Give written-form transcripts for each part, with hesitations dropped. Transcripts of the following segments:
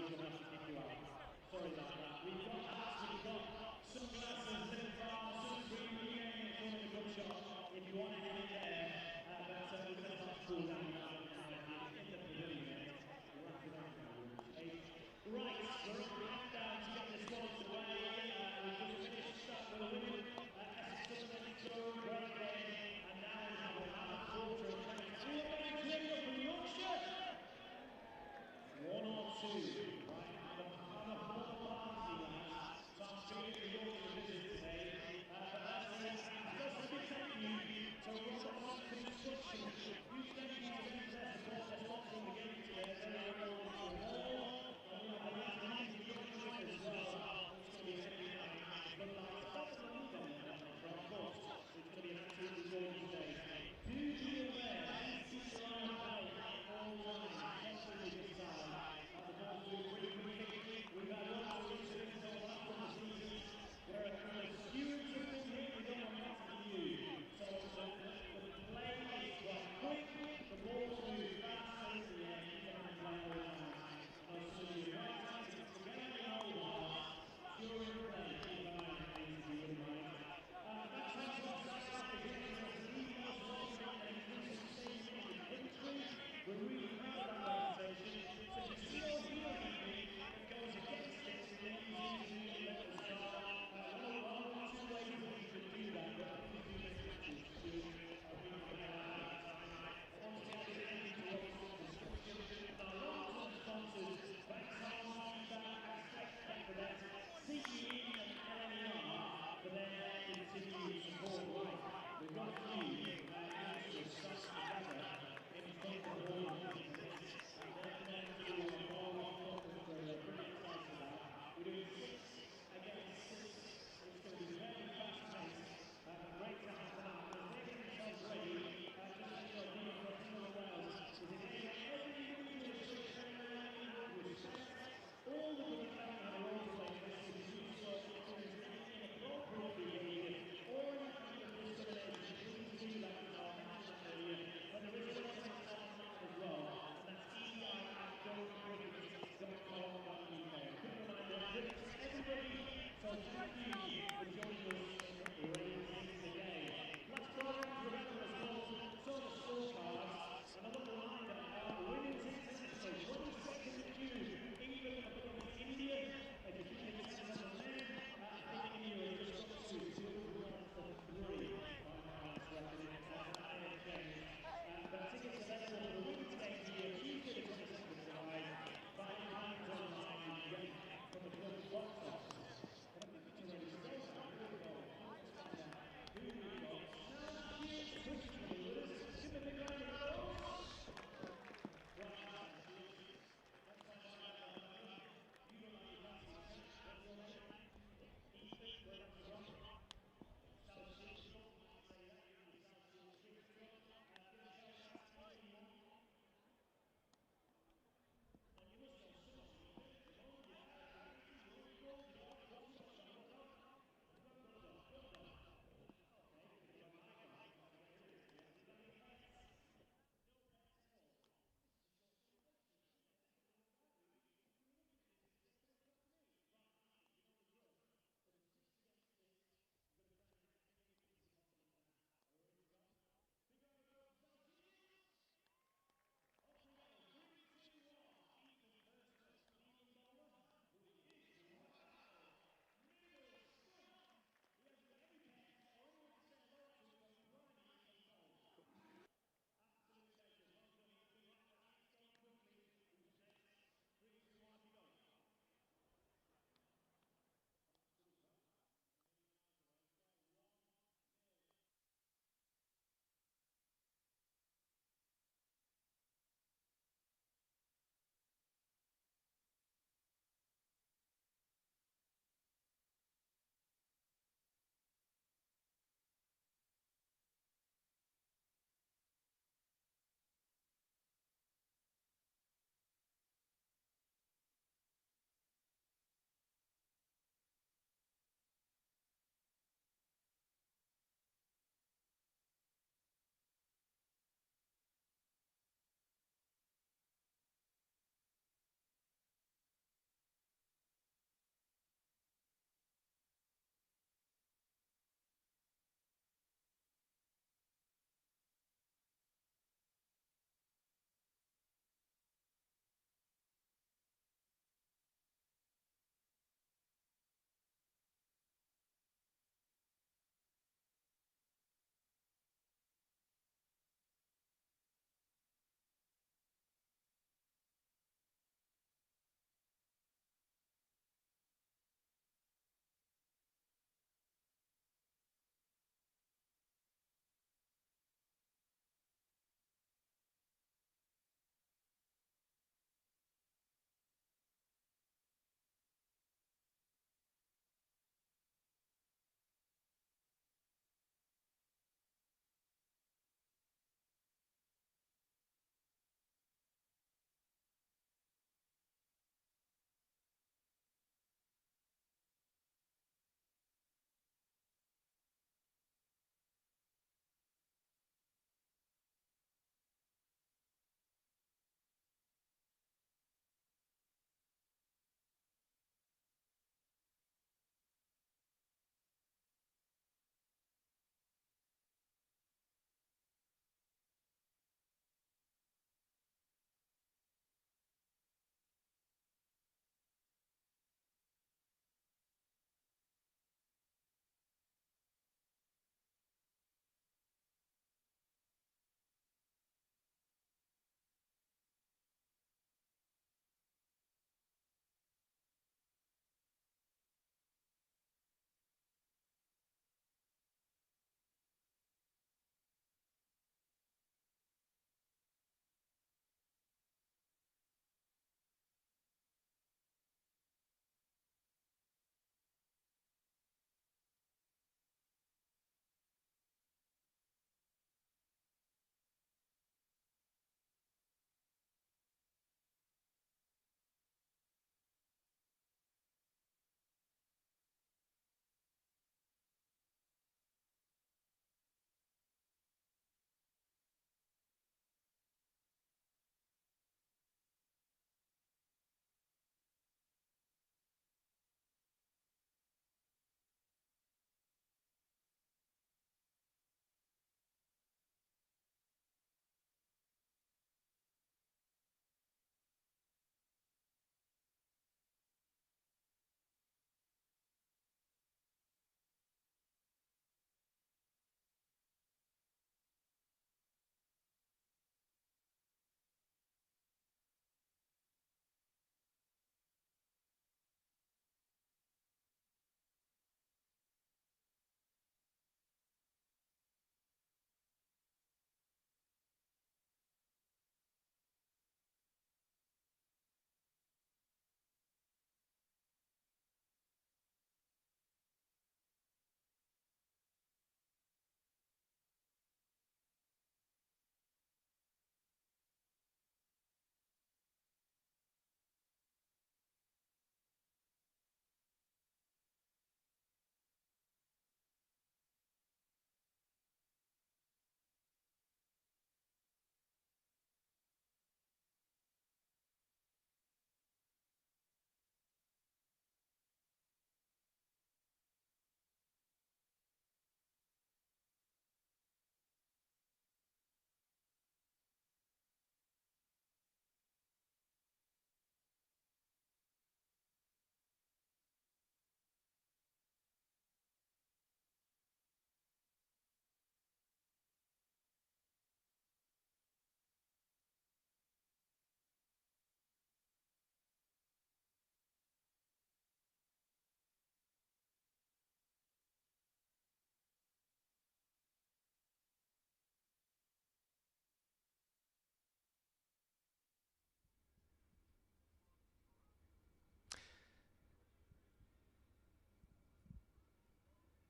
we're going to have to kick you out. Sorry about that. We've got hats, we've got sunglasses, lip balm, sunscreen, in front of the gun shop if you want to head in there. But we're going to have to cool down in the pavilion. Right, we're up and down to get this one away. We've just finished up with the women. Essex Southern great game. And now we have a quarter of the game. Anyone turning up from Yorkshire? One or two. Right, I'm a full party, lads. So I'm speaking to Yorkshire visit today. First, let me thank you to Robert Construction. You thank you to be there support their sponsor in the game today. They're going to go more. And we'll have a meeting Yorkshire as well. It's going to be a floodlights. Of course, it's going to be an absolutely gorgeous day. Do be aware, these are on all lines, especially this side. The ball's moved really quickly. We've had lots of incidents over the last couple of seasons where a couple of stewards have been hit. We don't want that to be you. So the play is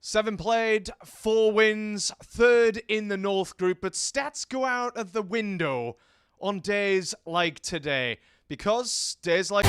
7 played, 4 wins, 3rd in the North Group, but stats go out of the window on days like today. Because days like...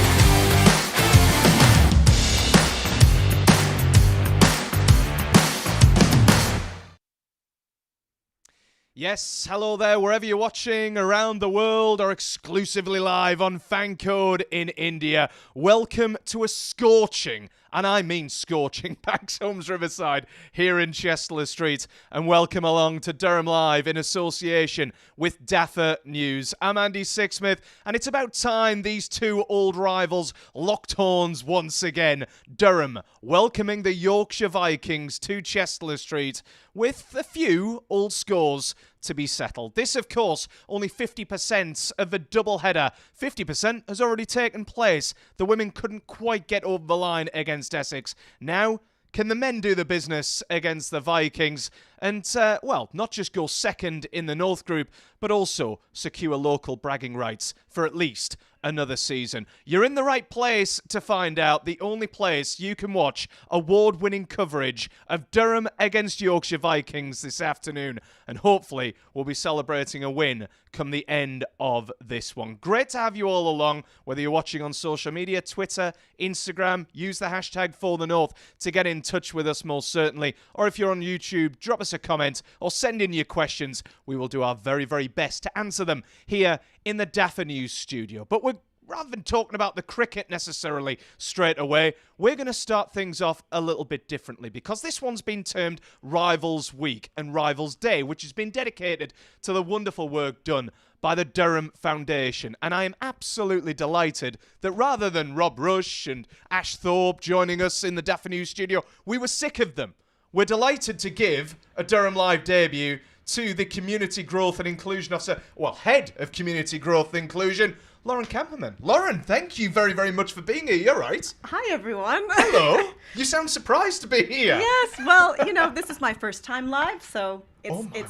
Yes, hello there, wherever you're watching around the world or exclusively live on Fancode in India. Welcome to a scorching, and I mean scorching, Banks Homes Riverside here in Chester Street. And welcome along to Durham Live in association with Daffer News. I'm Andy Sixsmith, and it's about time these two old rivals locked horns once again. Durham welcoming the Yorkshire Vikings to Chester Street with a few old scores to be settled. This, of course, only 50% of a doubleheader. 50% has already taken place. The women couldn't quite get over the line against Essex. Now, can the men do the business against the Vikings and, not just go second in the North Group, but also secure local bragging rights for at least another season? You're in the right place to find out. The only place you can watch award-winning coverage of Durham against Yorkshire Vikings this afternoon. And hopefully we'll be celebrating a win come the end of this one. Great to have you all along, whether you're watching on social media, Twitter, Instagram. Use the hashtag #ForTheNorth to get in touch with us most certainly. Or if you're on YouTube, drop us a comment or send in your questions. We will do our very, very best to answer them here in the Daffer News studio. But rather than talking about the cricket necessarily straight away, we're going to start things off a little bit differently, because this one's been termed Rivals Week and Rivals Day, which has been dedicated to the wonderful work done by the Durham Foundation. And I am absolutely delighted that rather than Rob Rush and Ash Thorpe joining us in the Daffer News studio, we were sick of them. We're delighted to give a Durham Live debut to the Community Growth and Inclusion Officer, Head of Community Growth and Inclusion, Lauren Camperman. Lauren, thank you very, very much for being here. You're right. Hi, everyone. Hello. You sound surprised to be here. Yes, well, this is my first time live, so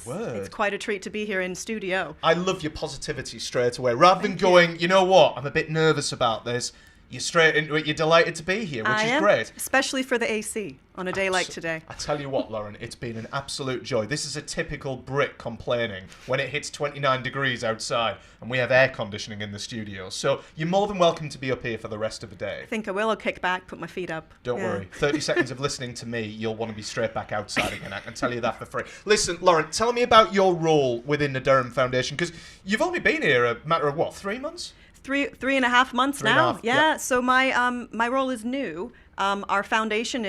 word. It's quite a treat to be here in studio. I love your positivity straight away. Rather than going, you know what, I'm a bit nervous about this, you're straight into it. You're delighted to be here, which is great. Especially for the AC on a day like today. I tell you what, Lauren, it's been an absolute joy. This is a typical Brit complaining when it hits 29 degrees outside and we have air conditioning in the studio. So you're more than welcome to be up here for the rest of the day. I think I will. I'll kick back, put my feet up. Don't worry. 30 seconds of listening to me, you'll want to be straight back outside again. I can tell you that for free. Listen, Lauren, tell me about your role within the Durham Foundation, because you've only been here a matter of, 3 months? 3.5 months Three and now. a half, Yeah. So my role is new. Our foundation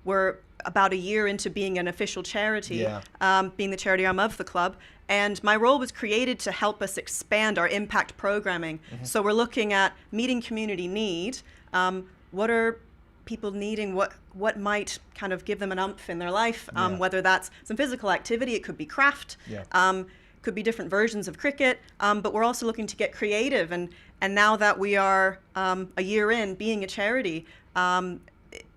we're about a year into being an official charity, being the charity arm of the club. And my role was created to help us expand our impact programming. Mm-hmm. So we're looking at meeting community need. What are people needing? What might kind of give them an umph in their life? Whether that's some physical activity, it could be craft. Could be different versions of cricket, but we're also looking to get creative. And now that we are a year in being a charity,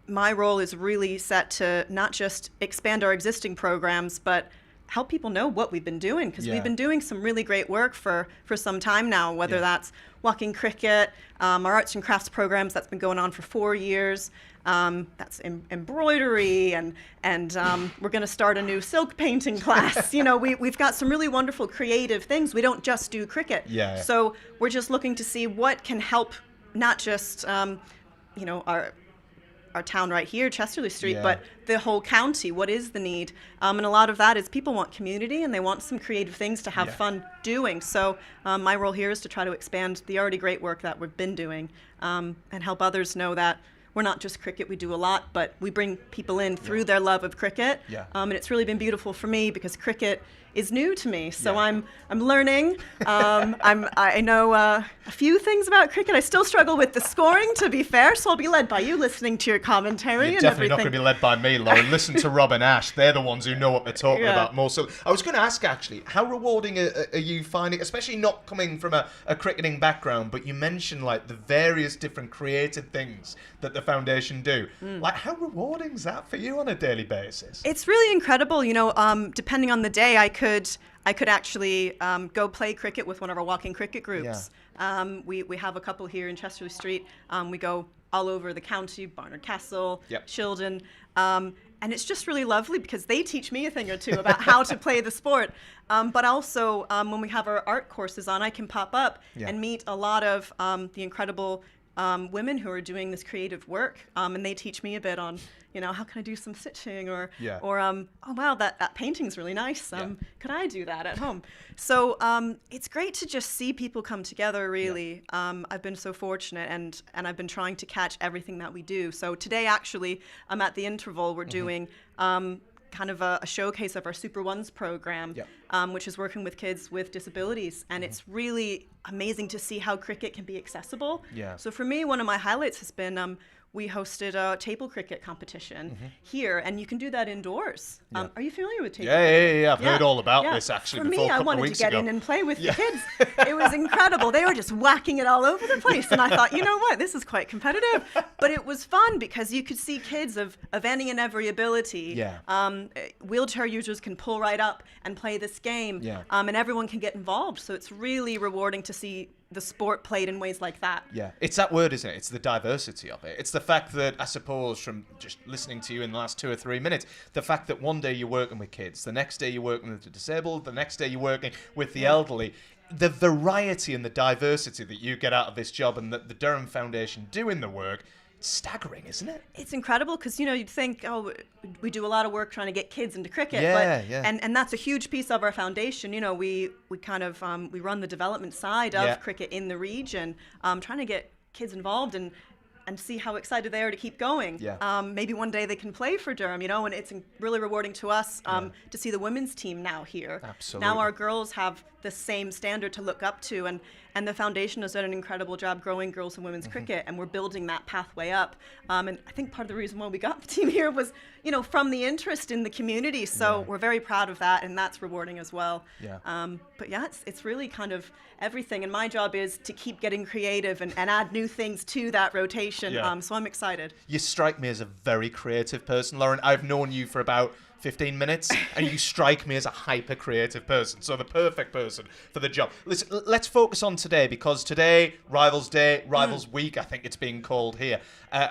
my role is really set to not just expand our existing programs, but help people know what we've been doing, because we've been doing some really great work for some time now, whether that's walking cricket, our arts and crafts programs that's been going on for 4 years. That's embroidery, and we're going to start a new silk painting class. We've got some really wonderful creative things. We don't just do cricket. So we're just looking to see what can help not just our town right here, Chesterley Street, but the whole county. What is the need? And a lot of that is people want community and they want some creative things to have fun doing. So my role here is to try to expand the already great work that we've been doing, and help others know that we're not just cricket, we do a lot, but we bring people in through their love of cricket. And it's really been beautiful for me because cricket is new to me. So I'm learning. I know a few things about cricket. I still struggle with the scoring, to be fair, so I'll be led by you listening to your commentary. You're and definitely everything. not going to be led by me, Lauren. Listen to Rob and Ash. They're the ones who know what they're talking about more. So I was going to ask, actually, how rewarding are you finding, especially not coming from a cricketing background, but you mentioned like the various different creative things that the foundation do. Like, how rewarding is that for you on a daily basis? It's really incredible. Depending on the day, I could actually go play cricket with one of our walking cricket groups. We have a couple here in Chesterley Street. We go all over the county, Barnard Castle, Shildon. And it's just really lovely because they teach me a thing or two about how to play the sport. But also, when we have our art courses on, I can pop up and meet a lot of the incredible women who are doing this creative work. And they teach me a bit on, how can I do some stitching or oh, wow, that painting's really nice. Could I do that at home? So it's great to just see people come together, really. I've been so fortunate, and I've been trying to catch everything that we do. So today, actually, I'm at the interval. We're doing kind of a showcase of our Super Ones program, which is working with kids with disabilities. And it's really amazing to see how cricket can be accessible. So for me, one of my highlights has been we hosted a table cricket competition here, and you can do that indoors. Are you familiar with table cricket? Yeah. I've heard all about this, actually, For before me, a I couple of wanted weeks to get ago. in and play with the kids. It was incredible. They were just whacking it all over the place, and I thought, you know what, this is quite competitive. But it was fun because you could see kids of any and every ability. Wheelchair users can pull right up and play this game, and everyone can get involved. So it's really rewarding to see the sport played in ways like that. It's that word, isn't it? It's the diversity of it. It's the fact that, I suppose, from just listening to you in the last 2 or 3 minutes, the fact that one day you're working with kids, the next day you're working with the disabled, the next day you're working with the elderly. The variety and the diversity that you get out of this job, and that the Durham Foundation doing the work, it's staggering, isn't it? It's incredible because, you'd think, we do a lot of work trying to get kids into cricket. And that's a huge piece of our foundation. We kind of, we run the development side of cricket in the region, trying to get kids involved and see how excited they are to keep going. Maybe one day they can play for Durham, and it's really rewarding to us to see the women's team now here. Absolutely. Now our girls have the same standard to look up to, and the foundation has done an incredible job growing girls and women's cricket, and we're building that pathway up. And I think part of the reason why we got the team here was, from the interest in the community. So we're very proud of that, and that's rewarding as well. But it's really kind of everything. And my job is to keep getting creative and add new things to that rotation. So I'm excited. You strike me as a very creative person, Lauren. I've known you for about 15 minutes, and you strike me as a hyper-creative person, so the perfect person for the job. Listen, let's focus on today, because today, Rivals Day, Rivals Week, I think it's being called here,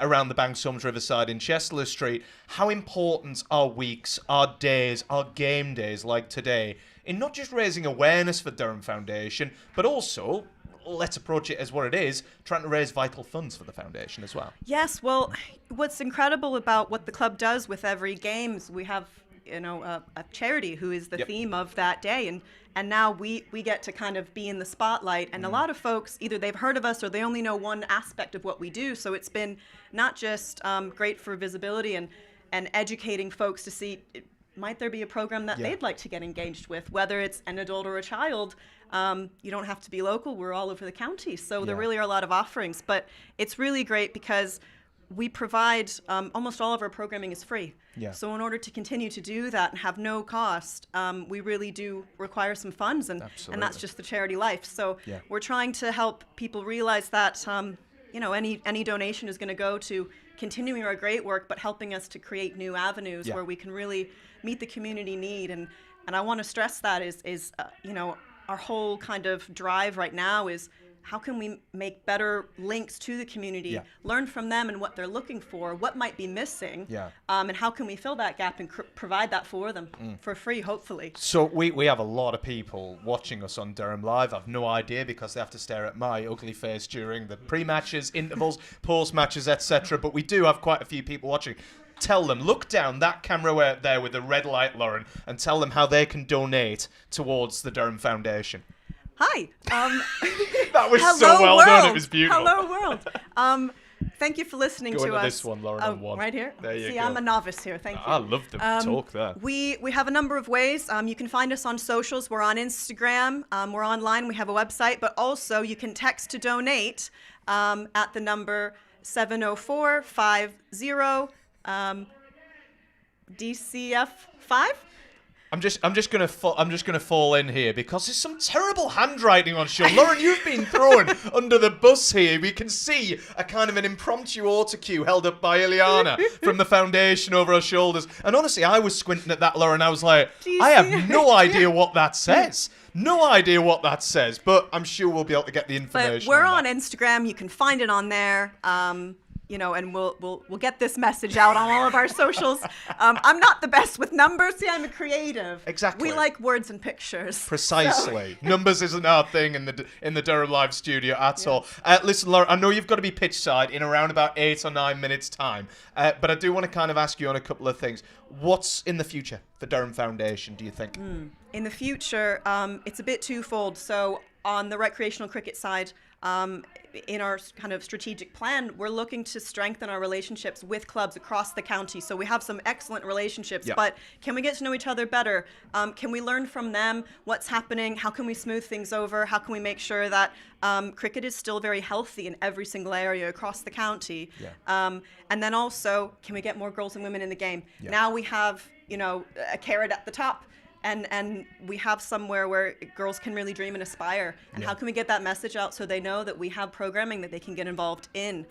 around the Banks Homes Riverside in Chester Street. How important are weeks, our days, our game days like today, in not just raising awareness for Durham Foundation, but also, let's approach it as what it is, trying to raise vital funds for the foundation as well? Yes, well, what's incredible about what the club does with every games, we have a charity who is the theme of that day, and now we get to kind of be in the spotlight, and a lot of folks, either they've heard of us or they only know one aspect of what we do. So it's been not just great for visibility and educating folks to see, might there be a program that they'd like to get engaged with, whether it's an adult or a child. You don't have to be local. We're all over the county. So there really are a lot of offerings. But it's really great because we provide, almost all of our programming is free. So in order to continue to do that and have no cost, we really do require some funds. And that's just the charity life. So we're trying to help people realize that, any donation is going to go to continuing our great work, but helping us to create new avenues where we can really meet the community need. And I want to stress that is our whole kind of drive right now is how can we make better links to the community, learn from them and what they're looking for, what might be missing, and how can we fill that gap and provide that for them for free, hopefully. So we have a lot of people watching us on Durham Live. I've no idea because they have to stare at my ugly face during the pre-matches, intervals, post-matches, etc. But we do have quite a few people watching. Tell them, look down that camera there with the red light, Lauren, and tell them how they can donate towards the Durham Foundation. Hi. That was so well done. It was beautiful. Hello, world. Thank you for listening Go to into us. This one, Lauren, on one. Right here? There you See, go. I'm a novice here. Thank you. I love the talk there. We have a number of ways. You can find us on socials. We're on Instagram. We're online. We have a website. But also, you can text to donate at the number 70450 DCF5. I'm just gonna fall in here because there's some terrible handwriting on show. Lauren, you've been thrown under the bus here. We can see a kind of an impromptu autocue held up by Ileana from the foundation over our shoulders. And honestly, I was squinting at that, Lauren. I was like, I have no idea what that says. No idea what that says, but I'm sure we'll be able to get the information. But we're on Instagram. You can find it on there. and we'll get this message out on all of our socials. I'm not the best with numbers. See, I'm a creative. Exactly. We like words and pictures. Precisely. So. Numbers isn't our thing in the Durham Live studio at all. Listen, Laura, I know you've got to be pitch side in around about 8 or 9 minutes' time, but I do want to kind of ask you on a couple of things. What's in the future for Durham Foundation, do you think? In the future, it's a bit twofold. So on the recreational cricket side, in our kind of strategic plan, we're looking to strengthen our relationships with clubs across the county. So we have some excellent relationships, but can we get to know each other better? Can we learn from them what's happening? How can we smooth things over? How can we make sure that cricket is still very healthy in every single area across the county? And then also, can we get more girls and women in the game? Now we have, a carrot at the top. And we have somewhere where girls can really dream and aspire. And how can we get that message out so they know that we have programming that they can get involved in?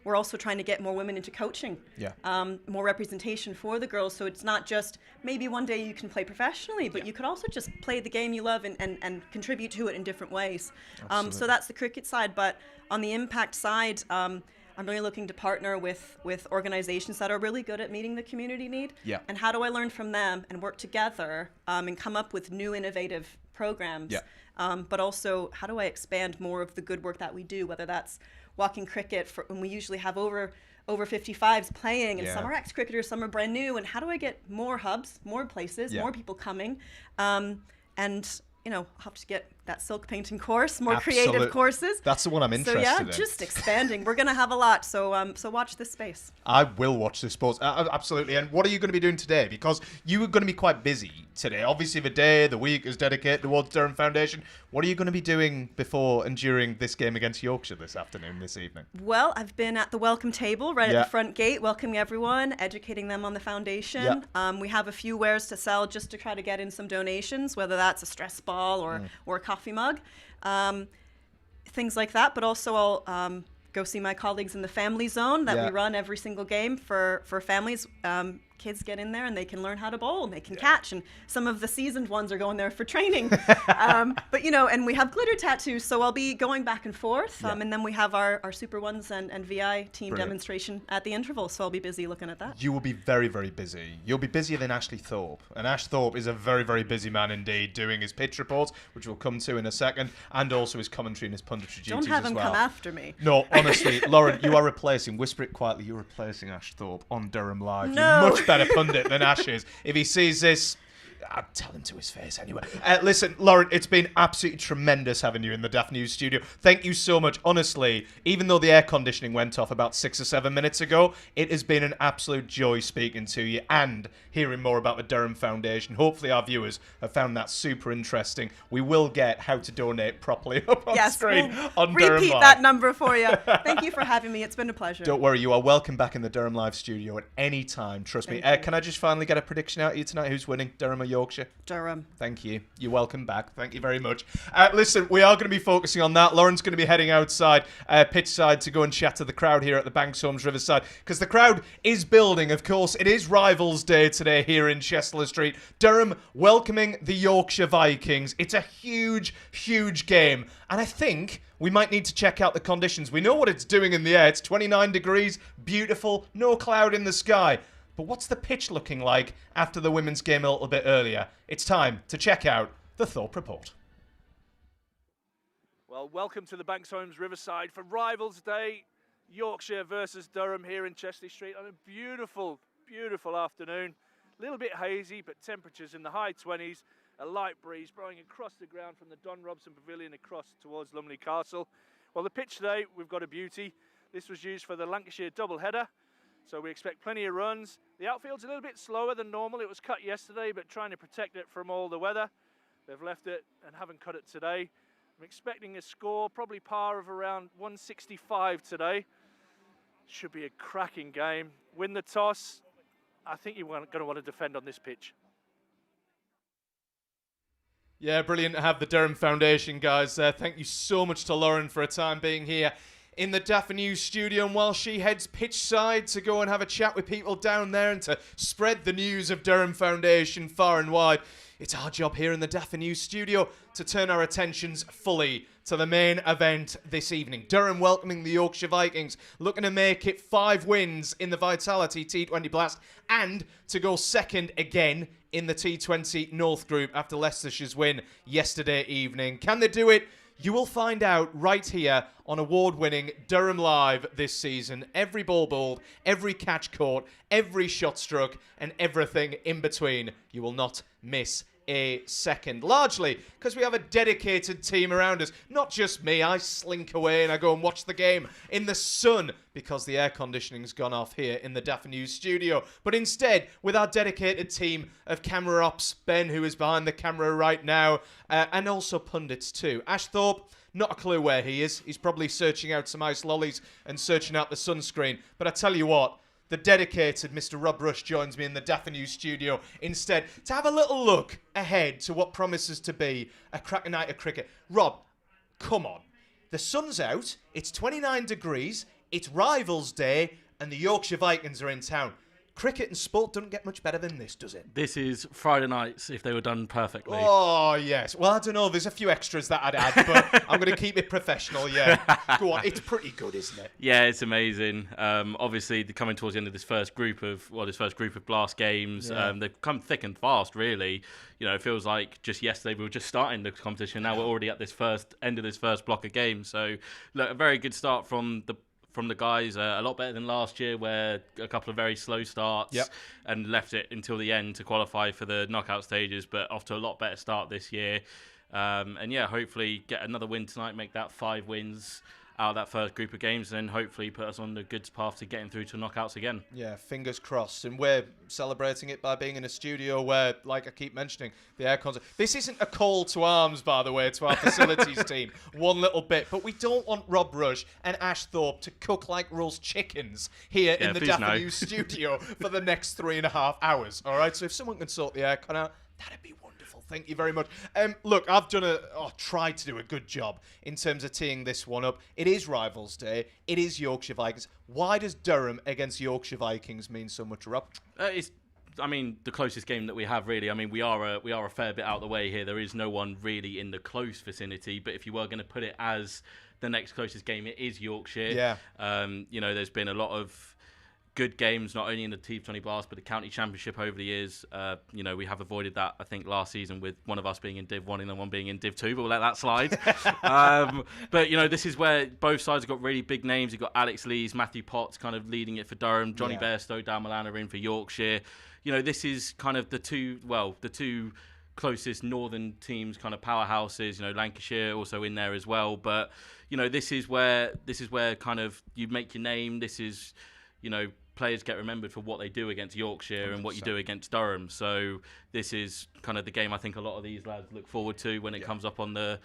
We're also trying to get more women into coaching, more representation for the girls. So it's not just maybe one day you can play professionally, but you could also just play the game you love and contribute to it in different ways. So that's the cricket side. But on the impact side, I'm really looking to partner with organizations that are really good at meeting the community need. And how do I learn from them and work together and come up with new innovative programs? But also, how do I expand more of the good work that we do, whether that's walking cricket, and we usually have over 55s playing, and some are ex-cricketers, some are brand new. And how do I get more hubs, more places, more people coming? And I'll have to get that silk painting course, more creative courses. That's the one I'm interested in. So just expanding. We're going to have a lot. So watch this space. I will watch this sports. Absolutely. And what are you going to be doing today? Because you are going to be quite busy today. Obviously, the week is dedicated towards Durham Foundation. What are you going to be doing before and during this game against Yorkshire this evening? Well, I've been at the welcome table right at the front gate, welcoming everyone, educating them on the foundation. We have a few wares to sell just to try to get in some donations, whether that's a stress ball or a coffee mug, things like that. But also I'll go see my colleagues in the family zone that we run every single game for families. Kids get in there and they can learn how to bowl and they can catch, and some of the seasoned ones are going there for training. But and we have glitter tattoos, so I'll be going back and forth. And then we have our Super Ones and VI team demonstration at the interval, so I'll be busy looking at that. You will be very, very busy. You'll be busier than Ashley Thorpe, and Ash Thorpe is a very, very busy man indeed, doing his pitch reports, which we'll come to in a second, and also his commentary and his punditry duties as well. Don't have him come after me. No, honestly, Lauren, you are replacing, whisper it quietly, you're replacing Ash Thorpe on Durham Live. No. You're much better pundit than Ash is. If he sees this, I'll tell him to his face anyway. Listen, Lauren, it's been absolutely tremendous having you in the Daft News studio. Thank you so much. Honestly, even though the air conditioning went off about 6 or 7 minutes ago, it has been an absolute joy speaking to you and hearing more about the Durham Foundation. Hopefully our viewers have found that super interesting. We will get how to donate properly up on screen on Durham Live. Repeat that number for you. Thank you for having me. It's been a pleasure. Don't worry, you are welcome back in the Durham Live studio at any time. Trust me. Can I just finally get a prediction out of you tonight? Who's winning, Durham or Yorkshire? Durham. Thank you. You're welcome back. Thank you very much. Listen, we are going to be focusing on that. Lauren's going to be heading outside, pitch side, to go and chat to the crowd here at the Banks Homes Riverside, because the crowd is building. Of course, it is Rivals Day today here in Chester Street. Durham welcoming the Yorkshire Vikings. It's a huge, huge game. And I think we might need to check out the conditions. We know what it's doing in the air. It's 29 degrees, beautiful, no cloud in the sky. But what's the pitch looking like after the women's game a little bit earlier? It's time to check out the Thorpe Report. Well, welcome to the Banks Homes Riverside for Rivals Day, Yorkshire versus Durham here in Chester Street on a beautiful, beautiful afternoon. A little bit hazy, but temperatures in the high 20s, a light breeze blowing across the ground from the Don Robson Pavilion across towards Lumley Castle. Well, the pitch today, we've got a beauty. This was used for the Lancashire double-header. So we expect plenty of runs. The outfield's a little bit slower than normal. It was cut yesterday, but trying to protect it from all the weather. They've left it and haven't cut it today. I'm expecting a score, probably par of around 165 today. Should be a cracking game. Win the toss. I think you're going to want to defend on this pitch. Yeah, brilliant to have the Durham Foundation guys there. Thank you so much to Lauren for her time being here in the Daft News studio, and while she heads pitch side to go and have a chat with people down there and to spread the news of Durham Foundation far and wide, it's our job here in the Daffy News studio to turn our attentions fully to the main event this evening. Durham welcoming the Yorkshire Vikings, looking to make it 5 wins in the Vitality T20 Blast and to go second again in the T20 North Group after Leicestershire's win yesterday evening. Can they do it? You will find out right here on award-winning Durham Live this season. Every ball bowled, every catch caught, every shot struck, and everything in between. You will not miss a second. Largely because we have a dedicated team around us. Not just me. I slink away and I go and watch the game in the sun because the air conditioning's gone off here in the Daffy News studio. But instead, with our dedicated team of camera ops, Ben, who is behind the camera right now, and also pundits too. Ash Thorpe, not a clue where he is. He's probably searching out some ice lollies and searching out the sunscreen. But I tell you what, the dedicated Mr. Rob Rush joins me in the Daffy News studio instead to have a little look ahead to what promises to be a cracking night of cricket. Rob, come on. The sun's out, it's 29 degrees, it's Rivals Day, and the Yorkshire Vikings are in town. Cricket and sport doesn't get much better than this, does it? This is Friday nights if they were done perfectly. Oh, yes. Well, I don't know. There's a few extras that I'd add, but I'm going to keep it professional, yeah. Go on. It's pretty good, isn't it? Yeah, it's amazing. Obviously, coming towards the end of this first group of blast games, they've come thick and fast, really. You know, it feels like just yesterday we were just starting the competition. Now we're already at this end of this first block of games. So, look, a very good start from the guys, a lot better than last year where a couple of very slow starts and left it until the end to qualify for the knockout stages, but off to a lot better start this year. And yeah, hopefully get another win tonight, make that 5 wins out of that first group of games, and then hopefully put us on the good path to getting through to knockouts again. Yeah, fingers crossed. And we're celebrating it by being in a studio where, like I keep mentioning, the aircon. This isn't a call to arms, by the way, to our facilities team, one little bit, but we don't want Rob Rush and Ash Thorpe to cook like roast chickens here in the Daffy News studio for the next 3.5 hours. All right, so if someone can sort the aircon out, that'd be wonderful. Thank you very much. Look, I've tried to do a good job in terms of teeing this one up. It is Rivals Day. It is Yorkshire Vikings. Why does Durham against Yorkshire Vikings mean so much, Rob? It's the closest game that we have, really. I mean, we are a fair bit out of the way here. There is no one really in the close vicinity. But if you were going to put it as the next closest game, it is Yorkshire. Yeah. There's been a lot of good games, not only in the T20 Blast, but the County Championship over the years. We have avoided that, I think, last season with one of us being in Div 1 and the one being in Div 2, but we'll let that slide. But, this is where both sides have got really big names. You've got Alex Lees, Matthew Potts kind of leading it for Durham, Johnny Bairstow, Dan Milan are in for Yorkshire. This is kind of the two closest northern teams, kind of powerhouses. Lancashire also in there as well. But, this is where kind of you make your name. This is, players get remembered for what they do against Yorkshire 100%. And what you do against Durham. So this is kind of the game I think a lot of these lads look forward to when it comes up on the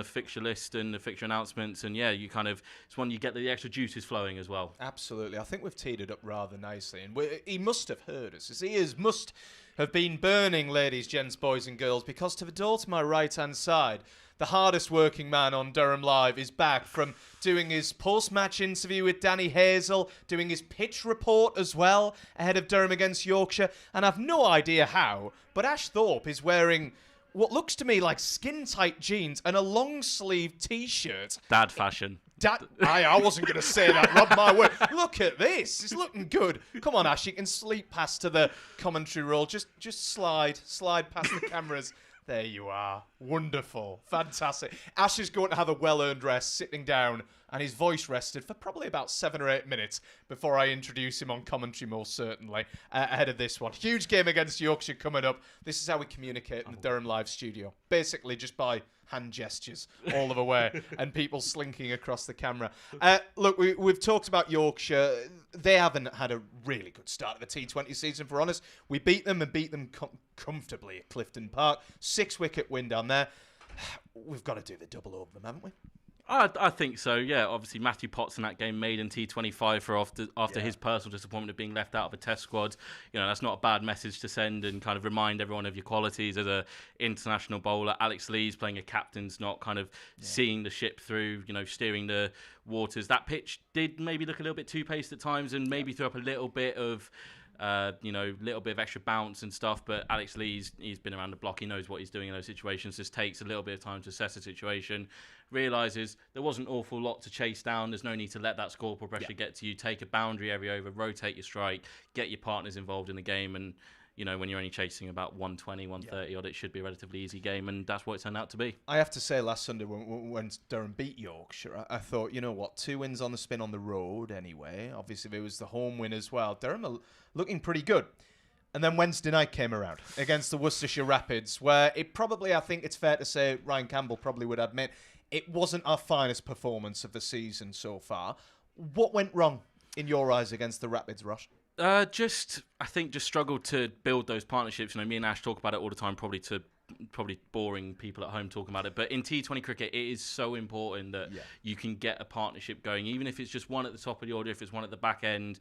fixture list and the fixture announcements. And it's when you get the extra juices flowing as well. Absolutely. I think we've teed it up rather nicely, and he must have heard us. His ears must have been burning, ladies, gents, boys and girls, because to the door to my right-hand side, the hardest working man on Durham Live is back from doing his post-match interview with Danny Hazel, doing his pitch report as well ahead of Durham against Yorkshire. And I've no idea how, but Ash Thorpe is wearing what looks to me like skin-tight jeans and a long-sleeve T-shirt. Dad fashion. I wasn't going to say that, Rob, my word. Look at this. It's looking good. Come on, Ash, you can sleep past to the commentary role. Just slide past the cameras. There you are. Wonderful. Fantastic. Ash is going to have a well-earned rest sitting down, and his voice rested for probably about 7 or 8 minutes before I introduce him on commentary, most certainly, ahead of this one. Huge game against Yorkshire coming up. This is how we communicate in the Durham Live studio. Basically, just by hand gestures all of the way and people slinking across the camera. Look, we've talked about Yorkshire. They haven't had a really good start of the T20 season, for honest. We beat them comfortably at Clifton Park. 6-wicket win down there. We've got to do the double over them, haven't we? I think so, yeah. Obviously, Matthew Potts in that game made in T25 for after his personal disappointment of being left out of a test squad. That's not a bad message to send and kind of remind everyone of your qualities as a international bowler. Alex Lees playing a captain's not kind of seeing the ship through, steering the waters. That pitch did maybe look a little bit too paced at times and maybe threw up a little bit of Little bit of extra bounce and stuff. But Alex Lee's he's been around the block. He knows what he's doing in those situations. Just takes a little bit of time to assess the situation. Realises there wasn't an awful lot to chase down. There's no need to let that scoreboard pressure get to you. Take a boundary every over, rotate your strike, get your partners involved in the game, and when you're only chasing about 120, 130 odd, it should be a relatively easy game, and that's what it turned out to be. I have to say, last Sunday when Durham beat Yorkshire, I thought, you know what, 2 wins on the spin on the road anyway. Obviously, there was the home win as well. Durham are looking pretty good. And then Wednesday night came around against the Worcestershire Rapids, where it probably, I think it's fair to say, Ryan Campbell probably would admit, it wasn't our finest performance of the season so far. What went wrong in your eyes against the Rapids, Ross? I think just struggled to build those partnerships. Me and Ash talk about it all the time, probably boring people at home talking about it. But in T20 cricket, it is so important that you can get a partnership going, even if it's just one at the top of the order, if it's one at the back end.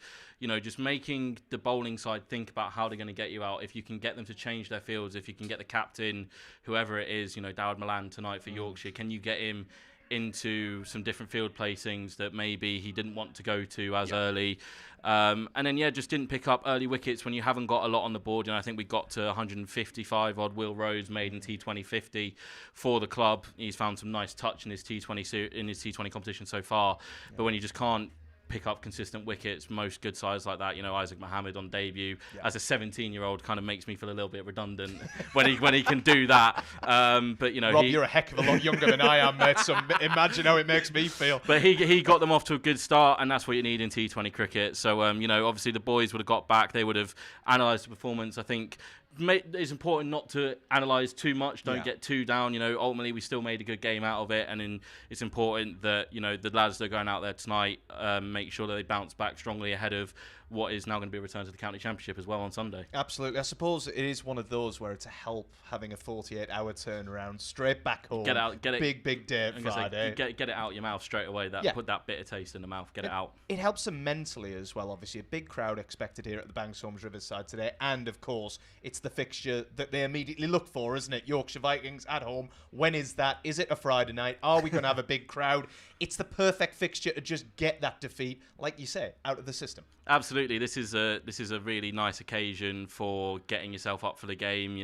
Just making the bowling side think about how they're going to get you out. If you can get them to change their fields, if you can get the captain, whoever it is, Dawud Malan tonight for Yorkshire, can you get him into some different field placings that maybe he didn't want to go to as early. And then, just didn't pick up early wickets when you haven't got a lot on the board. I think we got to 155 odd. Will Rose made in T20 50 for the club. He's found some nice touch in his T20 competition so far. But when you just can't pick up consistent wickets, most good sides like that, Isaac Mohammed on debut as a 17-year-old kind of makes me feel a little bit redundant when he can do that. But Rob, you're a heck of a lot younger than I am, mate. So imagine how it makes me feel. But he got them off to a good start, and that's what you need in T20 cricket. So obviously the boys would have got back. They would have analysed the performance. I think it's important not to analyse too much. Don't get too down. Ultimately we still made a good game out of it, and then it's important that the lads that are going out there tonight make sure that they bounce back strongly ahead of what is now going to be a return to the county championship as well on Sunday. Absolutely. I suppose it is one of those where it's a help having a 48-hour turnaround straight back home. Get it. Big day Friday. Get it out your mouth straight away. Put that bitter taste in the mouth. Get it out. It helps them mentally as well. Obviously, a big crowd expected here at the Banks Homes Riverside today, and of course, it's the fixture that they immediately look for, isn't it? Yorkshire Vikings at home. When is that? Is it a Friday night? Are we going to have a big crowd? It's the perfect fixture to just get that defeat, like you say, out of the system. Absolutely. This is a really nice occasion for getting yourself up for the game.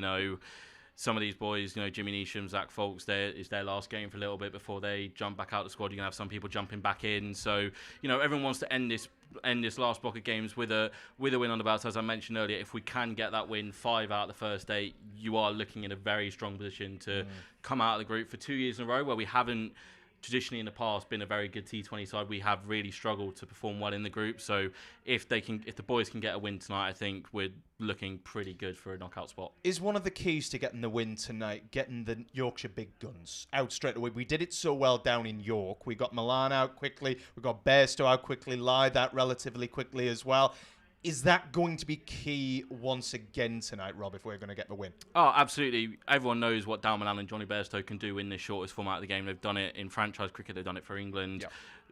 Some of these boys, Jimmy Neesham, Zach Folks, it's their last game for a little bit before they jump back out the squad. You're going to have some people jumping back in. So, everyone wants to end this last block of games with a win on the belt. As I mentioned earlier, if we can get that win 5 out of the first 8, you are looking in a very strong position to come out of the group for 2 years in a row where we haven't traditionally in the past been a very good T20 side. We have really struggled to perform well in the group. So if the boys can get a win tonight, I think we're looking pretty good for a knockout spot. Is one of the keys to getting the win tonight getting the Yorkshire big guns out straight away? We did it so well down in York. We got Milan out quickly. We got Bairstow out quickly. Lyth out relatively quickly as well. Is that going to be key once again tonight, Rob, if we're going to get the win? Oh, absolutely. Everyone knows what Dawud Malan and Johnny Bairstow can do in this shortest format of the game. They've done it in franchise cricket. They've done it for England.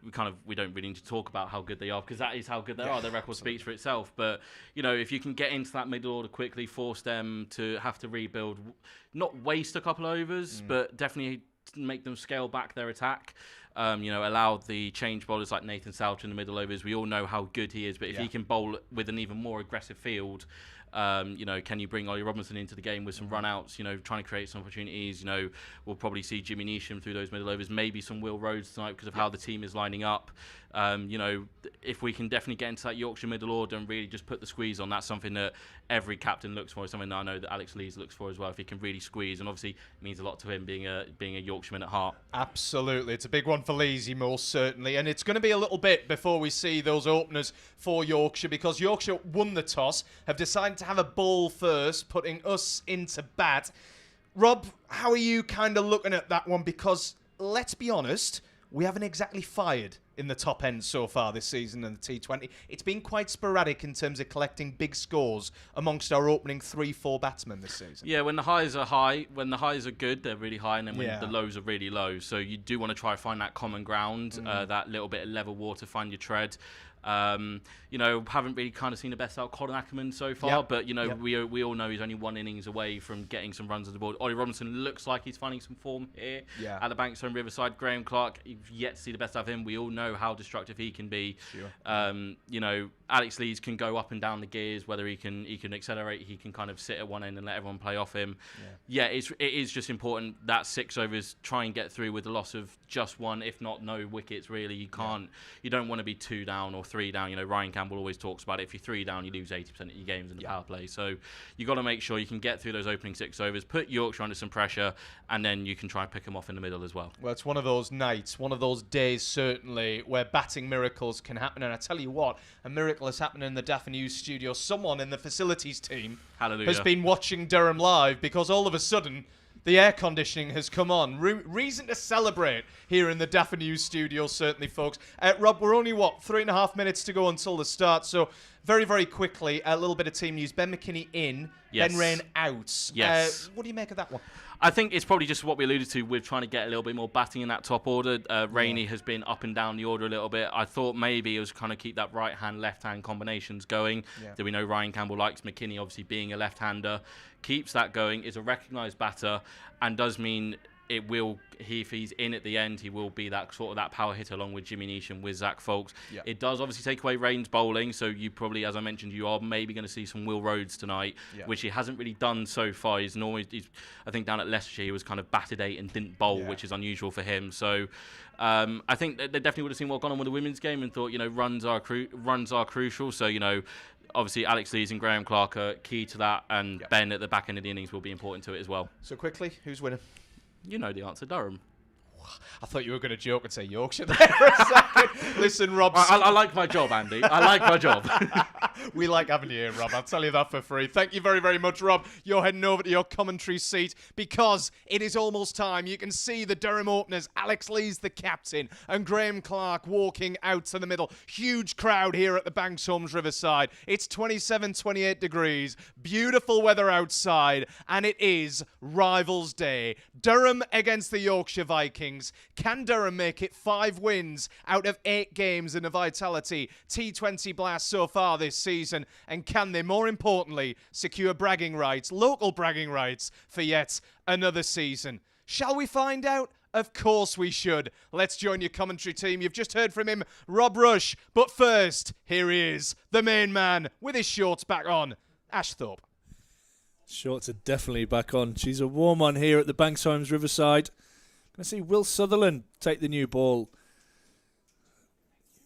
Yep. We don't really need to talk about how good they are, because that is how good they are. Their record speaks for itself. But, if you can get into that middle order quickly, force them to have to rebuild, not waste a couple overs, but definitely make them scale back their attack. Allow the change bowlers like Nathan Souter in the middle overs. We all know how good he is, but if he can bowl with an even more aggressive field, can you bring Ollie Robinson into the game with some run-outs, trying to create some opportunities? We'll probably see Jimmy Neesham through those middle overs, maybe some Will Rhodes tonight because of how the team is lining up. If we can definitely get into that Yorkshire middle order and really just put the squeeze on, that's something that every captain looks for. It's something that I know that Alex Lees looks for as well. If he can really squeeze, and obviously it means a lot to him being a Yorkshireman at heart. Absolutely, it's a big one for Leesy, most certainly, and it's going to be a little bit before we see those openers for Yorkshire, because Yorkshire won the toss, have decided to have a ball first, putting us into bat. Rob, how are you kind of looking at that one? Because let's be honest, we haven't exactly fired in the top end so far this season in the T20. It's been quite sporadic in terms of collecting big scores amongst our opening 3-4 batsmen this season. Yeah, when the highs are high, when the highs are good, they're really high, and then when the lows are really low. So you do want to try to find that common ground, that little bit of level water, find your tread. Haven't really kind of seen the best out of Colin Ackerman so far, but we all know he's only 1 innings away from getting some runs on the board. Ollie Robinson looks like he's finding some form here at the Banks Homes Riverside. Graham Clark, you've yet to see the best out of him. We all know how destructive he can be. Sure. Alex Lees can go up and down the gears, whether he can accelerate, he can kind of sit at one end and let everyone play off him. It is just important that 6 overs try and get through with the loss of just 1, if not no wickets. Really, you don't want to be 2 down or 3 down. Ryan Campbell always talks about it. If you're 3 down, you lose 80% of your games in the power play. So you got to make sure you can get through those opening 6 overs, put Yorkshire under some pressure, and then you can try and pick them off in the middle as well. Well, it's one of those nights, one of those days certainly, where batting miracles can happen. And I tell you what, a miracle has happened in the Daffy News studio. Someone in the facilities team has been watching Durham live, because all of a sudden the air conditioning has come on. Reason to celebrate here in the Daffy News studio, certainly, folks. Rob, we're only, 3.5 minutes to go until the start, so very, very quickly, a little bit of team news. Ben McKinney in, Ben Rain out. Yes. What do you make of that one? I think it's probably just what we alluded to with trying to get a little bit more batting in that top order. Rainey has been up and down the order a little bit. I thought maybe it was kind of keep that right-hand, left-hand combinations going. Do we know Ryan Campbell likes McKinney, obviously being a left-hander, keeps that going, is a recognised batter, and does mean it will, if he's in at the end, he will be that sort of that power hitter along with Jimmy Nish and with Zach Folks. It does obviously take away Rain's bowling, so you probably, as I mentioned, you are maybe going to see some Will Rhodes tonight, which he hasn't really done so far. He's I think down at Leicestershire he was kind of batted 8 and didn't bowl, which is unusual for him. So I think they definitely would have seen what gone on with the women's game and thought, runs are crucial. So obviously Alex Lees and Graham Clark are key to that, and Ben at the back end of the innings will be important to it as well. So quickly, who's winning? You know the answer, Durham. I thought you were going to joke and say Yorkshire there for a second. Listen, Rob. I like my job, Andy. I like my job. We like having you here, Rob. I'll tell you that for free. Thank you very, very much, Rob. You're heading over to your commentary seat because it is almost time. You can see the Durham openers, Alex Lees, the captain, and Graham Clark walking out to the middle. Huge crowd here at the Banks Homes Riverside. It's 27, 28 degrees. Beautiful weather outside, and it is Rivals Day. Durham against the Yorkshire Vikings. Can Durham make it 5 wins out of 8 games in the Vitality T20 Blast so far this season? And can they, more importantly, secure bragging rights, local bragging rights, for yet another season? Shall we find out? Of course we should. Let's join your commentary team. You've just heard from him, Rob Rush. But first, here he is, the main man, with his shorts back on, Ash Thorpe. Shorts are definitely back on. She's a warm one here at the Banks Homes Riverside. Going to see Will Sutherland take the new ball.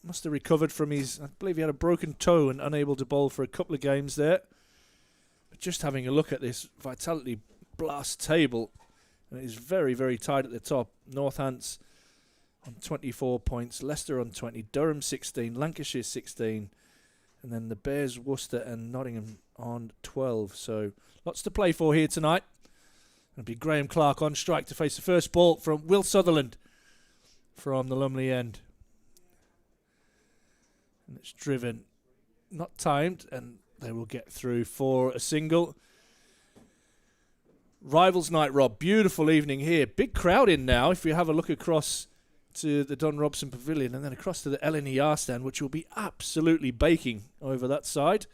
Must have recovered from I believe he had a broken toe and unable to bowl for a couple of games there. But just having a look at this Vitality Blast table, and it is very, very tight at the top. Northants on 24 points, Leicester on 20, Durham 16, Lancashire 16, and then the Bears, Worcester and Nottingham on 12. So lots to play for here tonight. It'll be Graham Clark on strike to face the first ball from Will Sutherland from the Lumley end. And it's driven, not timed, and they will get through for a single. Rivals night, Rob. Beautiful evening here. Big crowd in now. If you have a look across to the Don Robson Pavilion and then across to the LNER stand, which will be absolutely baking over that side.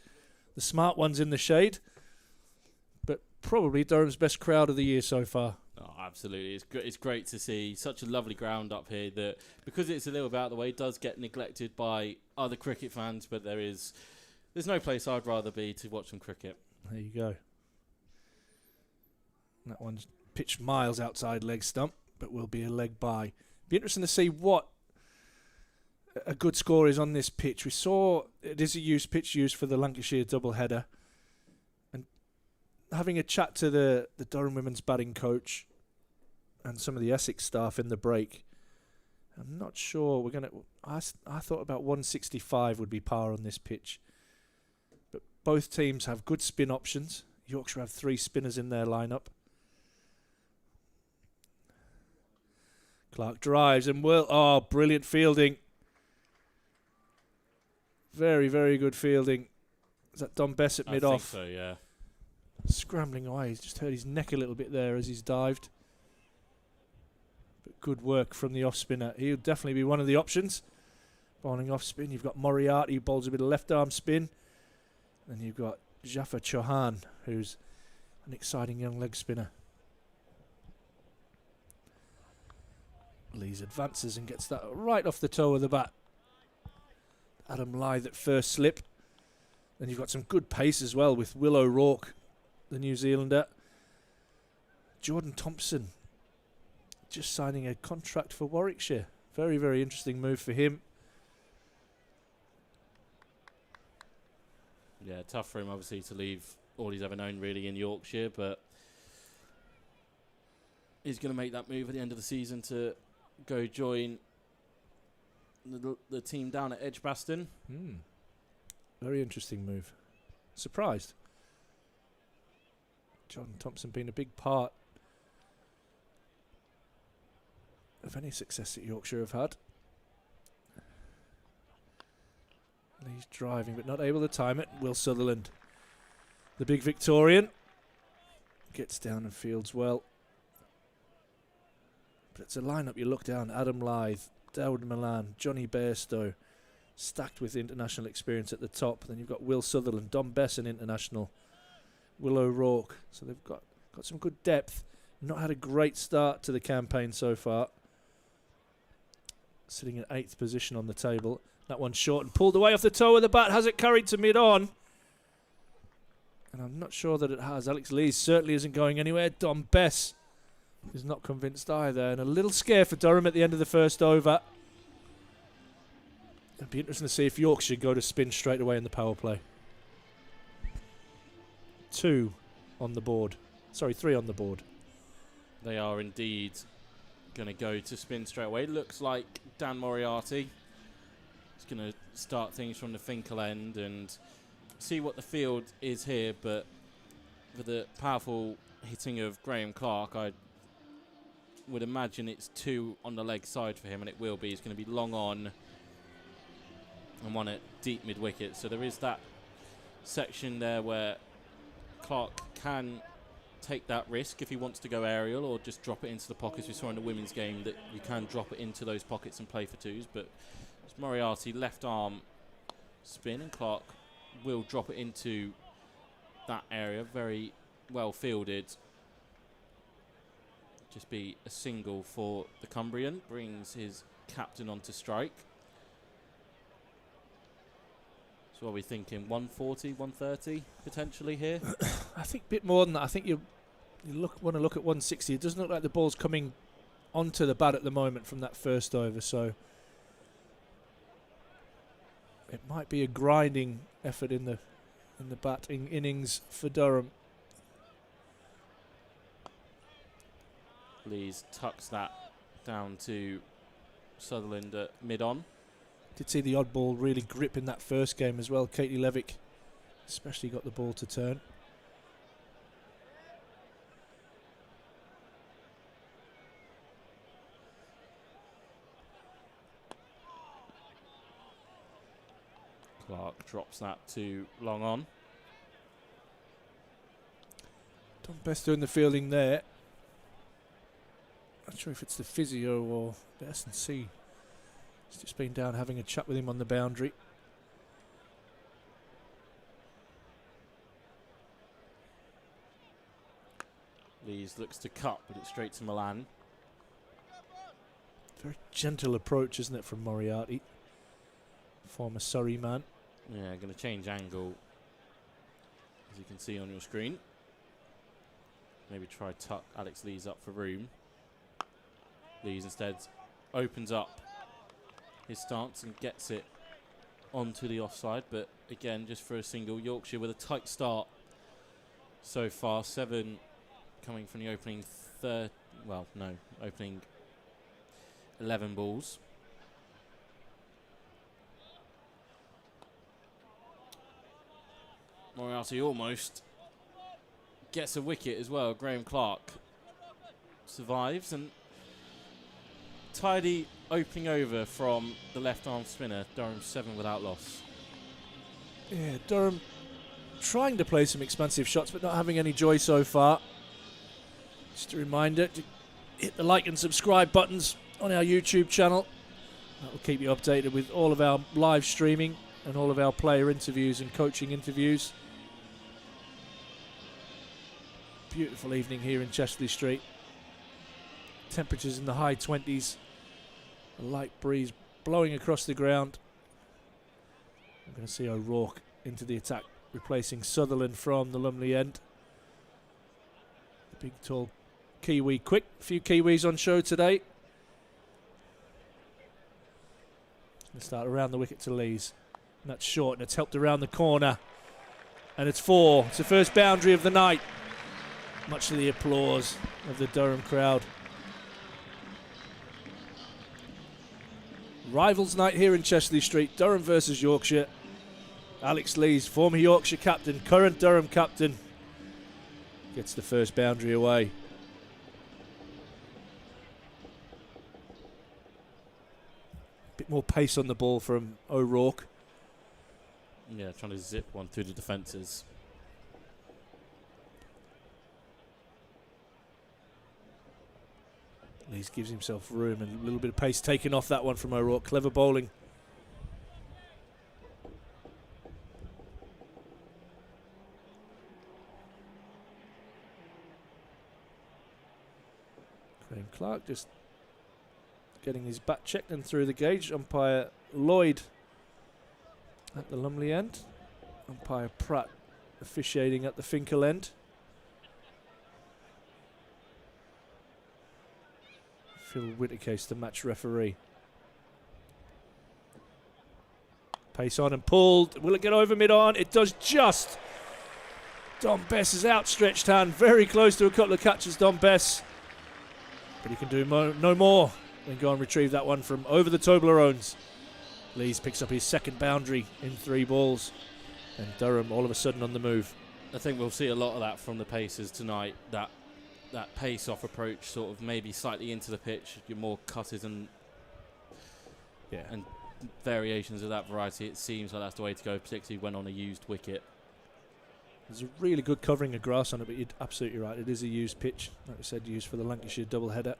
The smart ones in the shade. But probably Durham's best crowd of the year so far. Oh, absolutely. It's great to see such a lovely ground up here that, because it's a little bit out of the way, does get neglected by other cricket fans, but there's no place I'd rather be to watch some cricket. There you go. That one's pitched miles outside leg stump, but will be a leg by. Be interesting to see what a good score is on this pitch. We saw it is a pitch used for the Lancashire doubleheader. And having a chat to the Durham women's batting coach and some of the Essex staff in the break, I'm not sure we're going to... I thought about 165 would be par on this pitch. But both teams have good spin options. Yorkshire have 3 spinners in their lineup. Clark drives and brilliant fielding. Very, very good fielding. Is that Don Bessett mid-off? I think so, yeah. Scrambling away. He's just hurt his neck a little bit there as he's dived. But good work from the off-spinner. He'll definitely be one of the options. Bowling off spin, you've got Moriarty who bowls a bit of left arm spin. And you've got Jaffa Chauhan, who's an exciting young leg spinner. Lees advances and gets that right off the toe of the bat. Adam Lyth at first slip. Then you've got some good pace as well with Will O'Rourke, the New Zealander. Jordan Thompson just signing a contract for Warwickshire. Very, very interesting move for him. Yeah, tough for him obviously to leave all he's ever known really in Yorkshire, but he's going to make that move at the end of the season to go join the team down at Edgbaston. Very interesting move. Surprised. Jordan Thompson being a big part of any success that Yorkshire have had. He's driving but not able to time it. Will Sutherland, the big Victorian, gets down and fields well. But it's a lineup you look down. Adam Lyth, Dowd Milan, Johnny Bairstow, stacked with international experience at the top. Then you've got Will Sutherland, Dom Besson international, Will O'Rourke. So they've got some good depth. Not had a great start to the campaign so far. Sitting in 8th position on the table. That one's short and pulled away off the toe of the bat. Has it carried to mid-on? And I'm not sure that it has. Alex Lees certainly isn't going anywhere. Dom Bess is not convinced either. And a little scare for Durham at the end of the first over. It'd be interesting to see if Yorkshire go to spin straight away in the power play. 2 on the board. Sorry, 3 on the board. They are indeed going to go to spin straight away. Looks like Dan Moriarty is going to start things from the Finkel end and see what the field is here, but for the powerful hitting of Graham Clark, I would imagine it's 2 on the leg side for him, and it will be. It's going to be long on and 1 at deep mid-wicket. So there is that section there where Clark can take that risk if he wants to go aerial or just drop it into the pockets. We saw in the women's game that you can drop it into those pockets and play for 2s, but it's Moriarty left arm spin, and Clark will drop it into that area. Very well fielded. Just be a single for the Cumbrian. Brings his captain onto strike. So what are we thinking? 140, 130 potentially here? I think a bit more than that. I think you want to look at 160. It doesn't look like the ball's coming onto the bat at the moment from that first over, so it might be a grinding effort in the batting innings for Durham. Lees tucks that down to Sutherland at mid-on. Did see the odd ball really grip in that first game as well. Katie Levick especially got the ball to turn. Clark drops that to long on. Tom Best doing the fielding there. Not sure if it's the physio or the S&C. He's just been down having a chat with him on the boundary. Lees looks to cut, but it's straight to Milan. Very gentle approach, isn't it, from Moriarty? Former Surrey man. Yeah, going to change angle, as you can see on your screen. Maybe try tuck Alex Lees up for room. Lees instead opens up his stance and gets it onto the offside, but again, just for a single. Yorkshire with a tight start so far. 7 coming from the opening opening 11 balls. Moriarty almost gets a wicket as well. Graham Clark survives, and tidy opening over from the left-arm spinner. Durham 7 without loss. Yeah, Durham trying to play some expansive shots, but not having any joy so far. Just a reminder to hit the like and subscribe buttons on our YouTube channel. That will keep you updated with all of our live streaming and all of our player interviews and coaching interviews. Beautiful evening here in Chesley Street. Temperatures in the high 20s. A light breeze blowing across the ground. I'm going to see O'Rourke into the attack, replacing Sutherland from the Lumley end. The big, tall Kiwi quick. A few Kiwis on show today. Going to start around the wicket to Lees. And that's short, and it's helped around the corner. And it's 4. It's the first boundary of the night. Much to the applause of the Durham crowd. Rivals night here in Chesley Street. Durham versus Yorkshire. Alex Lees, former Yorkshire captain, current Durham captain, gets the first boundary away. Bit more pace on the ball from O'Rourke. Yeah, trying to zip one through the defences. Lees gives himself room and a little bit of pace taken off that one from O'Rourke. Clever bowling. Graham Clark just getting his bat checked and through the gauge. Umpire Lloyd at the Lumley end. Umpire Pratt officiating at the Finkel end. Phil Whittaker's the match referee. Pace on and pulled. Will it get over mid-on? It does just. Dom Bess's outstretched hand. Very close to a couple of catches, Dom Bess. But he can do no more than go and retrieve that one from over the Toblerones. Lees picks up his second boundary in 3 balls. And Durham all of a sudden on the move. I think we'll see a lot of that from the Pacers tonight. That pace-off approach, sort of maybe slightly into the pitch, your more cutters and variations of that variety. It seems like that's the way to go, particularly when on a used wicket. There's a really good covering of grass on it, but you're absolutely right. It is a used pitch, like we said, used for the Lancashire double-header.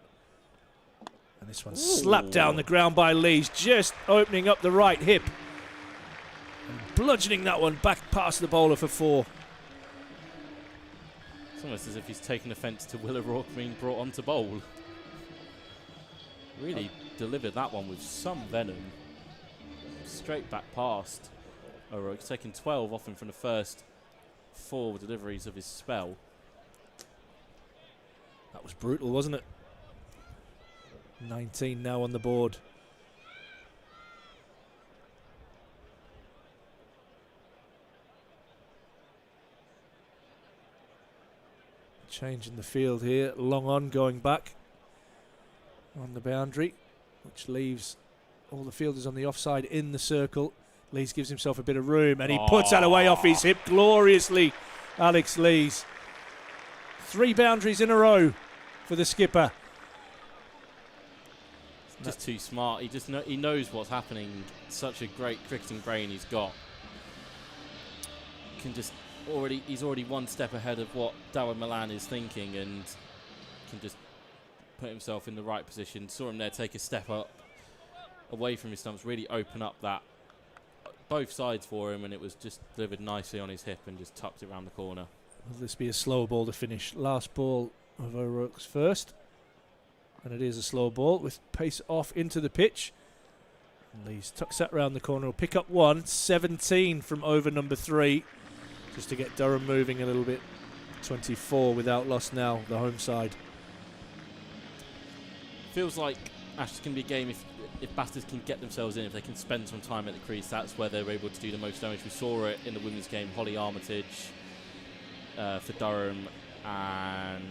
And this one's slapped down the ground by Lees, just opening up the right hip. And bludgeoning that one back past the bowler for 4. It's almost as if he's taken offence to Will O'Rourke being brought on to bowl. Really delivered that one with some venom. Straight back past O'Rourke's taken 12 off him from the first 4 deliveries of his spell. That was brutal, wasn't it? 19 now on the board. Change in the field here. Long on going back on the boundary, which leaves all the fielders on the offside in the circle. Lees gives himself a bit of room and he puts that away off his hip gloriously. Alex Lees. 3 boundaries in a row for the skipper. Just too smart. He knows what's happening. Such a great cricketing brain he's got. He's already one step ahead of what Darren Milan is thinking and can just put himself in the right position. Saw him there take a step up away from his stumps, really open up that both sides for him, and it was just delivered nicely on his hip and just tucked it around the corner. Will this be a slow ball to finish? Last ball of O'Rourke's first. And it is a slow ball with pace off into the pitch. And Lees tucks that round the corner. Will pick up 1. 17 from over number 3. Just to get Durham moving a little bit. 24 without loss now, the home side. Feels like Ashes can be a game if batters can get themselves in, if they can spend some time at the crease, that's where they're able to do the most damage. We saw it in the women's game, Holly Armitage for Durham and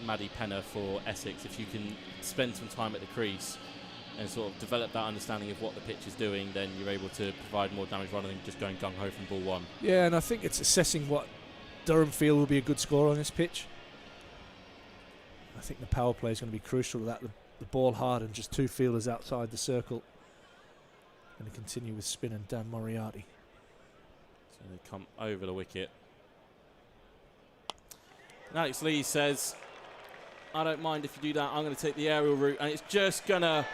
Maddie Penner for Essex. If you can spend some time at the crease and sort of develop that understanding of what the pitch is doing, then you're able to provide more damage rather than just going gung-ho from ball 1. Yeah, and I think it's assessing what Durham feel will be a good score on this pitch. I think the power play is going to be crucial to that. The ball hard and just 2 fielders outside the circle. Going to continue with spin and Dan Moriarty. So they come over the wicket. And Alex Lees says, I don't mind if you do that, I'm going to take the aerial route, and it's just going to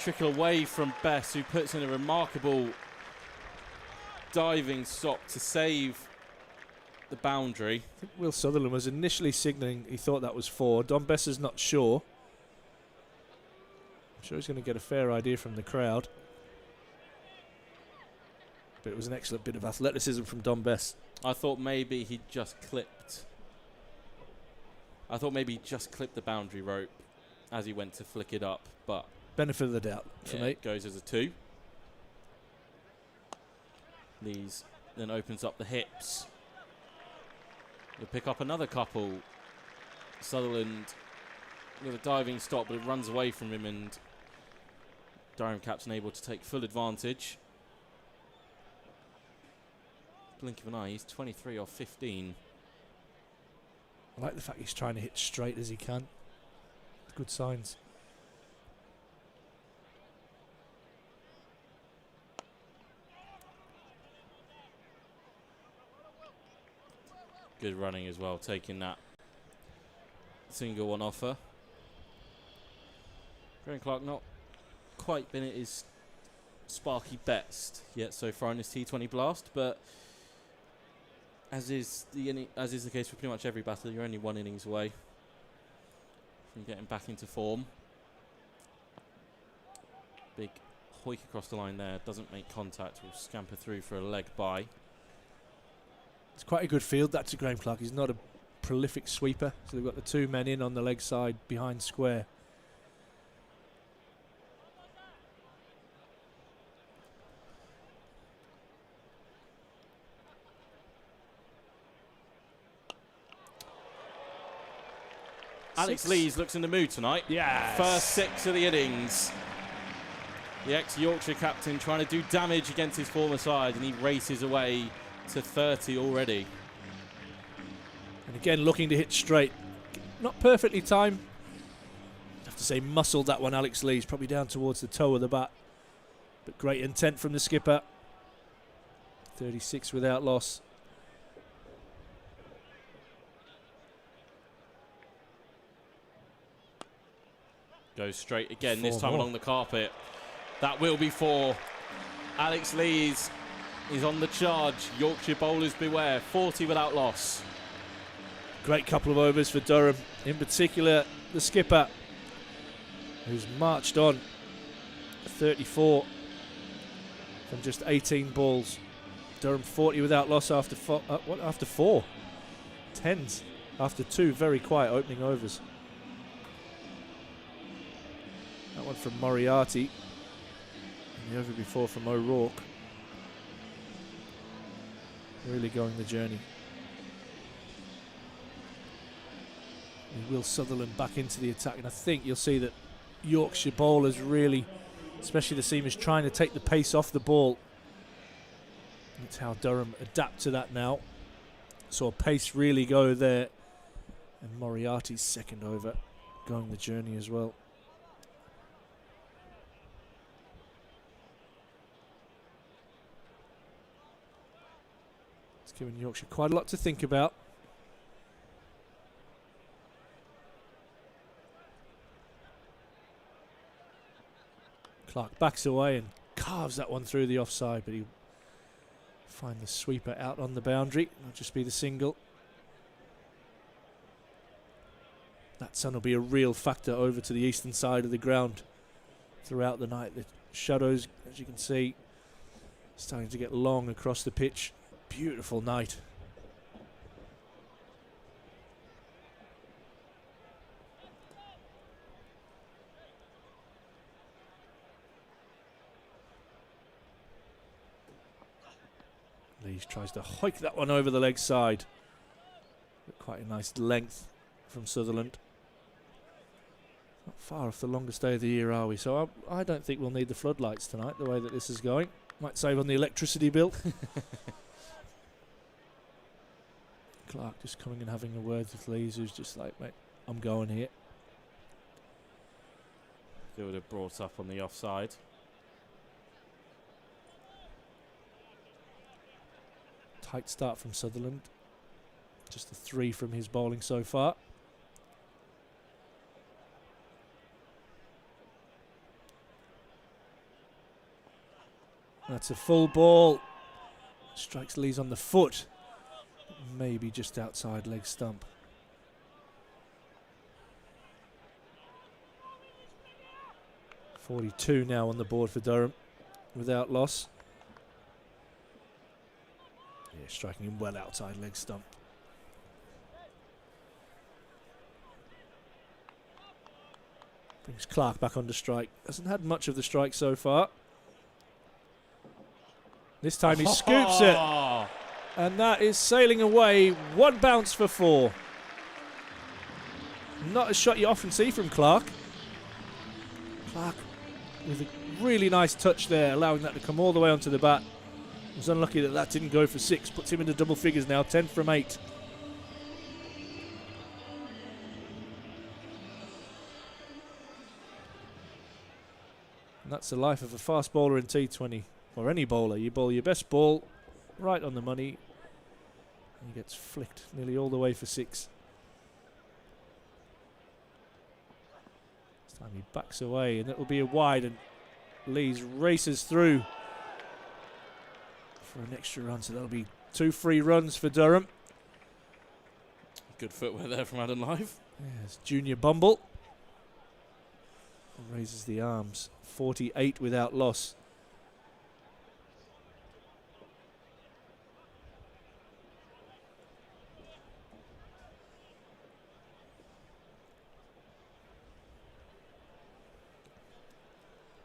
trickle away from Bess, who puts in a remarkable diving stop to save the boundary. I think Will Sutherland was initially signalling he thought that was 4. Don Besser's not sure. I'm sure he's going to get a fair idea from the crowd. But it was an excellent bit of athleticism from Don Bess. I thought maybe he just clipped. I thought maybe he just clipped the boundary rope as he went to flick it up, but Benefit of the doubt for me. it goes as a 2. Lees then opens up the hips. He'll pick up another couple. Sutherland with a diving stop, but it runs away from him, and Durham captain able to take full advantage. Blink of an eye, he's 23 off 15. I like the fact he's trying to hit straight as he can. Good signs. Good running as well, taking that single one off her. Graham Clark not quite been at his sparky best yet so far in this T20 Blast, but as is the case for pretty much every battle, you're only 1 innings away from getting back into form. Big hoik across the line there, doesn't make contact, will scamper through for a leg bye. It's quite a good field, that to Graham Clark. He's not a prolific sweeper, so they've got the 2 men in on the leg side behind square. Alex Lees looks in the mood tonight. Yes. First 6 of the innings. The ex-Yorkshire captain trying to do damage against his former side, and he races away to 30 already. And again, looking to hit straight. Not perfectly timed. I have to say, muscled that one, Alex Lees, probably down towards the toe of the bat. But great intent from the skipper. 36 without loss. Goes straight again, 4 this time more. along the carpet. That will be 4. Alex Lees is on the charge. Yorkshire bowlers beware. 40 without loss. Great couple of overs for Durham. In particular, the skipper, who's marched on 34 from just 18 balls. Durham 40 without loss after 4. Tens after 2 very quiet opening overs. That one from Moriarty. And the over before from O'Rourke. Really going the journey. And Will Sutherland back into the attack, and I think you'll see that Yorkshire bowlers really, especially the seamers, trying to take the pace off the ball. That's how Durham adapt to that now. Saw pace really go there, and Moriarty's second over going the journey as well. It's given Yorkshire quite a lot to think about. Clark backs away and carves that one through the offside, but he'll find the sweeper out on the boundary. It'll just be the single. That sun will be a real factor over to the eastern side of the ground throughout the night. The shadows, as you can see, starting to get long across the pitch. Beautiful night. Lees tries to hoik that one over the leg side. But quite a nice length from Sutherland. Not far off the longest day of the year, are we? So I don't think we'll need the floodlights tonight, the way that this is going. Might save on the electricity bill. Clark just coming and having a word with Lees, who's just like, mate, I'm going here. They would have brought up on the offside. Tight start from Sutherland. Just a 3 from his bowling so far. That's a full ball. Strikes Lees on the foot. Maybe just outside leg stump. .42 now on the board for Durham without loss. Yeah, striking him well outside leg stump. Brings Clark back under strike. Hasn't had much of the strike so far. This time he scoops it. And that is sailing away. One bounce for 4. Not a shot you often see from Clark. Clark with a really nice touch there, allowing that to come all the way onto the bat. It was unlucky that that didn't go for 6. Puts him into double figures now, 10 from 8. And that's the life of a fast bowler in T20, or any bowler. You bowl your best ball right on the money, and he gets flicked nearly all the way for 6. This time he backs away, and it will be a wide, and Lees races through for an extra run, so that'll be 2 free runs for Durham. Good footwear there from Adam Live. Yes, Junior Bumble raises the arms. 48 without loss.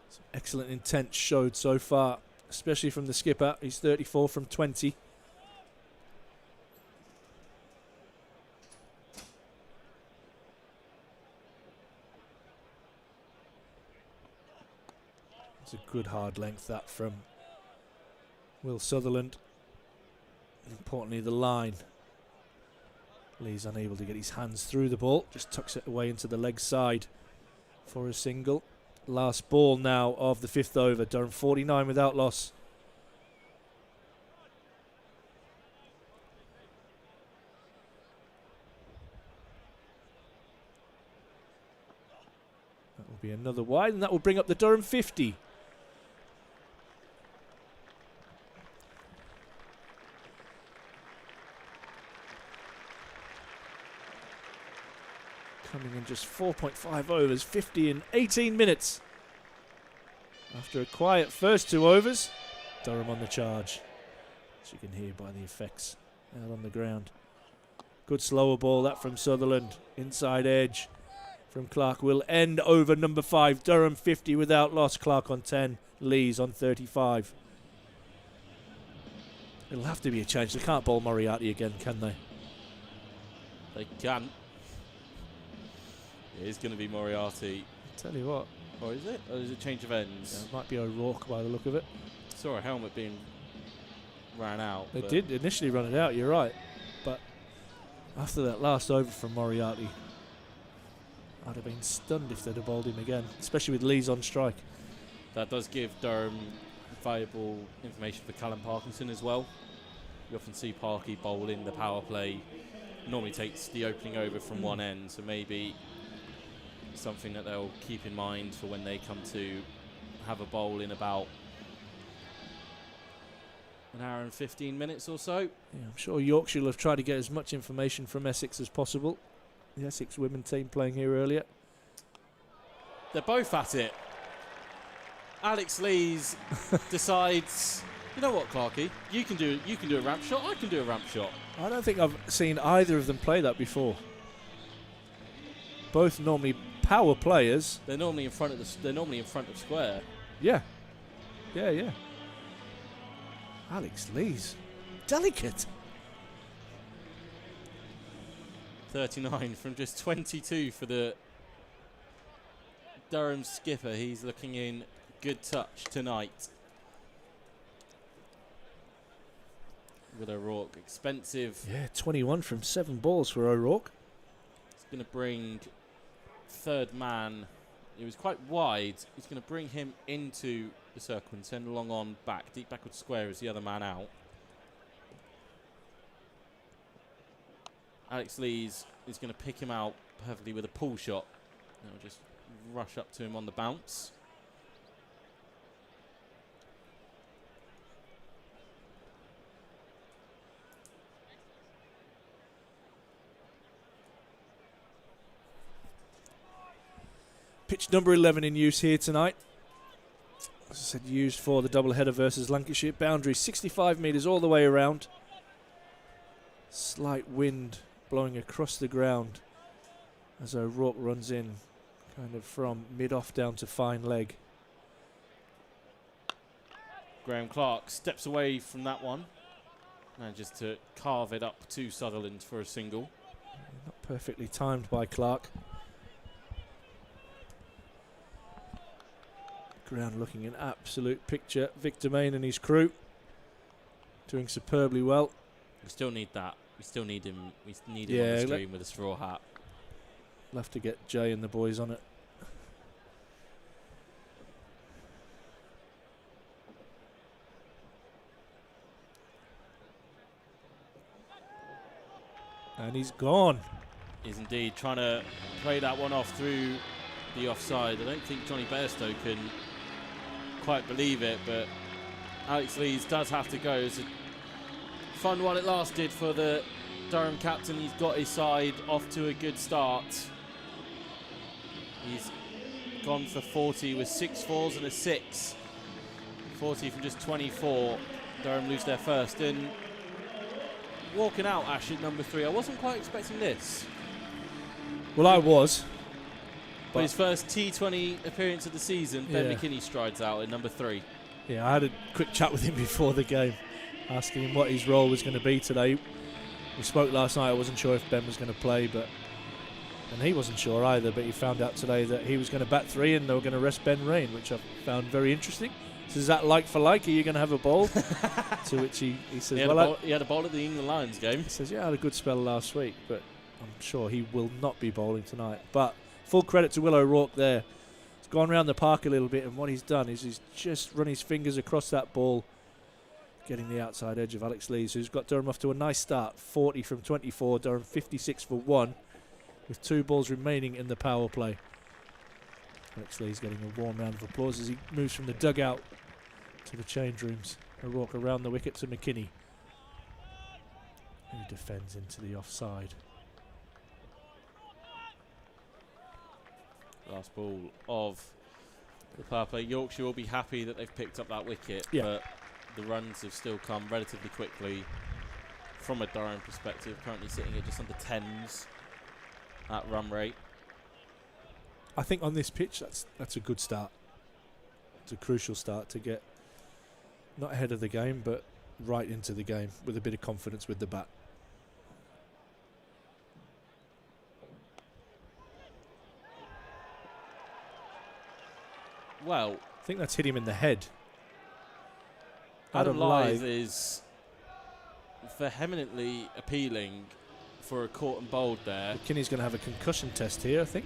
Some excellent intent showed so far, especially from the skipper. He's 34 from 20. It's a good hard length that from Will Sutherland. And importantly, the line. Lee's unable to get his hands through the ball. Just tucks it away into the leg side for a single. Last ball now of the 5th over. Durham 49 without loss. That will be another wide, and that will bring up the Durham 50. Coming in just 4.5 overs, 50 in 18 minutes. After a quiet first 2 overs, Durham on the charge, as you can hear by the effects out on the ground. Good slower ball, that from Sutherland. Inside edge from Clark will end over number 5. Durham 50 without loss. Clark on 10, Lees on 35. It'll have to be a change. They can't bowl Moriarty again, can they? They can. It is going to be Moriarty. Tell you what. Or is it? Or is it change of ends? Yeah, it might be O'Rourke by the look of it. Saw a helmet being ran out. They did initially run it out, you're right. But after that last over from Moriarty, I'd have been stunned if they'd have bowled him again, especially with Lees on strike. That does give Durham valuable information for Callum Parkinson as well. You often see Parky bowl in the power play. Normally takes the opening over from one end, so maybe something that they'll keep in mind for when they come to have a bowl in about an hour and 15 minutes or so. Yeah, I'm sure Yorkshire will have tried to get as much information from Essex as possible. The Essex women team playing here earlier. They're both at it. Alex Lees decides, you know what, Clarky, you can do a ramp shot, I can do a ramp shot. I don't think I've seen either of them play that before. Both normally power players. They're normally in front of square. Yeah. Yeah. Alex Lees. Delicate. 39 from just 22 for the Durham skipper. He's looking in good touch tonight. With O'Rourke. Expensive. Yeah, 21 from 7 balls for O'Rourke. It's going to bring third man. He was quite wide. He's going to bring him into the circle and send long on back. Deep backward square is the other man out. Alex Lees is going to pick him out perfectly with a pull shot. He'll just rush up to him on the bounce. Pitch number 11 in use here tonight. As I said, used for the doubleheader versus Lancashire. Boundary 65 metres all the way around. Slight wind blowing across the ground as O'Rourke runs in, kind of from mid-off down to fine leg. Graham Clark steps away from that one. Manages to carve it up to Sutherland for a single. Not perfectly timed by Clark. Ground looking an absolute picture. Victor Main and his crew doing superbly well. We still need that. We still need him. We need him on the stream with a straw hat. We'll have to get Jay and the boys on it. And he's gone. He's indeed trying to play that one off through the offside. I don't think Johnny Bairstow can quite believe it, but Alex Lees does have to go. It's a fun while it lasted for the Durham captain. He's got his side off to a good start. He's gone for 40 with 6 fours and a 6. 40 from just 24. Durham lose their first. And walking out, Ash, at number 3. I wasn't quite expecting this. Well, I was. But his first T20 appearance of the season, Ben McKinney strides out at number 3. Yeah, I had a quick chat with him before the game, asking him what his role was going to be today. We spoke last night. I wasn't sure if Ben was going to play, and he wasn't sure either, but he found out today that he was going to bat 3 and they were going to rest Ben Rain, which I found very interesting. So is that like for like? Are you going to have a bowl? To which he says, he had a bowl at the England Lions game. He says, yeah, I had a good spell last week, but I'm sure he will not be bowling tonight. But full credit to Will O'Rourke there. He's gone around the park a little bit, and what he's done is he's just run his fingers across that ball, getting the outside edge of Alex Lees, who's got Durham off to a nice start. 40 from 24, Durham 56 for 1, with 2 balls remaining in the power play. Alex Lees getting a warm round of applause as he moves from the dugout to the change rooms. O'Rourke around the wicket to McKinney, who defends into the offside. Last ball of the power play. Yorkshire will be happy that they've picked up that wicket, but the runs have still come relatively quickly from a Durham perspective, currently sitting at just under 10s at run rate. I think on this pitch that's a good start. It's a crucial start to get not ahead of the game, but right into the game with a bit of confidence with the bat. Well, I think that's hit him in the head. Adam Lythe is vehemently appealing for a caught and bowled there. McKinney's going to have a concussion test here, I think.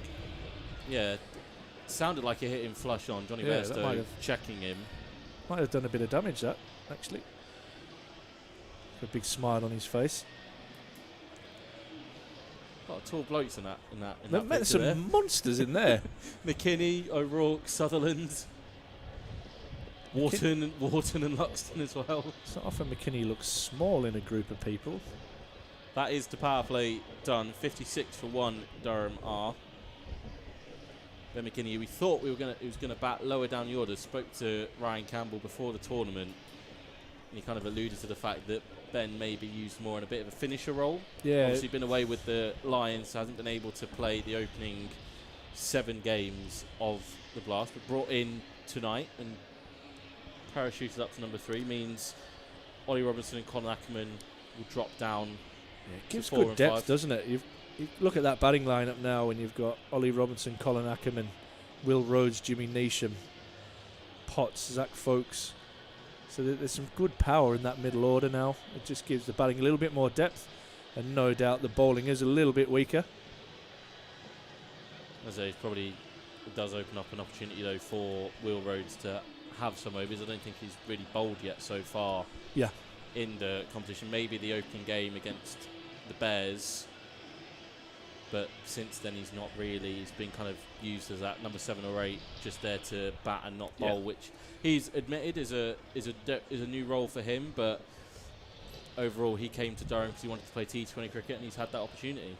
Yeah, sounded like it hit him flush on. Johnny Bairstow checking him. Might have done a bit of damage, that, actually. A big smile on his face. A lot of tall blokes in that. They've met some monsters in there. McKinney, O'Rourke, Sutherland, Wharton and Luxton as well. It's not often McKinney looks small in a group of people. That is the power play done. 56 for 1, Durham are. Ben McKinney, we thought he was going to bat lower down the order. Spoke to Ryan Campbell before the tournament, and he kind of alluded to the fact that Ben may be used more in a bit of a finisher role. Yeah, obviously been away with the Lions, hasn't been able to play the opening 7 games of the Blast, but brought in tonight and parachuted up to number 3 means Ollie Robinson and Colin Ackerman will drop down. Yeah, it gives good depth, 5. doesn't it? You look at that batting lineup now, and you've got Ollie Robinson, Colin Ackerman, Will Rhodes, Jimmy Neesham, Potts, Zach Folkes. So there's some good power in that middle order now. It just gives the batting a little bit more depth, and no doubt the bowling is a little bit weaker. As it probably does open up an opportunity though for Will Rhodes to have some overs. I don't think he's really bowled yet so far. Yeah. In the competition, maybe the opening game against the Bears, but since then he's not really. He's been kind of used as that number 7 or 8, just there to bat and not bowl, which he's admitted is a new role for him. But overall, he came to Durham because he wanted to play T20 cricket, and he's had that opportunity.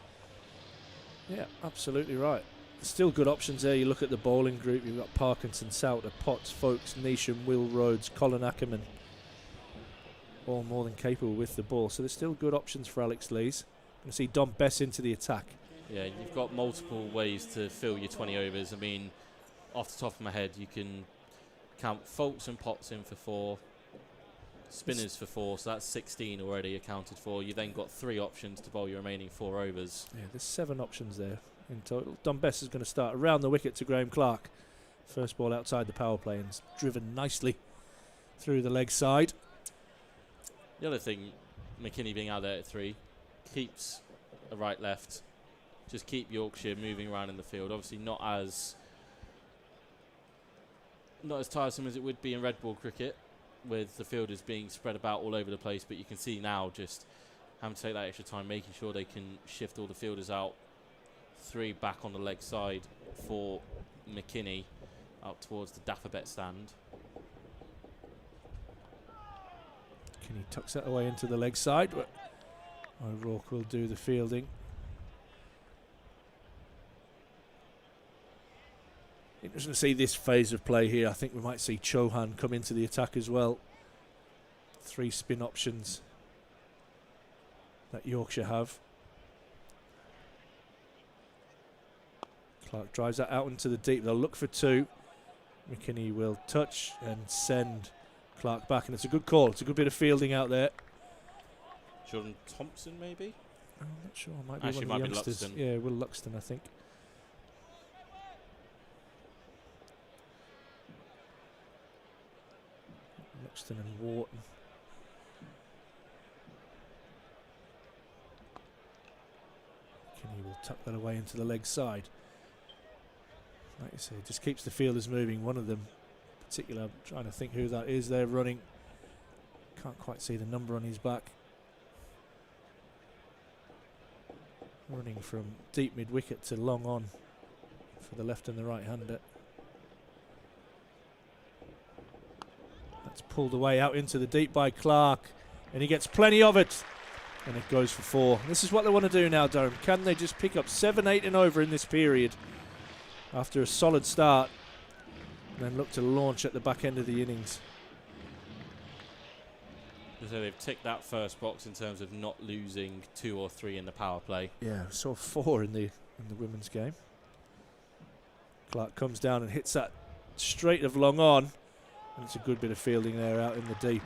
Yeah, absolutely right. Still good options there. You look at the bowling group. You've got Parkinson, Souter, Potts, Folkes, Neesham, Will Rhodes, Colin Ackerman. All more than capable with the ball. So there's still good options for Alex Lees. Going to see Dom Bess into the attack. Yeah, you've got multiple ways to fill your 20 overs. I mean, off the top of my head, you can count Folkes and Potts in for 4, spinners for 4, so that's 16 already accounted for. You then got 3 options to bowl your remaining 4 overs. Yeah, there's 7 options there in total. Dom Bess is going to start around the wicket to Graham Clark. First ball outside the power play and driven nicely through the leg side. The other thing, McKinney being out there at 3, keeps a right-left. Just keep Yorkshire moving around in the field. Obviously not as tiresome as it would be in red ball cricket, with the fielders being spread about all over the place, but you can see now just having to take that extra time, making sure they can shift all the fielders out. 3 back on the leg side for McKinney out towards the Daffabet stand. McKinney tucks that away into the leg side. O'Rourke will do the fielding. Interesting to see this phase of play here. I think we might see Chauhan come into the attack as well. 3 spin options that Yorkshire have. Clark drives that out into the deep. They'll look for 2. McKinney will touch and send Clark back, and it's a good call. It's a good bit of fielding out there. Jordan Thompson, maybe? I'm not sure. Might be Actually, one of the might be youngsters. Luxton. Yeah, Will Luxton, I think. Luxton and Wharton. McKinney will tuck that away into the leg side. Like you say, just keeps the fielders moving. One of them in particular, I'm trying to think who that is. They're running. Can't quite see the number on his back. Running from deep mid-wicket to long on for the left and the right-hander. That's pulled away out into the deep by Clark, and he gets plenty of it, and it goes for 4. This is what they want to do now, Durham. Can they just pick up 7, 8 and over in this period after a solid start, and then look to launch at the back end of the innings? So they've ticked that first box in terms of not losing 2 or 3 in the power play. Yeah, saw 4 in the women's game. Clark comes down and hits that straight of long on, and it's a good bit of fielding there out in the deep.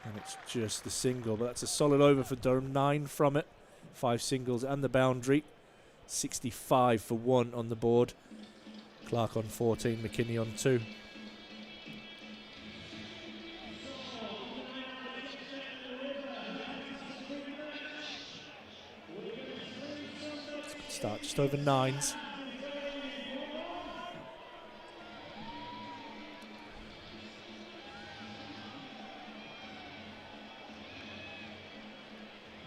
And it's just the single, but that's a solid over for Durham. 9 from it, 5 singles and the boundary. 65 for 1 on the board. Clark on 14, McKinney on 2. Start just over 9s.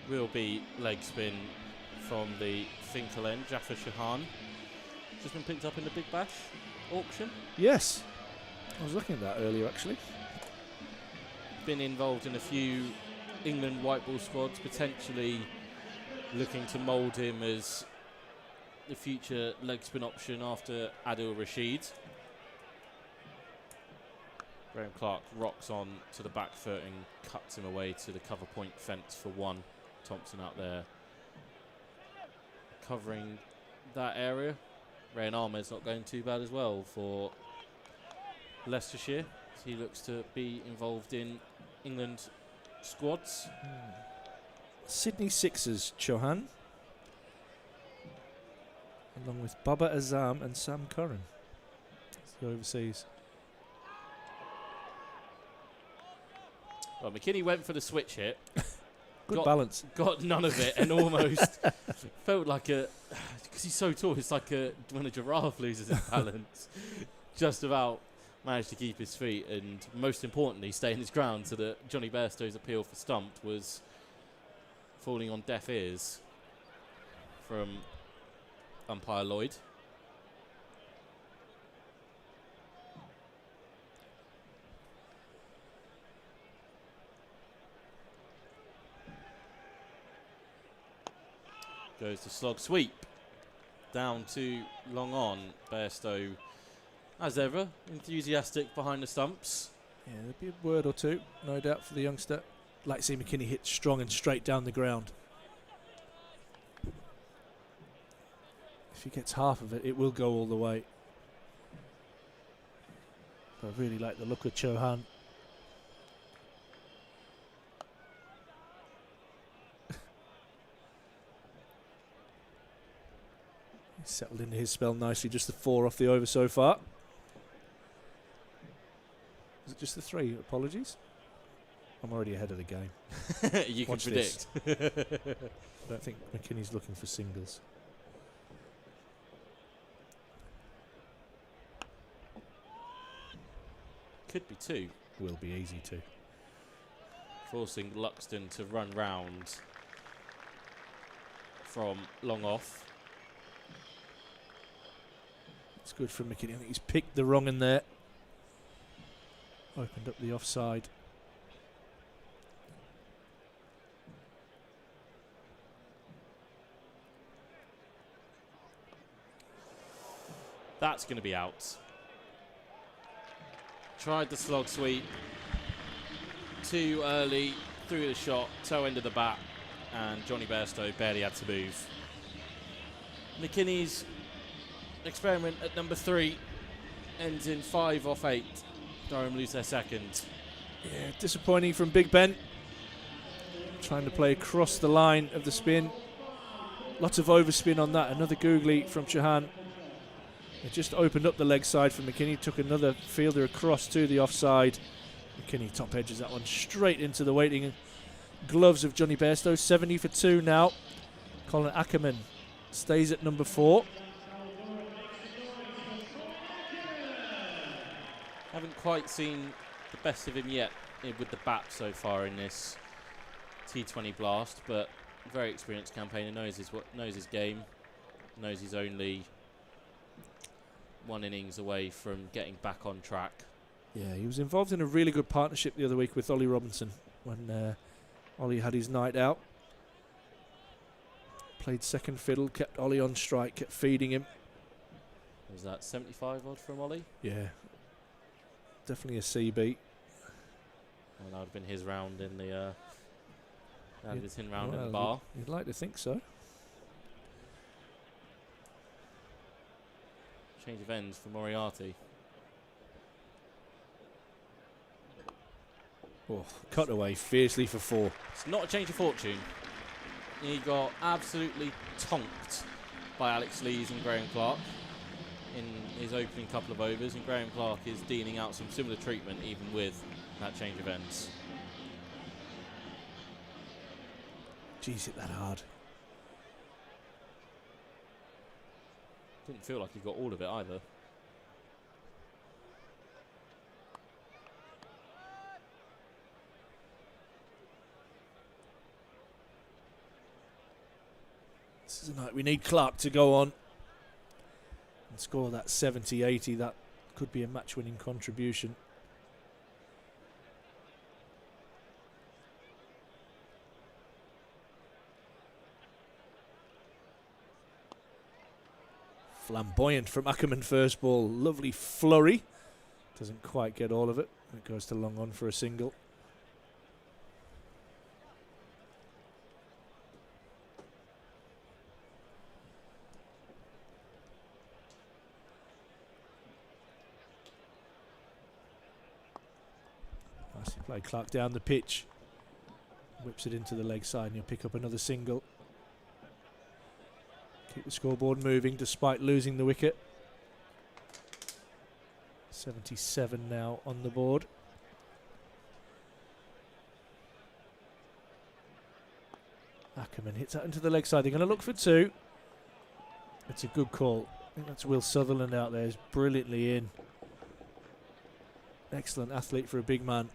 Will be leg spin from the Finkel end, Jaffa Shahan. Just been picked up in the Big Bash auction. Yes, I was looking at that earlier actually. Been involved in a few England white ball squads, potentially looking to mould him as the future leg spin option after Adil Rashid. Graham Clark rocks on to the back foot and cuts him away to the cover point fence for 1. Thompson out there covering that area. Rayan Ahmed's not going too bad as well for Leicestershire. He looks to be involved in England squads. Sydney Sixers, Chauhan, along with Baba Azam and Sam Curran. That's the overseas. Well, McKinney went for the switch hit. Good balance. Got none of it and almost felt like a... Because he's so tall, it's like when a giraffe loses its balance. Just about managed to keep his feet and, most importantly, stay in his ground, so that Johnny Bairstow's appeal for stumped was falling on deaf ears from umpire Lloyd. Goes to slog sweep. down to long on. Bairstow, as ever, enthusiastic behind the stumps. Yeah, there'll be a word or two, no doubt, for the youngster. Like to see McKinney hit strong and straight down the ground. If he gets half of it, it will go all the way. But I really like the look of Chauhan. He's settled into his spell nicely. Just the 4 off the over so far. Is it just the 3? Apologies. I'm already ahead of the game. You can Watch predict. I don't think McKinney's looking for singles. Could be 2. Will be easy too. Forcing Luxton to run round from long off. It's good for McKinney. I think he's picked the wrong in there. Opened up the offside. That's going to be out. Tried the slog sweep. Too early. Through the shot. Toe end of the bat. And Johnny Bairstow barely had to move. McKinney's experiment at number 3 ends in 5 off 8. Durham lose their second. Yeah, disappointing from Big Ben. Trying to play across the line of the spin. Lots of overspin on that. Another googly from Chauhan. It just opened up the leg side for McKinney. Took another fielder across to the offside. McKinney top edges that one straight into the waiting gloves of Johnny Bairstow. 70 for 2 now. Colin Ackerman stays at number 4. Haven't quite seen the best of him yet with the bat so far in this T20 Blast, but very experienced campaigner, knows his game, knows he's only 1 innings away from getting back on track. Yeah, he was involved in a really good partnership the other week with Ollie Robinson when Ollie had his night out. Played second fiddle, kept Ollie on strike, kept feeding him. Was that 75 odd from Ollie? Yeah, definitely a CB. Well, that would have been his round in the his in round in Well, the bar. You'd like to think so. Change of ends for Moriarty. Oh, cut away fiercely for 4. It's not a change of fortune. He got absolutely tonked by Alex Lees and Graham Clark in his opening couple of overs, and Graham Clark is dealing out some similar treatment even with that change of ends. Jeez, hit that hard. Didn't feel like he got all of it either. This is a night we need Clark to go on and score that 70-80. That could be a match-winning contribution. Flamboyant from Ackerman first ball. Lovely flurry. Doesn't quite get all of it. It goes to long on for a single. Nicely played Clark down the pitch. Whips it into the leg side and he'll pick up another single. Keep the scoreboard moving despite losing the wicket. 77 now on the board. Ackerman hits that into the leg side. They're going to look for 2. It's a good call. I think that's Will Sutherland out there. He's brilliantly in. Excellent athlete for a big man.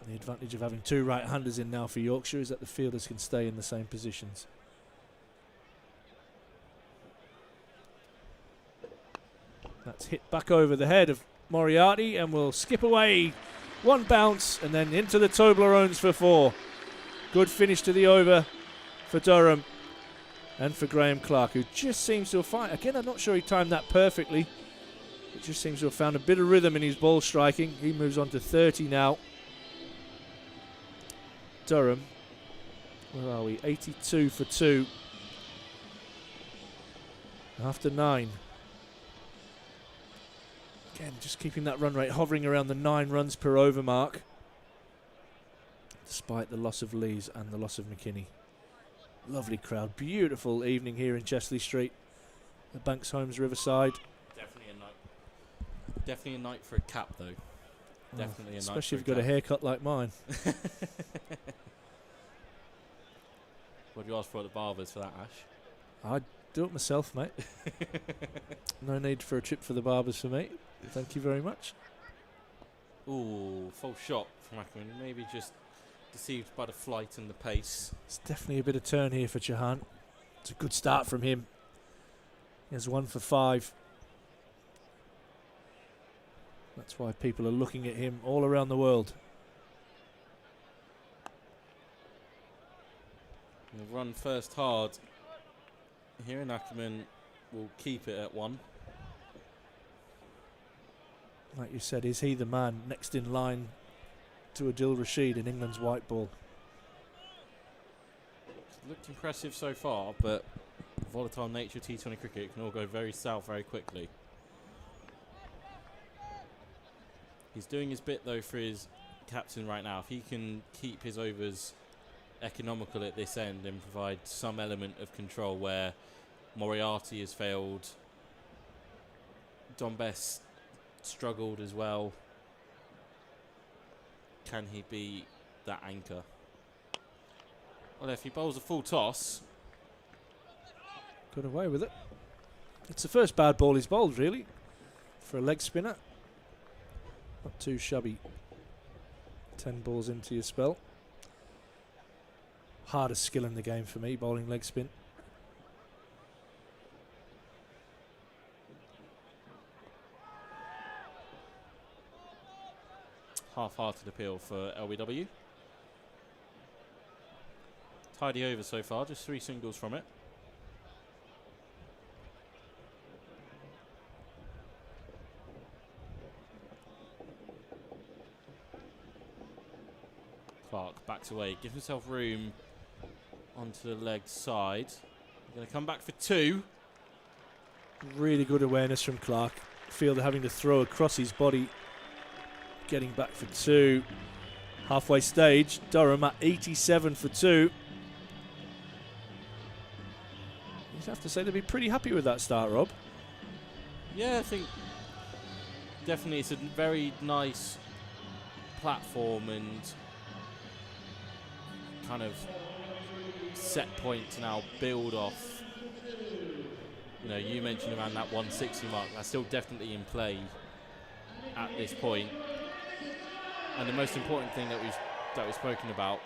The advantage of having 2 right-handers in now for Yorkshire is that the fielders can stay in the same positions. That's hit back over the head of Moriarty and will skip away. 1 bounce and then into the Toblerones for 4. Good finish to the over for Durham. And for Graham Clark, who just seems to have found, again, I'm not sure he timed that perfectly. It just seems to have found a bit of rhythm in his ball striking. He moves on to 30 now. Durham, where are we? 82 for 2. After 9. Again, just keeping that run rate hovering around the 9 runs per over mark, despite the loss of Lees and the loss of McKinney. Lovely crowd. Beautiful evening here in Chesley Street at Banks Homes Riverside. Definitely a night for a cap, though. Definitely a night. Especially for if you've got a haircut like mine. What do you ask for at the barbers for that, Ash? I'd do it myself, mate. No need for a trip for the barbers for me. Thank you very much. Ooh, false shot from Ackerman. Maybe just deceived by the flight and the pace. It's definitely a bit of turn here for Chahan. It's a good start from him. He has 1 for 5. That's why people are looking at him all around the world. He'll run first hard. Here in Ackerman will keep it at 1. Like you said, is he the man next in line to Adil Rashid in England's white ball? Looked impressive so far, but volatile nature of T20 cricket can all go very south very quickly. He's doing his bit though for his captain right now. If he can keep his overs economical at this end and provide some element of control where Moriarty has failed, Don Best struggled as well, can he be that anchor? Well, if he bowls a full toss, Got away with it. It's the first bad ball he's bowled, really, for a leg spinner. Not too shabby. 10 balls into your spell. Hardest skill in the game for me, bowling leg spin. half-hearted appeal for LBW. Tidy over so far, just 3 singles from it. Clark backs away, gives himself room onto the leg side. Going to come back for 2. Really good awareness from Clark. Fielder having to throw across his body. Getting back for 2. Halfway stage, Durham at 87 for 2. You'd have to say they'd be pretty happy with that start, Rob. Yeah, I think definitely it's a very nice platform and kind of set point to now build off. You know, you mentioned around that 160 mark. That's still definitely in play at this point. And the most important thing that we've spoken about,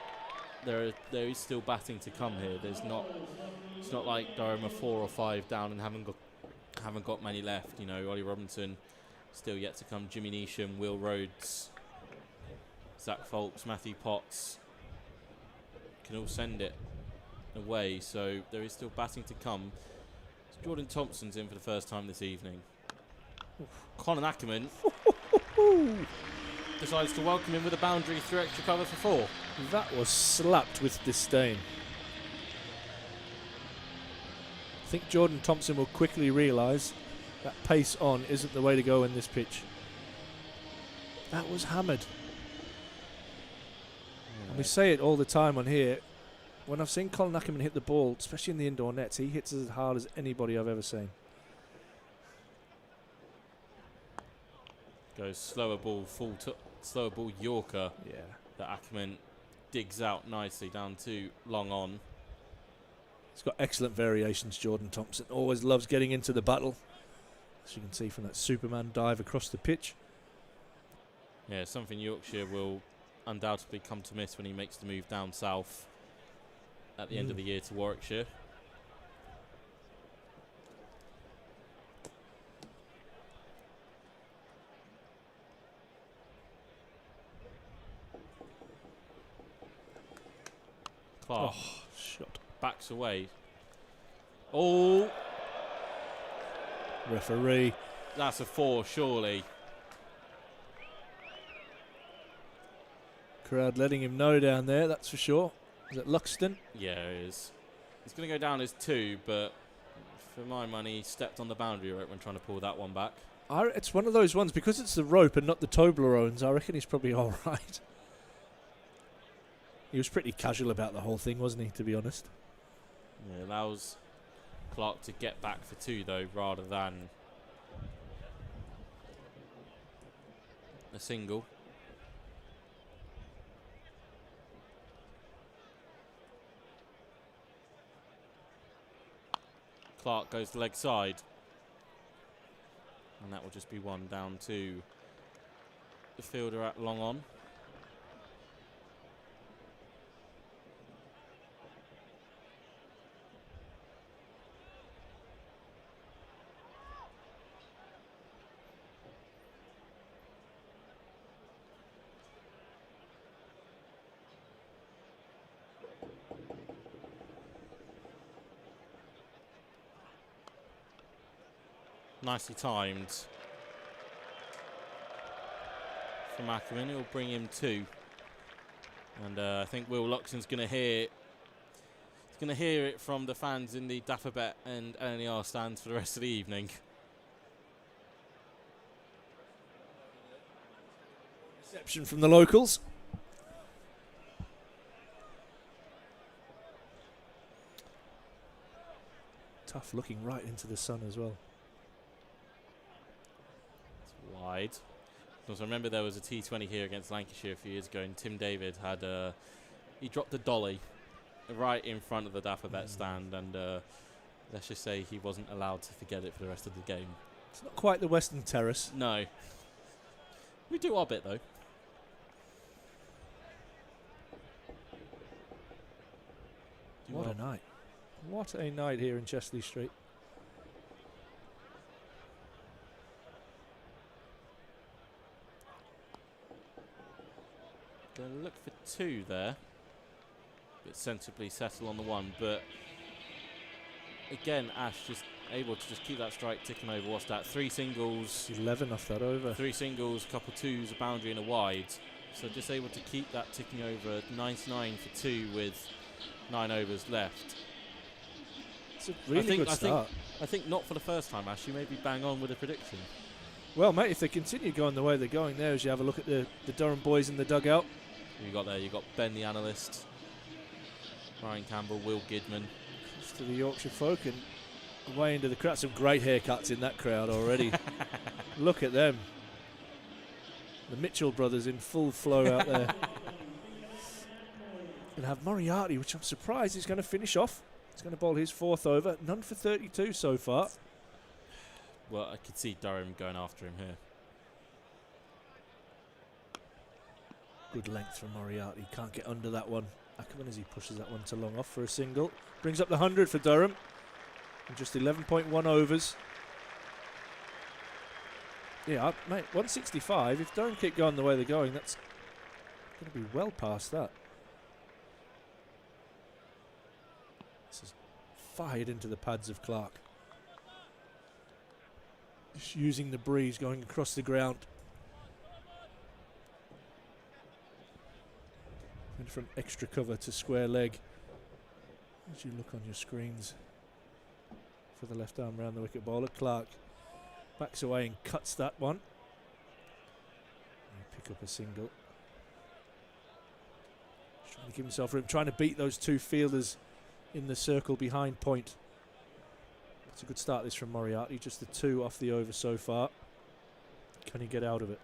there is still batting to come here. It's not like Durham are 4 or 5 down and haven't got many left. You know, Ollie Robinson still yet to come. Jimmy Neesham, Will Rhodes, Zach Folks, Matthew Potts can all send it away. So there is still batting to come. Jordan Thompson's in for the first time this evening. Colin Ackerman decides to welcome him with a boundary through extra cover for 4. That was slapped with disdain. I think Jordan Thompson will quickly realise that pace on isn't the way to go in this pitch. That was hammered. Yeah. And we say it all the time on here. When I've seen Colin Ackerman hit the ball, especially in the indoor nets, he hits as hard as anybody I've ever seen. Goes slower ball, slower ball Yorker. Yeah. That Ackerman digs out nicely down to long on. He's got excellent variations, Jordan Thompson. Always loves getting into the battle. As you can see from that Superman dive across the pitch. Yeah, something Yorkshire will undoubtedly come to miss when he makes the move down south at the end of the year to Warwickshire. Clark Shot. backs away. Oh, Referee. that's a 4, surely. Crowd letting him know down there, that's for sure. Is it Luxton? Yeah, it is. It's going to go down as 2, but for my money, he stepped on the boundary rope when trying to pull that one back. It's one of those ones, because it's the rope and not the Toblerones, I reckon he's probably all right. He was pretty casual about the whole thing, wasn't he, to be honest? Yeah, allows Clark to get back for 2, though, rather than a single. Clark goes to leg side. And that will just be 1 down to the fielder at long on. Nicely timed from Ackerman. He'll bring him 2. And I think Will Luxon's going to hear it from the fans in the Daffabet and LNER stands for the rest of the evening. Reception from the locals. Tough looking right into the sun as well. Wide. Because I remember there was a T20 here against Lancashire a few years ago, and Tim David had he dropped a dolly right in front of the Daffabet stand, and let's just say he wasn't allowed to forget it for the rest of the game. It's not quite the Western Terrace. No. We do our bit, though. What a night. What a night here in Chesley Street. Going to look for 2 there. But sensibly settle on the 1. But again, Ash just able to just keep that strike ticking over. What's that? 3 singles. 11 off that over. 3 singles, a couple 2s, a boundary and a wide. So just able to keep that ticking over. 99 for 2 with 9 overs left. It's a really good start. I think not for the first time, Ash. You may be bang on with a prediction. Well, mate, if they continue going the way they're going there, as you have a look at the Durham boys in the dugout. You got there. You got Ben the analyst, Ryan Campbell, Will Gidman. Just to the Yorkshire folk and away into the crowd. Some great haircuts in that crowd already. Look at them. The Mitchell brothers in full flow out there. And have Moriarty, which I'm surprised is going to finish off. He's going to bowl his 4th over. None for 32 so far. Well, I could see Durham going after him here. Good length from Moriarty. Can't get under that one. Ackerman as he pushes that one to long off for a single. Brings up the 100 for Durham. And just 11.1 overs. Yeah, mate, 165. If Durham keep going the way they're going, that's going to be well past that. This is fired into the pads of Clark. Just using the breeze going across the ground. And from extra cover to square leg. As you look on your screens for the left arm round the wicket bowler, Clark backs away and cuts that one. And pick up a single. Just trying to give himself room, trying to beat those 2 fielders in the circle behind point. It's a good start this from Moriarty, just the 2 off the over so far. Can he get out of it?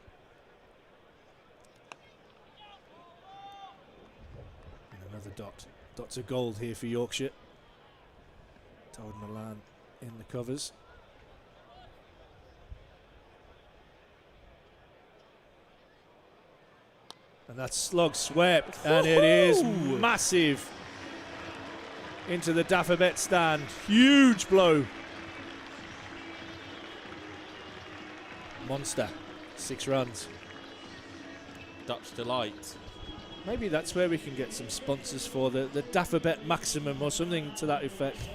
And another dot. Dots of gold here for Yorkshire. Todd Milan in the covers. And that slug swept, and it is massive into the Daffabet stand. Huge blow. Monster. 6 runs. Dutch Delight. Maybe that's where we can get some sponsors for the Daffabet Maximum or something to that effect.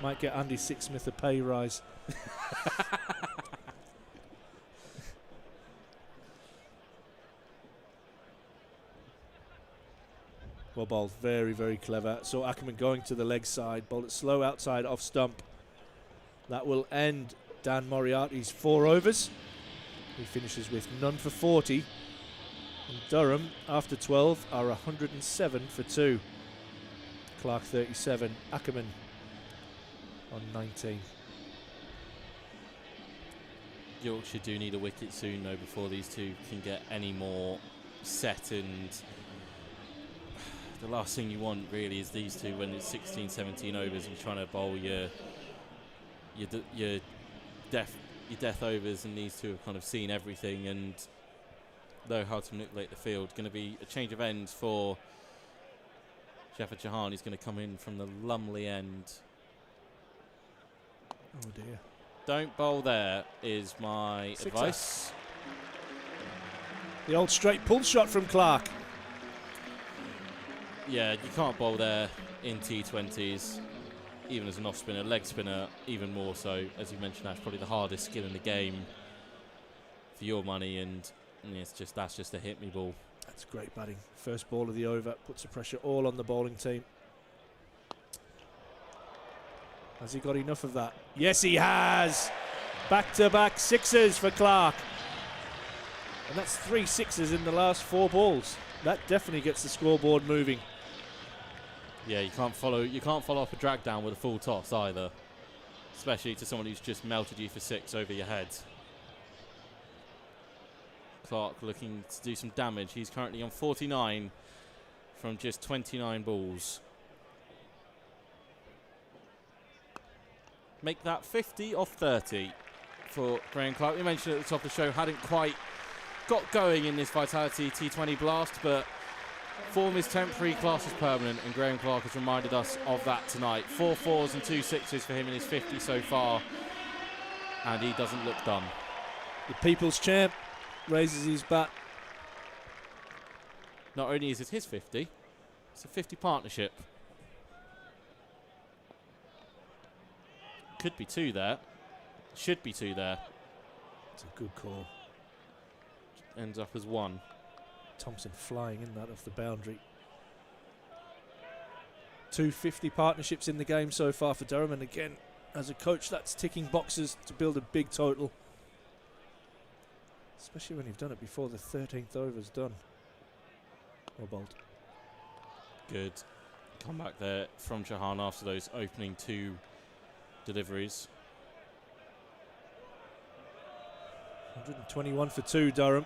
Might get Andy Sixsmith a pay rise. Well bowled, very, very clever. So Ackerman going to the leg side, bowled it slow outside off stump. That will end Dan Moriarty's 4 overs. He finishes with none for 40. And Durham, after 12, are 107 for 2. Clark 37, Ackerman on 19. Yorkshire do need a wicket soon, though, before these two can get any more set. And the last thing you want, really, is these two when it's 16, 17 overs and you're trying to bowl your death overs, and these two have kind of seen everything and know how to manipulate the field. Going to be a change of ends for Jafar Chauhan. He's going to come in from the Lumley end. Oh dear. Don't bowl there is my Sixer. advice. The old straight pull shot from Clark. Yeah, you can't bowl there in T20s, even as an off spinner. Leg spinner, even more so. As you mentioned, that's probably the hardest skill in the game for your money, and that's just a hit me ball. That's great batting. First ball of the over, puts the pressure all on the bowling team. Has he got enough of that? Yes, he has. Back-to-back sixes for Clark. And that's 3 sixes in the last 4 balls. That definitely gets the scoreboard moving. Yeah, you can't follow up a drag down with a full toss either, especially to someone who's just melted you for 6 over your head. Clark looking to do some damage. He's currently on 49 from just 29 balls. Make that 50 off 30 for Graham Clark. We mentioned at the top of the show, hadn't quite got going in this Vitality T20 Blast, but form is temporary, class is permanent, and Graham Clark has reminded us of that tonight. 4 4s and 2 6s for him in his 50 so far, and he doesn't look done. The People's Champ raises his bat. Not only is it his 50, it's a 50 partnership. Could be 2 there. Should be 2 there. It's a good call. Ends up as 1. Thompson flying in that off the boundary. 2 50 partnerships in the game so far for Durham, and again, as a coach, that's ticking boxes to build a big total. Especially when you've done it before the 13th over's done. Well bowled. Good. Come back there from Chauhan after those opening 2 deliveries. 121 for 2, Durham.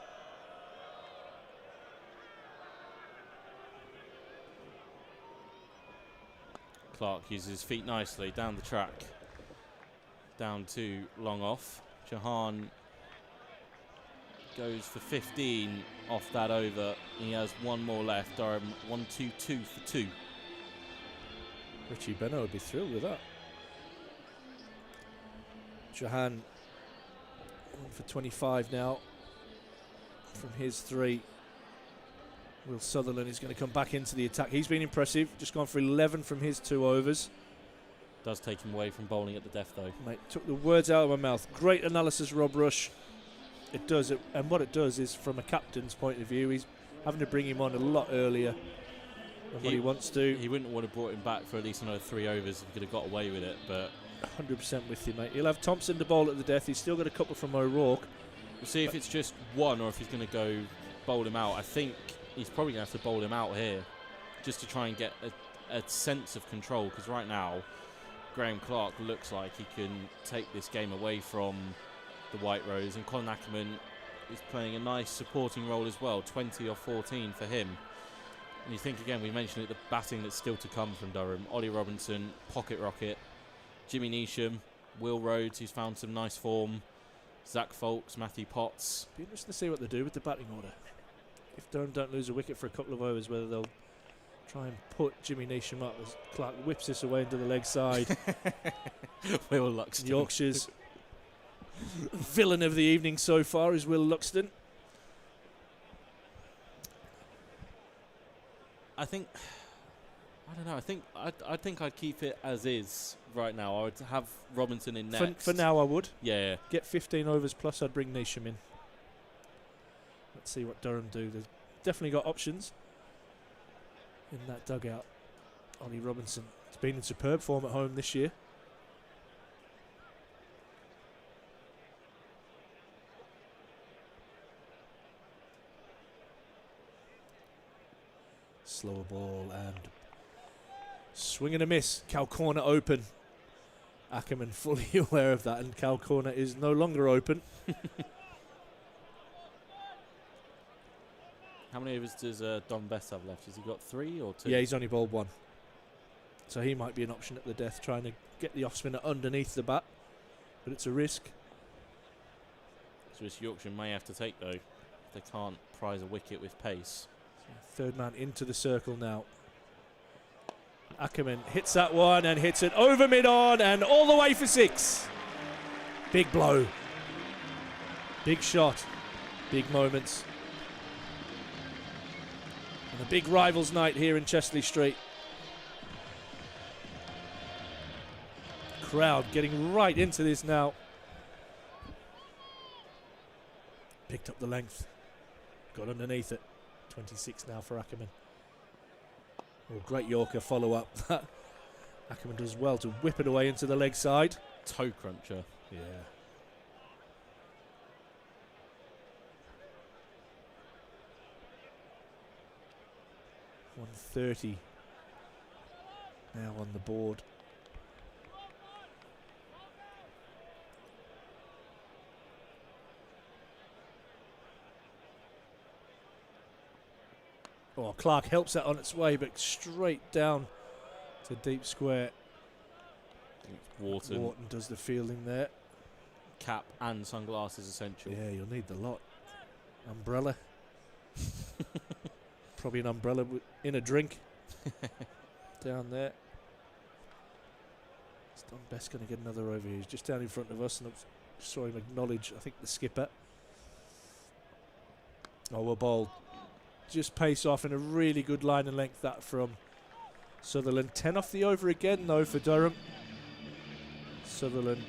Clark uses his feet nicely down the track. Down to long off. Chauhan goes for 15 off that over. He has 1 more left. Durham 1-2-2 for 2. Richie Benno would be thrilled with that. Chauhan 1 for 25 now from his 3. Will Sutherland is going to come back into the attack. He's been impressive. Just gone for 11 from his 2 overs. Does take him away from bowling at the death, though. Mate, took the words out of my mouth. Great analysis, Rob Rush. It does it, and what it does is, from a captain's point of view, he's having to bring him on a lot earlier than what he wants to. He wouldn't want to brought him back for at least another 3 overs if he could have got away with it, but 100% with you, mate. He'll have Thompson to bowl at the death. He's still got a couple from O'Rourke. We'll see if it's just 1 or if he's going to go bowl him out. I think he's probably going to have to bowl him out here just to try and get a sense of control, because right now Graham Clark looks like he can take this game away from the White Rose, and Colin Ackerman is playing a nice supporting role as well. 20 or 14 for him. And you think, again, we mentioned it, the batting that's still to come from Durham. Ollie Robinson, Pocket Rocket, Jimmy Neesham, Will Rhodes, who's found some nice form, Zach Folks, Matthew Potts. Be interesting to see what they do with the batting order. If Durham don't lose a wicket for a couple of overs, whether they'll try and put Jimmy Neesham up as Clark whips this away into the leg side. Will Luxton. Yorkshire's villain of the evening so far is Will Luxton. I think I don't know. I think I'd keep it as is right now. I would have Robinson in next. For now, I would. Yeah. Get 15 overs plus I'd bring Neesham in. Let's see what Durham do. They've definitely got options in that dugout. Ollie Robinson has been in superb form at home this year. Slower ball and swing and a miss. Cow corner open. Ackerman fully aware of that, and cow corner is no longer open. How many overs does Don Best have left? Has he got 3 or 2? Yeah, he's only bowled 1. So he might be an option at the death, trying to get the off spinner underneath the bat. But it's a risk. So this Yorkshire may have to take, though. They can't prize a wicket with pace. Third man into the circle now. Ackerman hits that one and hits it over mid-on and all the way for 6. Big blow. Big shot. Big moments. And a big rivals night here in Chesley Street. Crowd getting right into this now. Picked up the length. Got underneath it. 26 now for Ackerman. Oh, great Yorker follow-up. Ackerman does well to whip it away into the leg side. Toe cruncher. Yeah. .130 now on the board. Oh, Clark helps that on its way, but straight down to deep square. Wharton. Wharton does the fielding there. Cap and sunglasses essential. Yeah, you'll need the lot. Umbrella. Probably an umbrella in a drink. Down there. Is Don Best going to get another over here? He's just down in front of us, and I saw him acknowledge, I think, the skipper. Oh, well bowled. Just pace off in a really good line and length, that from Sutherland. 10 off the over again, though, for Durham. Sutherland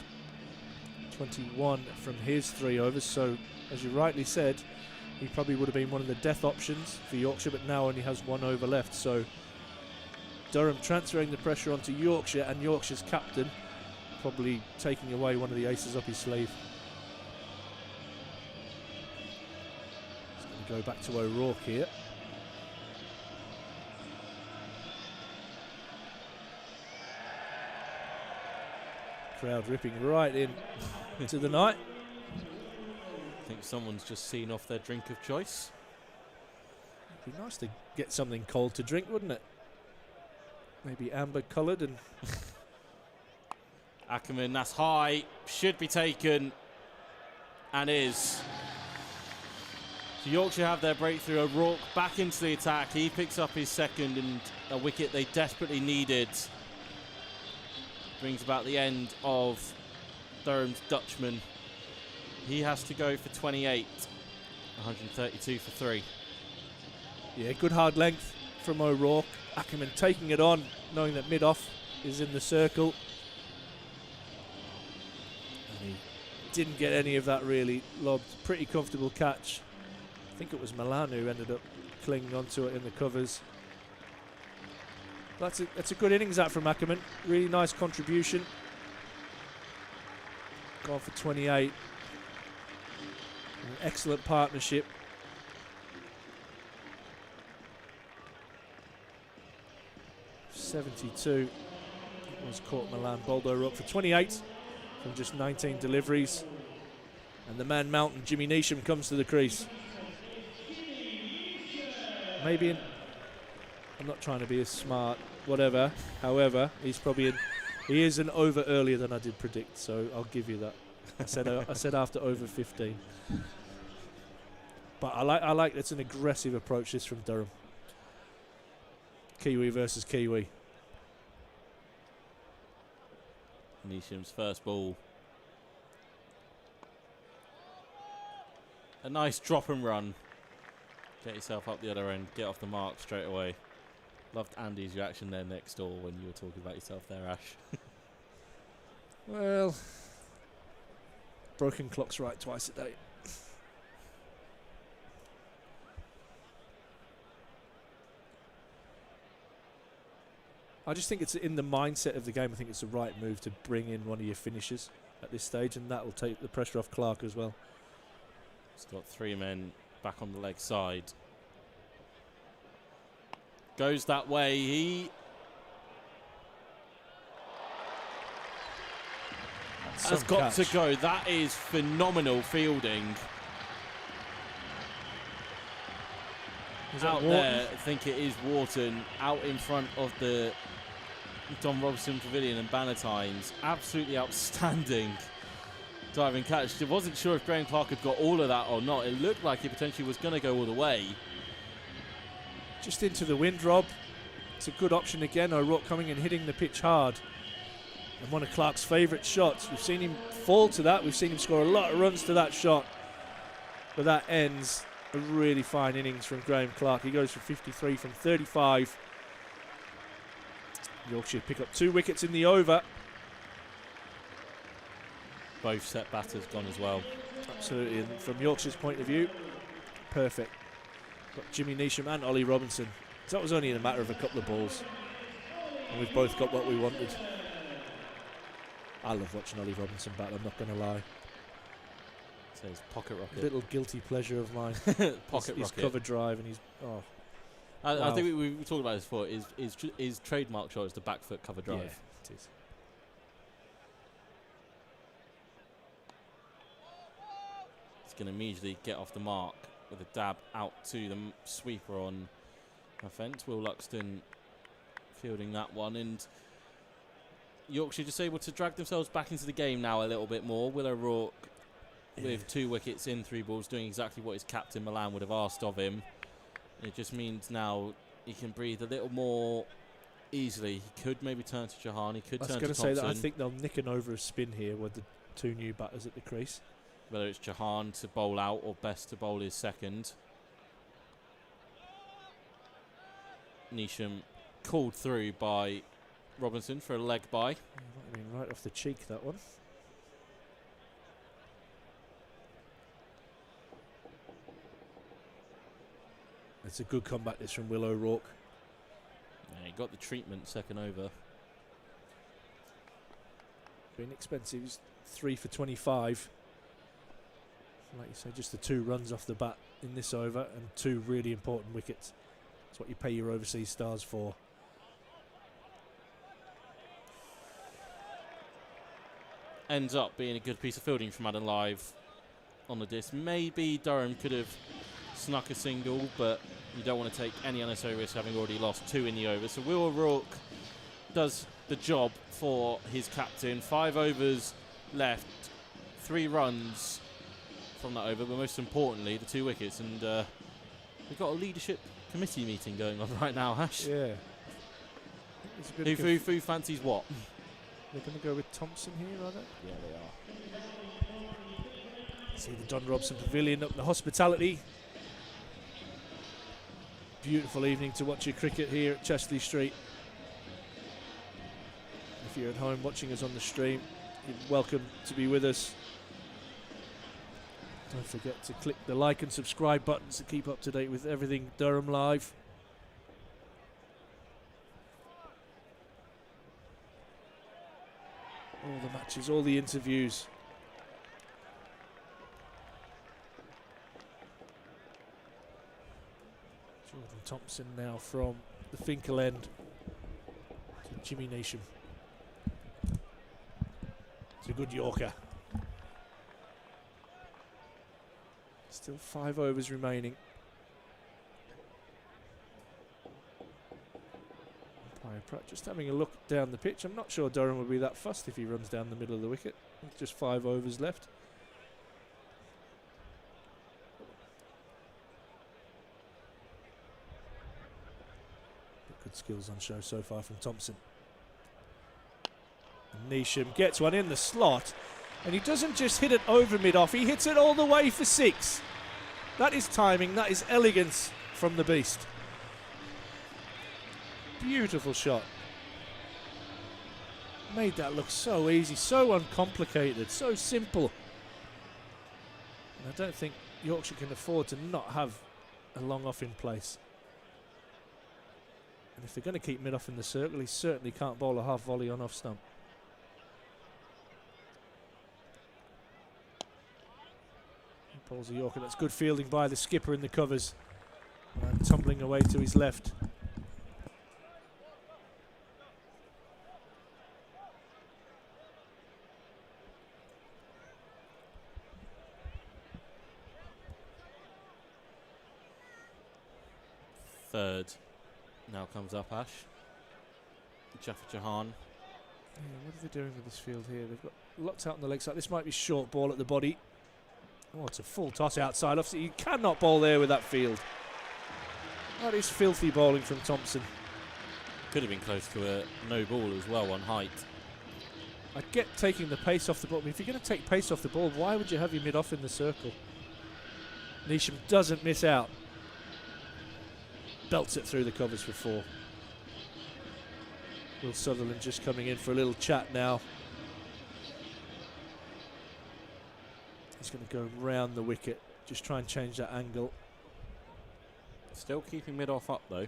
21 from his 3 overs, so as you rightly said, he probably would have been one of the death options for Yorkshire, but now only has 1 over left. So Durham transferring the pressure onto Yorkshire, and Yorkshire's captain probably taking away one of the aces up his sleeve. He's going to go back to O'Rourke here. Crowd ripping right in into the night. I think someone's just seen off their drink of choice. It'd be nice to get something cold to drink, wouldn't it? Maybe amber coloured and... Ackerman, that's high, should be taken, and is. So Yorkshire have their breakthrough. O'Rourke back into the attack. He picks up his second, and a wicket they desperately needed. Brings about the end of Durham's Dutchman. He has to go for 28. 132 for 3. Yeah, good hard length from O'Rourke. Ackerman taking it on, knowing that mid-off is in the circle. And he didn't get any of that really. Lobbed, pretty comfortable catch. I think it was Milan who ended up clinging onto it in the covers. That's a good innings that from Ackerman. Really nice contribution. Gone for 28. An excellent partnership. .72 was caught Milan. Bowled up for 28 from just 19 deliveries. And the man mountain, Jimmy Neesham, comes to the crease. Maybe I'm not trying to be as smart, whatever. However, he is an over earlier than I did predict, so I'll give you that. I said after over 15. But I like it's an aggressive approach this from Durham. Kiwi versus Kiwi. Neesham's first ball. A nice drop and run. Get yourself up the other end, get off the mark straight away. Loved Andy's reaction there next door when you were talking about yourself there, Ash. Well, broken clock's right twice a day. I just think it's in the mindset of the game. I think it's the right move to bring in one of your finishers at this stage, and that will take the pressure off Clark as well. He's got 3 men back on the leg side. Goes that way. He has got to go. That is phenomenal fielding. Out there, I think it is Wharton, out in front of the Don Robson Pavilion and Bannatynes. Absolutely outstanding diving catch. I wasn't sure if Graham Clark had got all of that or not. It looked like he potentially was going to go all the way. Just into the wind, Rob. It's a good option again. O'Rourke coming and hitting the pitch hard. And one of Clark's favourite shots. We've seen him fall to that. We've seen him score a lot of runs to that shot. But that ends a really fine innings from Graham Clark. He goes for 53 from 35. Yorkshire pick up 2 wickets in the over. Both set batters gone as well. Absolutely, and from Yorkshire's point of view, perfect. Got Jimmy Neesham and Ollie Robinson. So that was only in a matter of a couple of balls. And we've both got what we wanted. I love watching Ollie Robinson bat, I'm not going to lie. So his pocket rocket. A little guilty pleasure of mine. Pocket his rocket. cover drive and he's... Oh. I think we talked about this before. His trademark shot is the back foot cover drive. Yeah, it is. He's going to immediately get off the mark with a dab out to the sweeper on offence. Will Luxton fielding that one, and Yorkshire just able to drag themselves back into the game now a little bit more. Will O'Rourke with 2 wickets in 3 balls doing exactly what his captain Milan would have asked of him. It just means now he can breathe a little more easily. He could maybe turn to Jahan. He could turn to Thompson. I was going to say that I think they'll nick an over a spin here with the 2 new batters at the crease. Whether it's Jahan to bowl out or Best to bowl his second. Neesham called through by Robinson for a leg bye. Might have been right off the cheek, that one. It's a good comeback this from Will O'Rourke. Yeah, he got the treatment second over. Been expensive. He's 3 for 25. Like you say, just the 2 runs off the bat in this over and 2 really important wickets. That's what you pay your overseas stars for. Ends up being a good piece of fielding from Adam Live on the disc. Maybe Durham could have snuck a single, but you don't want to take any unnecessary risk having already lost 2 in the over. So Will O'Rourke does the job for his captain. 5 overs left, 3 runs from that over, but most importantly, the 2 wickets. And we've got a leadership committee meeting going on right now, Ash. Yeah. Who fancies what? They're going to go with Thompson here, are they? Yeah, they are. See the Don Robson Pavilion up in the hospitality. Beautiful evening to watch your cricket here at Chesley Street. If you're at home watching us on the stream, you're welcome to be with us. Don't forget to click the like and subscribe buttons to keep up to date with everything Durham Live. All the matches, all the interviews. Jordan Thompson now from the Finkel end to Jimmy Neesham. It's a good Yorker. Still 5 overs remaining. Umpire Pratt just having a look down the pitch. I'm not sure Durham will be that fussed if he runs down the middle of the wicket. Just 5 overs left. Good skills on show so far from Thompson. And Neesham gets one in the slot. And he doesn't just hit it over mid-off, he hits it all the way for 6. That is timing, that is elegance from the beast. Beautiful shot. Made that look so easy, so uncomplicated, so simple. And I don't think Yorkshire can afford to not have a long off in place. And if they're going to keep mid off in the circle, he certainly can't bowl a half volley on off stump. He pulls a Yorker. That's good fielding by the skipper in the covers. And tumbling away to his left. Third now comes up, Ash. Jaffa Jahan. Yeah, what are they doing with this field here? They've got lots out on the leg side. This might be short ball at the body. Oh, it's a full toss outside off. So you cannot bowl there with that field. That is filthy bowling from Thompson. Could have been close to a no ball as well on height. I get taking the pace off the ball. I mean, if you're going to take pace off the ball, why would you have your mid off in the circle? Neesham doesn't miss out. Belts it through the covers for 4. Will Sutherland just coming in for a little chat now. He's going to go round the wicket, just try and change that angle. Still keeping mid off up though.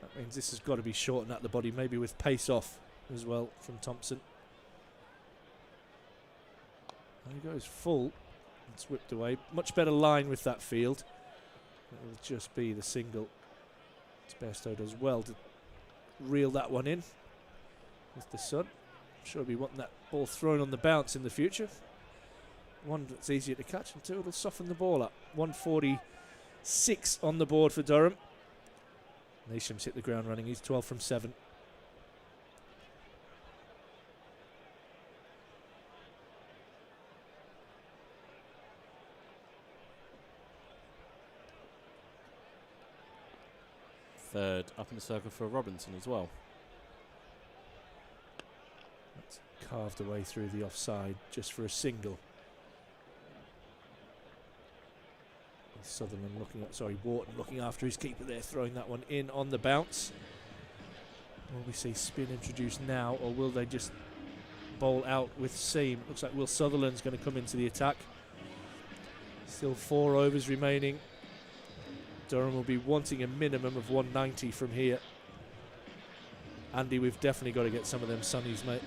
That means this has got to be shortened at the body, maybe with pace off as well from Thompson. And he goes full. It's whipped away. Much better line with that field. It will just be the single. Bairstow does well to reel that one in with the sun. I'm sure he'll be wanting that ball thrown on the bounce in the future. One, that's easier to catch, and 2, it'll soften the ball up. 146 on the board for Durham. Neesham's hit the ground running. He's 12 from 7. Third up in the circle for Robinson as well. That's carved away through the offside just for a single. Sutherland looking at, Wharton looking after his keeper there, throwing that one in on the bounce. Will we see spin introduced now, or will they just bowl out with seam? Looks like Will Sutherland's going to come into the attack. Still 4 overs remaining. Durham will be wanting a minimum of 190 from here. Andy, we've definitely got to get some of them sunnies, mate.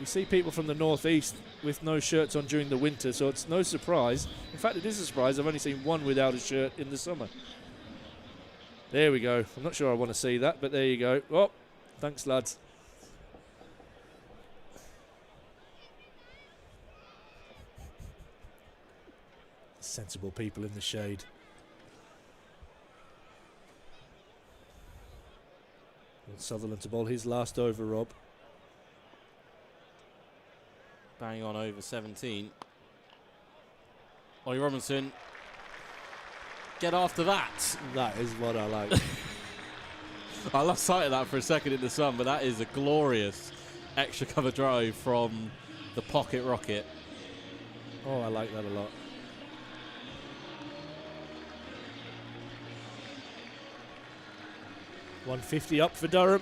We see people from the northeast with no shirts on during the winter, so it's no surprise. In fact, it is a surprise. I've only seen one without a shirt in the summer. There we go. I'm not sure I want to see that, but there you go. Oh, thanks, lads. Sensible people in the shade. Sutherland to bowl his last over, Rob. Bang on over 17. Ollie Robinson. Get after that. That is what I like. I lost sight of that for a second in the sun, but that is a glorious extra cover drive from the pocket rocket. Oh, I like that a lot. $150 up for Durham.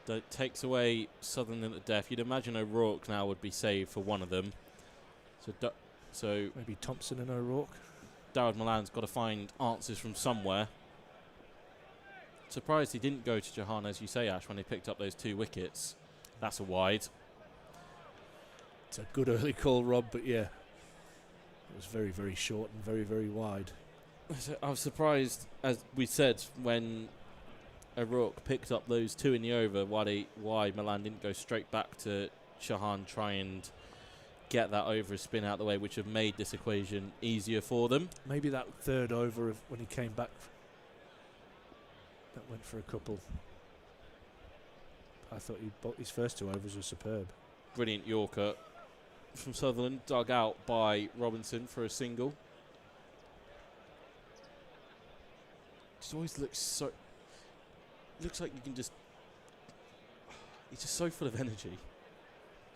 That takes away Sutherland at death. You'd imagine O'Rourke now would be saved for one of them. So Maybe Thompson and O'Rourke. Darragh Milan's got to find answers from somewhere. Surprised he didn't go to Jahan, as you say, Ash, when they picked up those 2 wickets. That's a wide. It's a good early call, Rob, but yeah. It was very, very short and very, very wide. I was surprised, as we said, when O'Rourke picked up those 2 in the over, why Milan didn't go straight back to Shahan, try and get that over a spin out the way, which have made this equation easier for them. Maybe that 3rd over when he came back, that went for a couple. I thought his first 2 overs were superb. Brilliant Yorker from Sutherland, dug out by Robinson for a single. Just always looks like you can just... He's just so full of energy.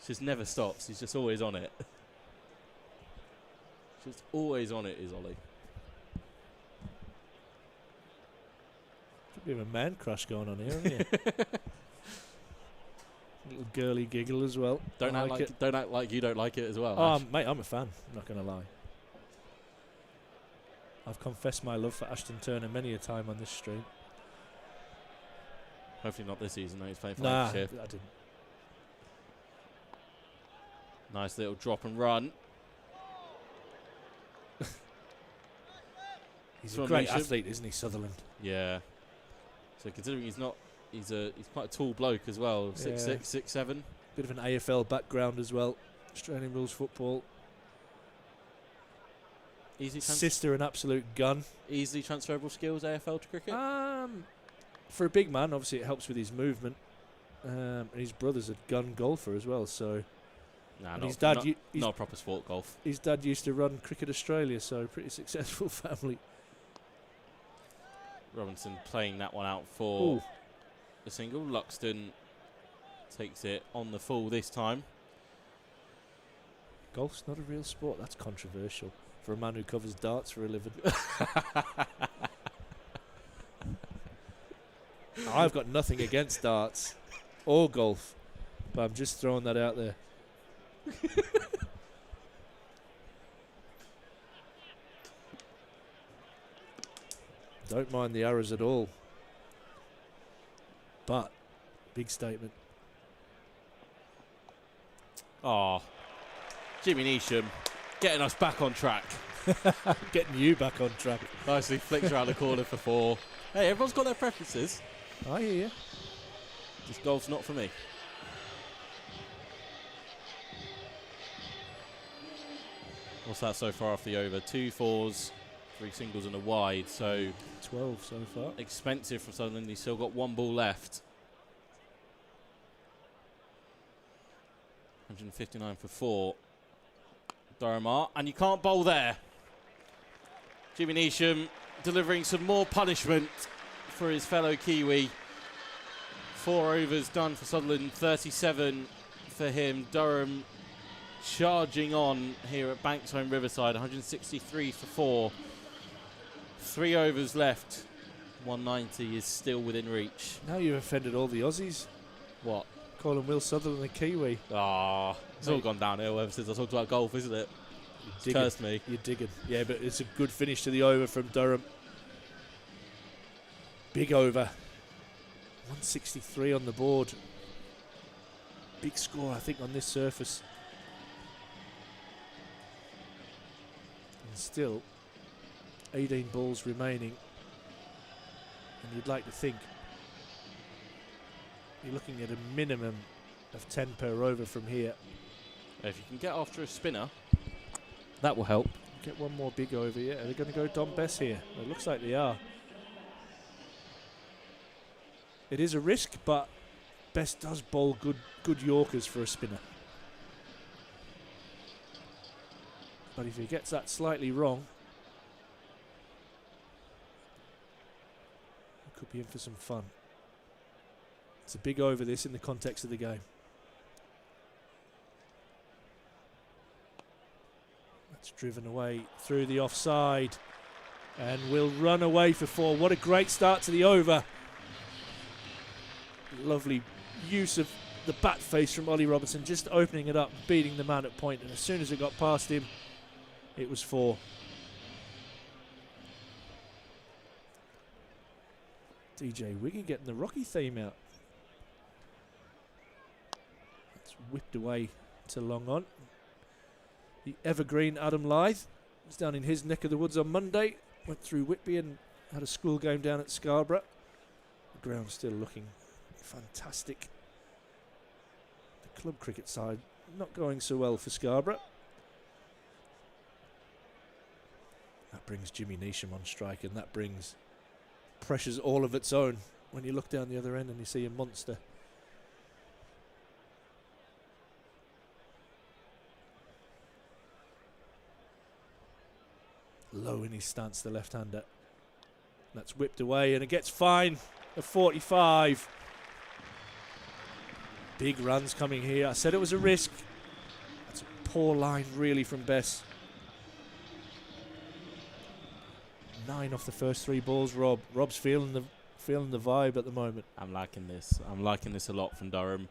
Just never stops. He's just always on it. Just always on it is Ollie. A bit of a man crush going on here, isn't it? Little girly giggle as well. Don't act like you don't like it as well. Ash. Mate, I'm a fan. I'm not going to lie. I've confessed my love for Ashton Turner many a time on this stream. Hopefully not this season. No, he's playing for Nah, Lancashire. I didn't. Nice little drop and run. He's From a great Nation. athlete, isn't he, Sutherland? Yeah. So considering he's quite a tall bloke as well. 6'6", 6'7". Bit of an AFL background as well. Australian rules football. Sister, an absolute gun. Easily transferable skills, AFL to cricket? For a big man, obviously it helps with his movement. And his brother's a gun golfer as well, so... Nah, and not, his dad not proper sport golf. His dad used to run Cricket Australia, so pretty successful family. Robinson playing that one out for the single. Luxton takes it on the full this time. Golf's not a real sport. That's controversial for a man who covers darts for a living. I've got nothing against darts or golf, but I'm just throwing that out there. Don't mind the arrows at all. But, big statement. Oh, Jimmy Neesham getting us back on track. Getting you back on track. Nicely flicks around the corner for 4. Hey, everyone's got their preferences. I hear you. Just golf's not for me. What's that so far off the over? 2 fours, 3 singles and a wide. So 12 so far. Expensive for Sutherland. He's still got 1 ball left. 159 for 4. Durham are, and you can't bowl there. Jimmy Neesham delivering some more punishment for his fellow Kiwi. 4 overs done for Sutherland, 37 for him. Durham charging on here at Banks Homes Riverside, 163 for 4. 3 overs left. 190 is still within reach. Now you've offended all the Aussies. What? Calling Will Sutherland a Kiwi. Ah, it's all gone downhill ever since I talked about golf, isn't it? It's cursed me. You're digging. Yeah, but it's a good finish to the over from Durham. Big over. 163 on the board. Big score, I think, on this surface. And still, 18 balls remaining. And you'd like to think you're looking at a minimum of 10 per over from here. If you can get after a spinner, that will help. Get one more big over here. Are they going to go Dom Bess here? It looks like they are. It is a risk, but Bess does bowl good Yorkers for a spinner. But if he gets that slightly wrong, he could be in for some fun. It's a big over this in the context of the game. That's driven away through the offside and will run away for 4. What a great start to the over. Lovely use of the bat face from Ollie Robinson, just opening it up, beating the man at point, and as soon as it got past him, it was 4. DJ Wiggy getting the Rocky theme out. That's whipped away to long on. The evergreen Adam Lythe was down in his neck of the woods on Monday, went through Whitby and had a school game down at Scarborough. The ground's still looking fantastic. The club cricket side not going so well for Scarborough. That brings Jimmy Neesham on strike, and that brings pressures all of its own when you look down the other end and you see a monster. Low in his stance, the left-hander. That's whipped away and it gets fine at 45. big runs coming here. I said it was a risk. That's a poor line, really, from Bess. 9 off the first 3 balls, Rob. Rob's feeling the vibe at the moment. I'm liking this. I'm liking this a lot from Durham.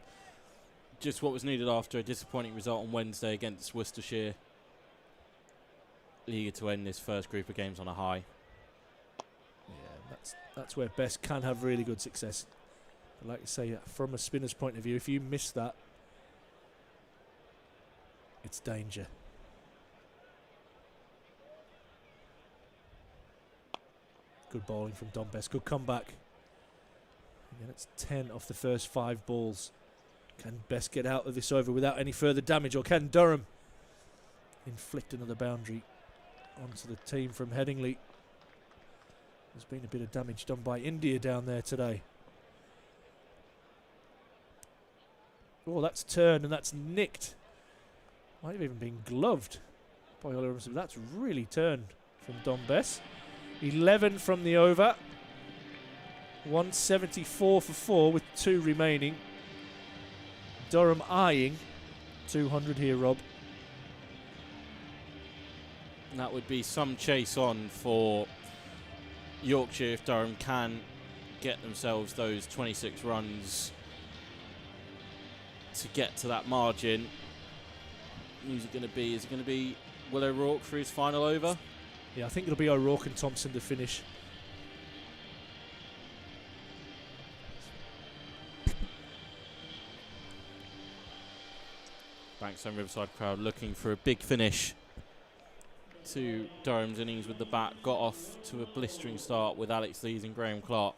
Just what was needed after a disappointing result on Wednesday against Worcestershire. Eager to end this first group of games on a high. Yeah, that's where Bess can have really good success. But like I say, from a spinner's point of view, if you miss that, it's danger. Good bowling from Dom Bess. Good comeback. Again, it's 10 off the first 5 balls. Can Bess get out of this over without any further damage, or can Durham inflict another boundary onto the team from Headingley? There's been a bit of damage done by India down there today. Oh, that's turned and that's nicked. Might have even been gloved by Ollie Robinson. That's really turned from Dom Bess. 11 from the over. 174 for 4 with 2 remaining. Durham eyeing 200 here, Rob. And that would be some chase on for Yorkshire if Durham can get themselves those 26 runs to get to that margin. Who's it going to be? Is it going to be Will O'Rourke for his final over? Yeah, I think it'll be O'Rourke and Thompson to finish. Banks Homes Riverside crowd looking for a big finish to Durham's innings with the bat. Got off to a blistering start with Alex Lees and Graham Clark.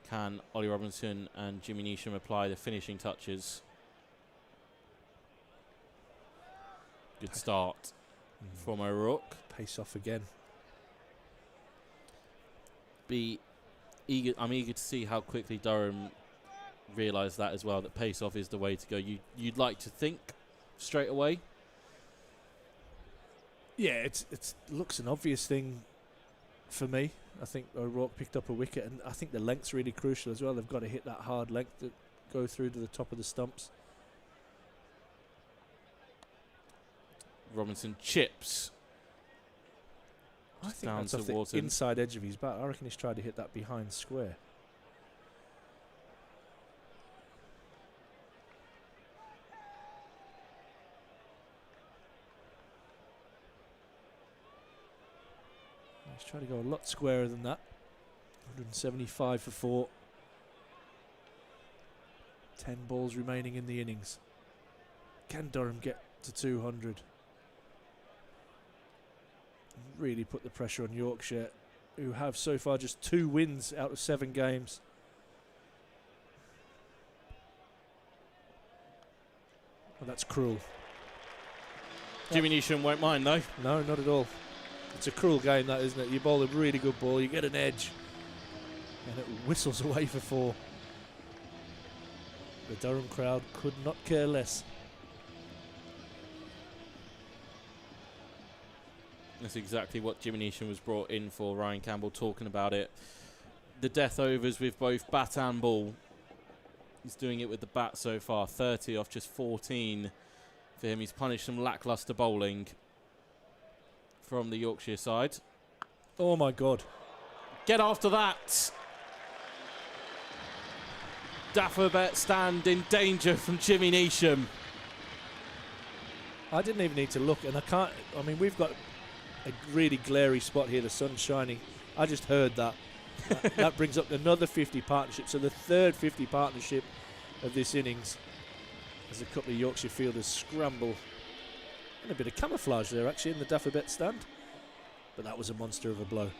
Can Ollie Robinson and Jimmy Neesham apply the finishing touches? Good start from O'Rourke. Pace off again. I'm eager to see how quickly Durham realise that as well, that pace off is the way to go. You'd like to think straight away. Yeah, it looks an obvious thing for me. I think O'Rourke picked up a wicket, and I think the length's really crucial as well. They've got to hit that hard length to go through to the top of the stumps. Robinson chips. I think down that's off the towards inside edge of his bat. I reckon he's tried to hit that behind square. He's trying to go a lot squarer than that. 175 for 4. 10 balls remaining in the innings. Can Durham get to 200? Really put the pressure on Yorkshire, who have so far just 2 wins out of 7 games. Well, that's cruel. Jimmy Neesham won't mind though. No, not at all. It's a cruel game, that, isn't it? You bowl a really good ball, you get an edge, and it whistles away for 4. The Durham crowd could not care less. That's exactly what Jimmy Neesham was brought in for. Ryan Campbell talking about it. The death overs with both bat and ball. He's doing it with the bat so far. 30 off just 14 for him. He's punished some lacklustre bowling from the Yorkshire side. Oh my God. Get after that. Daffabet stand in danger from Jimmy Neesham. I didn't even need to look, and we've got a really glary spot here, the sun's shining. I just heard that. That brings up another 50 partnership, so the third 50 partnership of this innings as a couple of Yorkshire fielders scramble. And a bit of camouflage there actually in the Daffabet stand, but that was a monster of a blow.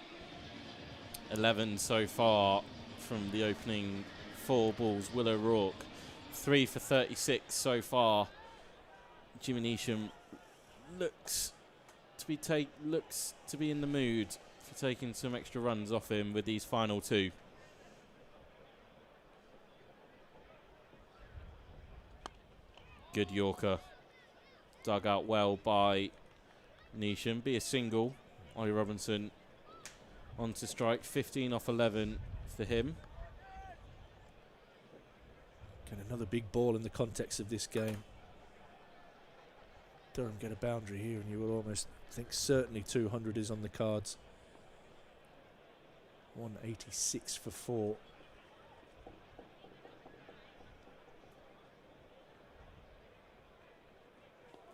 11 so far from the opening 4 balls. Will O'Rourke 3 for 36 so far. Jimmy Neesham looks to be in the mood for taking some extra runs off him with these final 2. Good Yorker. Dug out well by Neesham. Be a single. Ollie Robinson on to strike. 15 off 11 for him. And another big ball in the context of this game. Durham get a boundary here, and you will almost think certainly 200 is on the cards. 186 for 4.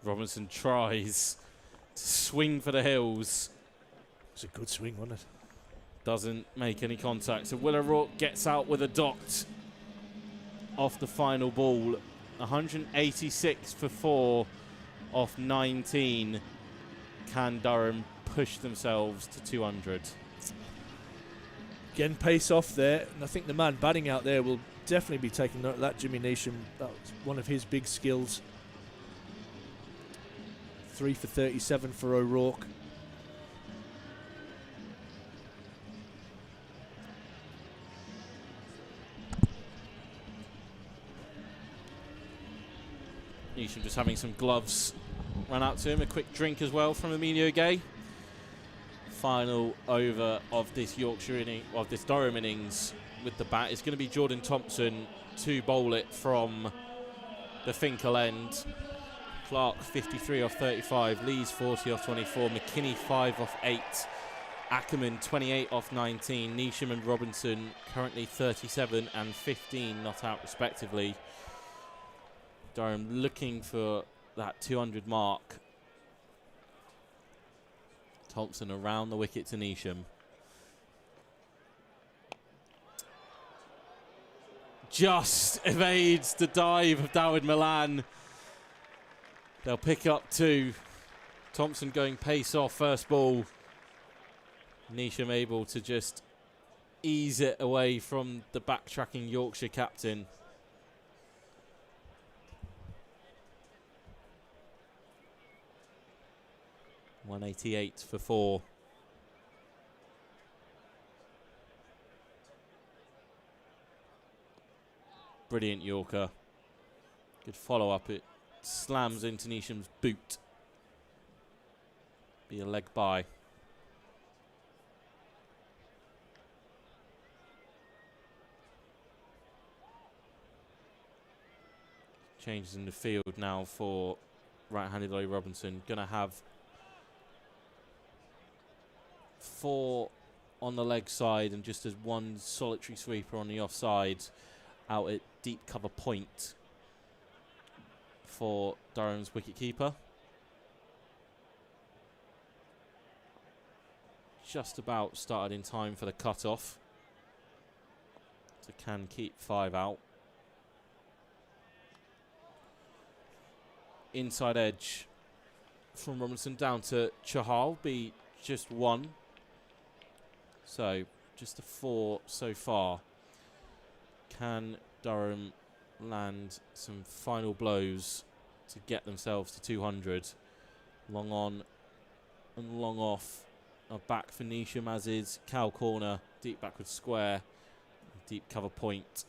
Robinson tries to swing for the hills. It's a good swing, wasn't it? Doesn't make any contact. So Will O'Rourke gets out with a dot off the final ball. 186 for 4 off 19. Can Durham push themselves to 200? Again, pace off there, and I think the man batting out there will definitely be taking note of that. Jimmy Neesham, that was one of his big skills. 3 for 37 for O'Rourke. Neesham just having some gloves run out to him. A quick drink as well from Emilio Gay. Final over of this Yorkshire inning, of this Durham innings with the bat is going to be Jordan Thompson to bowl it from the Finkel end. Clark 53 off 35, Lees 40 off 24, McKinney 5 off 8, Ackerman 28 off 19, Neesham and Robinson currently 37 and 15 not out respectively. Durham looking for that 200 mark. Thompson around the wicket to Neesham. Just evades the dive of Dawid Malan. They'll pick up 2. Thompson going pace off first ball. Neesham able to just ease it away from the backtracking Yorkshire captain. .188 for 4. Brilliant Yorker. Good follow up. It slams into Neesham's boot. Be a leg by. Changes in the field now for right-handed Ollie Robinson. Gonna have 4 on the leg side and just as 1 solitary sweeper on the offside out at deep cover point for Durham's wicketkeeper. Just about started in time for the cut-off. So can keep 5 out. Inside edge from Robinson down to Chahal, be just 1. So just a 4 so far. Can Durham land some final blows to get themselves to 200? Long on and long off. Are back for Neesham, as is cow corner, deep backward square, deep cover point.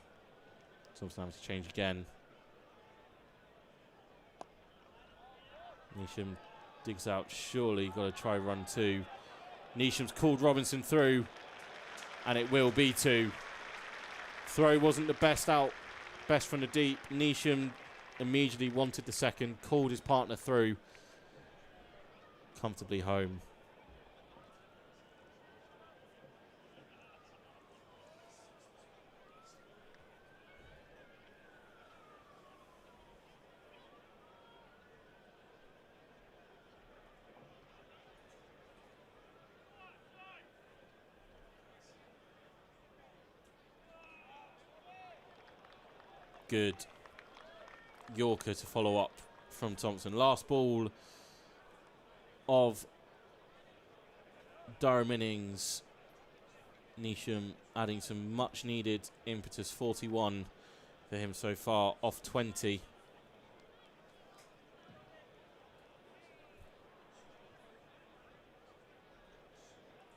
Sometimes to change again. Neesham digs out, surely got to try run 2. Neesham's called Robinson through, and it will be 2. Throw wasn't the best out, best from the deep. Neesham immediately wanted the second, called his partner through. Comfortably home. Good Yorker to follow up from Thompson. Last ball of Durham innings. Neesham adding some much needed impetus. 41 for him so far off 20.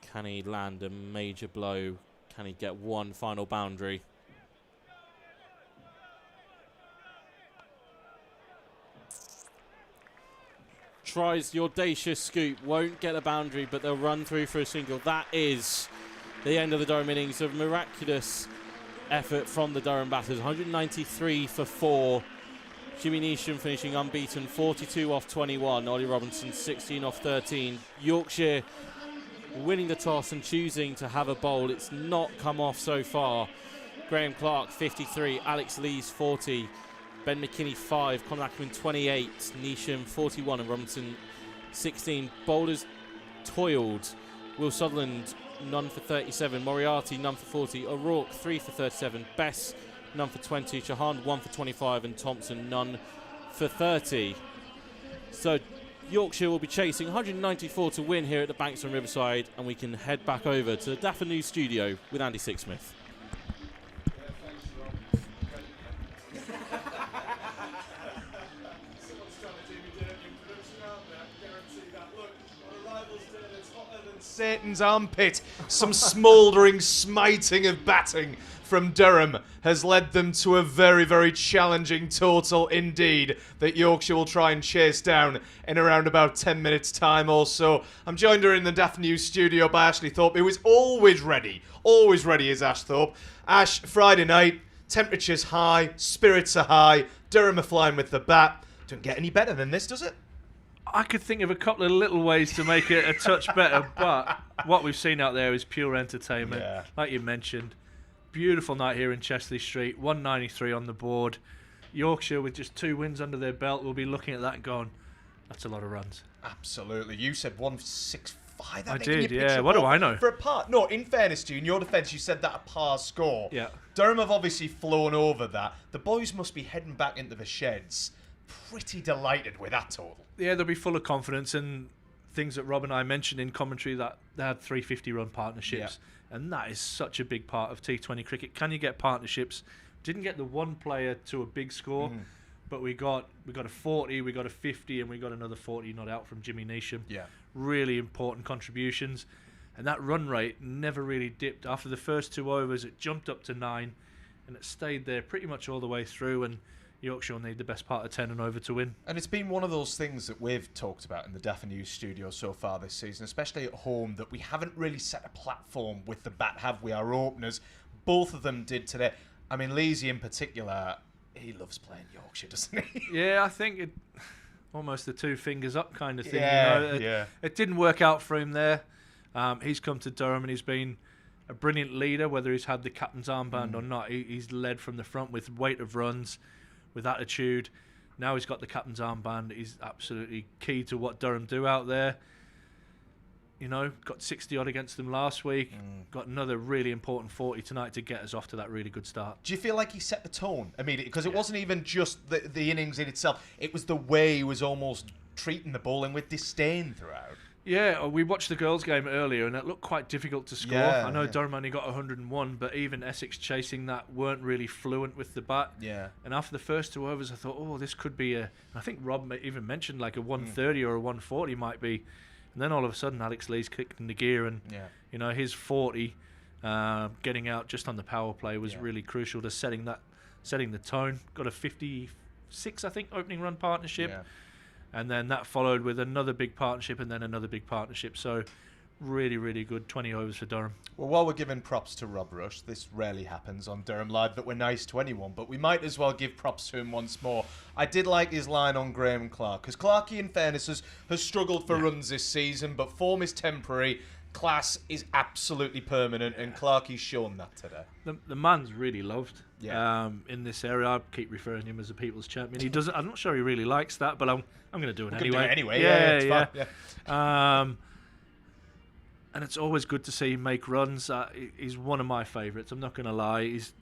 Can he land a major blow? Can he get 1 final boundary? Tries the audacious scoop, won't get a boundary, but they'll run through for a single. That is the end of the Durham innings. A miraculous effort from the Durham batters. 193 for 4. Jimmy Neesham finishing unbeaten, 42 off 21. Ollie Robinson 16 off 13. Yorkshire winning the toss and choosing to have a bowl. It's not come off so far. Graham Clark 53, Alex Lees 40, Ben McKinney 5, Conor Ackerman 28, Neesham 41 and Robinson 16. Bowlers toiled. Will Sutherland none for 37, Moriarty none for 40, O'Rourke 3 for 37, Bess none for 20, Chauhan 1 for 25 and Thompson none for 30. So Yorkshire will be chasing 194 to win here at the Banks Homes Riverside, and we can head back over to the Daffa News studio with Andy Sixsmith. Satan's armpit. Some smouldering smiting of batting from Durham has led them to a very, very challenging total indeed that Yorkshire will try and chase down in around about 10 minutes time or so. I'm joined here in the Daft News studio by Ashley Thorpe, who is always ready is Ash Thorpe. Ash, Friday night, temperatures high, spirits are high, Durham are flying with the bat. Don't get any better than this, does it? I could think of a couple of little ways to make it a touch better, but what we've seen out there is pure entertainment. Yeah. Like you mentioned, beautiful night here in Chesley Street, 193 on the board. Yorkshire with just 2 wins under their belt will be looking at that and going, that's a lot of runs. Absolutely. You said 165. I did, yeah. What do I know? For a par. No, in fairness to you, in your defence, you said that a par score. Yeah. Durham have obviously flown over that. The boys must be heading back into the sheds pretty delighted with that total. Yeah, they'll be full of confidence, and things that Rob and I mentioned in commentary, that they had 350-run partnerships, and that is such a big part of T20 cricket. Can you get partnerships? Didn't get the one player to a big score, but we got a 40, we got a 50, and we got another 40 not out from Jimmy Neesham. Yeah. Really important contributions, and that run rate never really dipped. After the first 2 overs, it jumped up to 9, and it stayed there pretty much all the way through, and Yorkshire will need the best part of 10 and over to win. And it's been one of those things that we've talked about in the Daffa News studio so far this season, especially at home, that we haven't really set a platform with the bat, have we? Our openers, both of them did today. I mean, Leesy in particular, he loves playing Yorkshire, doesn't he? Yeah, I think it almost the 2 fingers up kind of thing. Yeah, you know? It didn't work out for him there. He's come to Durham and he's been a brilliant leader, whether he's had the captain's armband or not. He's led from the front with weight of runs, with attitude. Now he's got the captain's armband. He's absolutely key to what Durham do out there. You know, got 60 odd against them last week. Got another really important 40 tonight to get us off to that really good start. Do you feel like he set the tone immediately? Because it wasn't even just the innings in itself. It was the way he was almost treating the bowling with disdain throughout. Yeah, we watched the girls' game earlier, and it looked quite difficult to score. Yeah, I know Durham only got 101, but even Essex chasing that weren't really fluent with the bat. Yeah. And after the first 2 overs, I thought, oh, this could be I think Rob even mentioned like a 130 or a 140 might be. And then all of a sudden, Alex Lee's kicked in the gear, and you know, his 40 getting out just on the power play was really crucial to setting the tone. Got a 56, I think, opening run partnership. Yeah. And then that followed with another big partnership and then another big partnership. So really, really good 20 overs for Durham. Well, while we're giving props to Rob Rush, this rarely happens on Durham Live that we're nice to anyone, but we might as well give props to him once more. I did like his line on Graham Clark, because Clarkey, in fairness, has struggled for runs this season, but form is temporary. Class is absolutely permanent, and Clarkey's shown that today. The man's really loved in this area. I keep referring to him as a people's champion. He doesn't. I'm not sure he really likes that, but I'm going to do it anyway. It's fine. Yeah. And it's always good to see him make runs. He's one of my favourites. I'm not going to lie. He's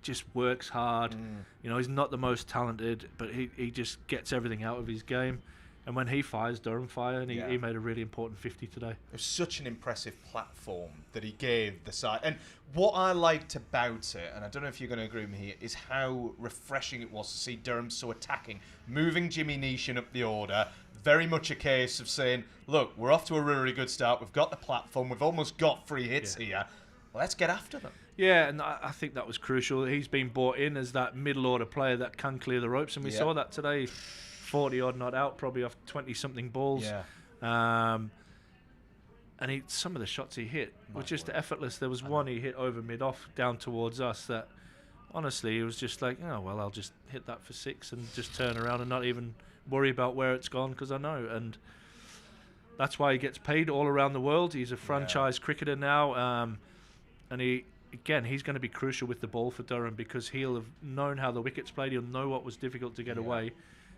just works hard. You know, he's not the most talented, but he just gets everything out of his game. And when he fires, Durham fire, and he made a really important 50 today. It was such an impressive platform that he gave the side. And what I liked about it, and I don't know if you're going to agree with me here, is how refreshing it was to see Durham so attacking, moving Jimmy Neesham up the order. Very much a case of saying, look, we're off to a really good start. We've got the platform. We've almost got 3 hits here. Let's get after them. Yeah, and I think that was crucial. He's been brought in as that middle order player that can clear the ropes, and we saw that today. 40 odd not out, probably off 20 something balls. And some of the shots he hit were just effortless. There was one he hit over mid off down towards us that honestly, it was just like, oh, well, I'll just hit that for 6 and just turn around and not even worry about where it's gone because I know. And that's why he gets paid all around the world. He's a franchise cricketer now. And he's going to be crucial with the ball for Durham because he'll have known how the wickets played. He'll know what was difficult to get away.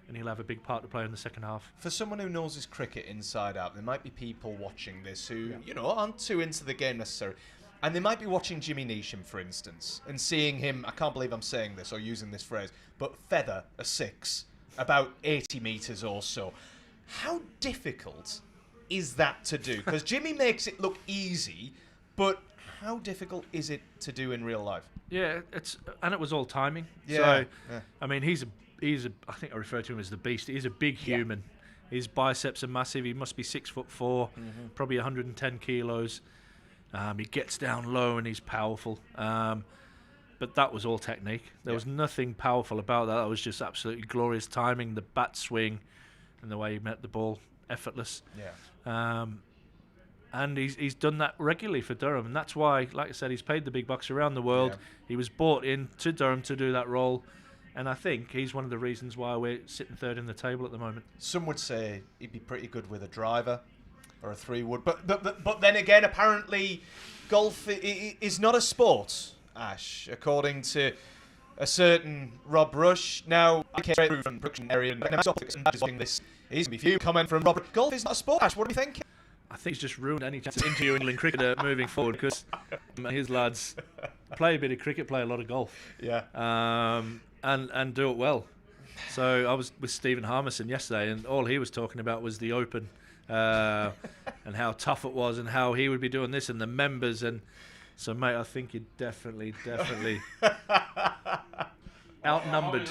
And he'll have a big part to play in the second half. For someone who knows his cricket inside out, there might be people watching this who, aren't too into the game necessarily. And they might be watching Jimmy Neesham, for instance, and seeing him, I can't believe I'm saying this or using this phrase, but feather a 6, about 80 metres or so. How difficult is that to do? Because Jimmy makes it look easy, but how difficult is it to do in real life? Yeah, it was all timing. Yeah. So, I mean, he's a I think I refer to him as the beast. He's a big human. His biceps are massive. He must be 6'4", probably 110 kilos. He gets down low and he's powerful. But that was all technique. There was nothing powerful about that. That was just absolutely glorious timing, the bat swing, and the way he met the ball, effortless. Yeah. And he's done that regularly for Durham, and that's why, like I said, he's paid the big bucks around the world. Yeah. He was brought in to Durham to do that role. And I think he's one of the reasons why we're sitting third in the table at the moment. Some would say he'd be pretty good with a driver or a 3-wood. But then again, apparently golf is not a sport, Ash, according to a certain Rob Rush. Now, I came through from the production area and this is a few comment from Rob. Golf is not a sport, Ash. What do you think? I think he's just ruined any chance of interviewing England cricketer moving forward because his lads play a bit of cricket, play a lot of golf. Yeah. And do it well. So I was with Stephen Harmison yesterday, and all he was talking about was the Open and how tough it was and how he would be doing this and the members. And so, mate, I think you're definitely outnumbered.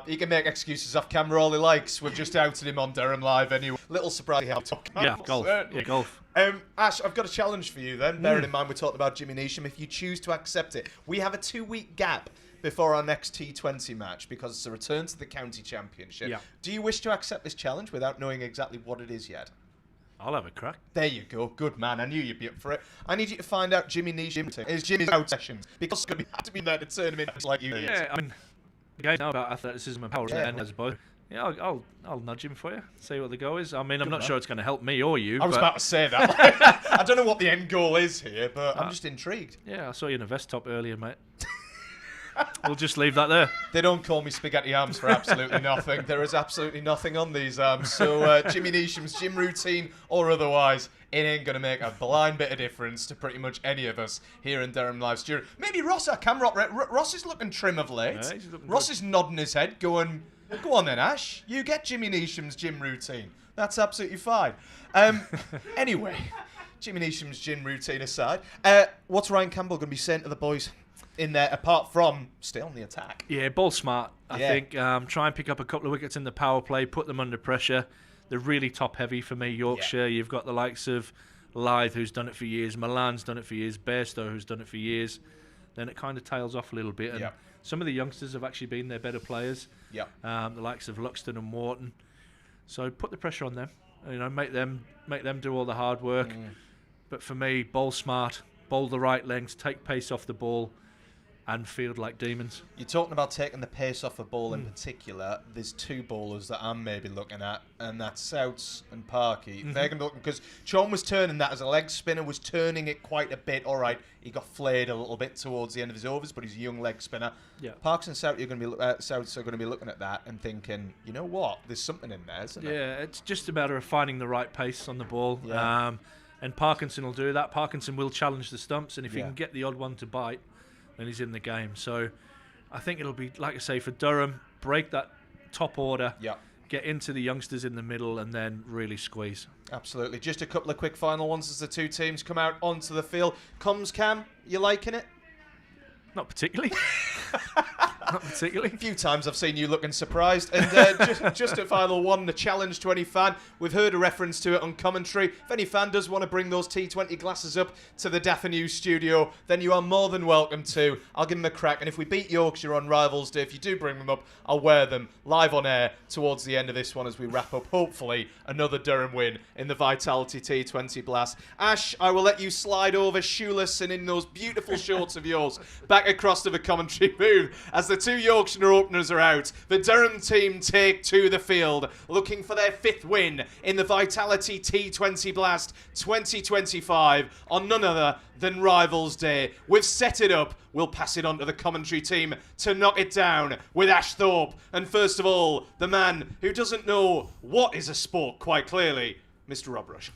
He can make excuses off camera all he likes. We've just outed him on Durham Live anyway. Little surprise how talking. Yeah, golf. Yeah, golf. Ash, I've got a challenge for you then. Bearing in mind we're talking about Jimmy Neesham, if you choose to accept it, we have a 2-week gap before our next T20 match because it's a return to the county championship. Yeah. Do you wish to accept this challenge without knowing exactly what it is yet? I'll have a crack. There you go. Good man. I knew you'd be up for it. I need you to find out Jimmy Neesham is Jimmy's out sessions because it's going to have to be there to turn him into like you. Yeah, I mean, the game now about athleticism and power, and as both. Yeah, I'll nudge him for you. See what the goal is. I mean, I'm not sure it's going to help me or you. I was about to say that. I don't know what the end goal is here, but I'm just intrigued. Yeah, I saw you in a vest top earlier, mate. We'll just leave that there. They don't call me spaghetti arms for absolutely nothing. There is absolutely nothing on these arms. So Jimmy Neesham's gym routine or otherwise, it ain't going to make a blind bit of difference to pretty much any of us here in Durham Live Studio. Maybe Ross, our camera operator. Ross is looking trim of late. Yeah, he's looking Ross good. is nodding his head going, go on then, Ash. You get Jimmy Neesham's gym routine. That's absolutely fine. Anyway, Jimmy Neesham's gym routine aside, what's Ryan Campbell going to be saying to the boys in there, apart from stay on the attack? Yeah, ball smart. I think try and pick up a couple of wickets in the power play, put them under pressure. They're really top heavy for me. Yorkshire, you've got the likes of Lythe, who's done it for years, Milan's done it for years, Bairstow, who's done it for years. Then it kind of tails off a little bit. And some of the youngsters have actually been their better players. The likes of Luxton and Morton. So put the pressure on them. You know, make them do all the hard work. But for me, bowl smart, bowl the right lengths, take pace off the ball, and field like demons. You're talking about taking the pace off a ball in particular. There's two bowlers that I'm maybe looking at, and that's Souts and Parky. They're going to be looking, because Sean was turning that as a leg spinner, was turning it quite a bit. All right, he got flayed a little bit towards the end of his overs, but he's a young leg spinner. Parks and Souts are going to be looking at that and thinking, you know what, there's something in there, isn't it? Yeah, it's just a matter of finding the right pace on the ball. And Parkinson will do that. Parkinson will challenge the stumps, and if he can get the odd one to bite, then he's in the game. So I think it'll be, like I say, for Durham, break that top order, get into the youngsters in the middle, and then really squeeze. Absolutely. Just a couple of quick final ones as the two teams come out onto the field. Comms Cam, you liking it? Not particularly. Not particularly. A few times I've seen you looking surprised. And just a final one, the challenge to any fan. We've heard a reference to it on commentary. If any fan does want to bring those T20 glasses up to the Daffy News studio, then you are more than welcome to. I'll give them a crack. And if we beat Yorkshire on Rivals Day, if you do bring them up, I'll wear them live on air towards the end of this one as we wrap up, hopefully, another Durham win in the Vitality T20 Blast. Ash, I will let you slide over shoeless and in those beautiful shorts of yours back across to the commentary booth as the two Yorkshire openers are out. The Durham team take to the field, looking for their 5th win in the Vitality T20 Blast 2025 on none other than Rivals Day. We've set it up. We'll pass it on to the commentary team to knock it down with Ash Thorpe. And first of all, the man who doesn't know what is a sport quite clearly, Mr. Rob Rush.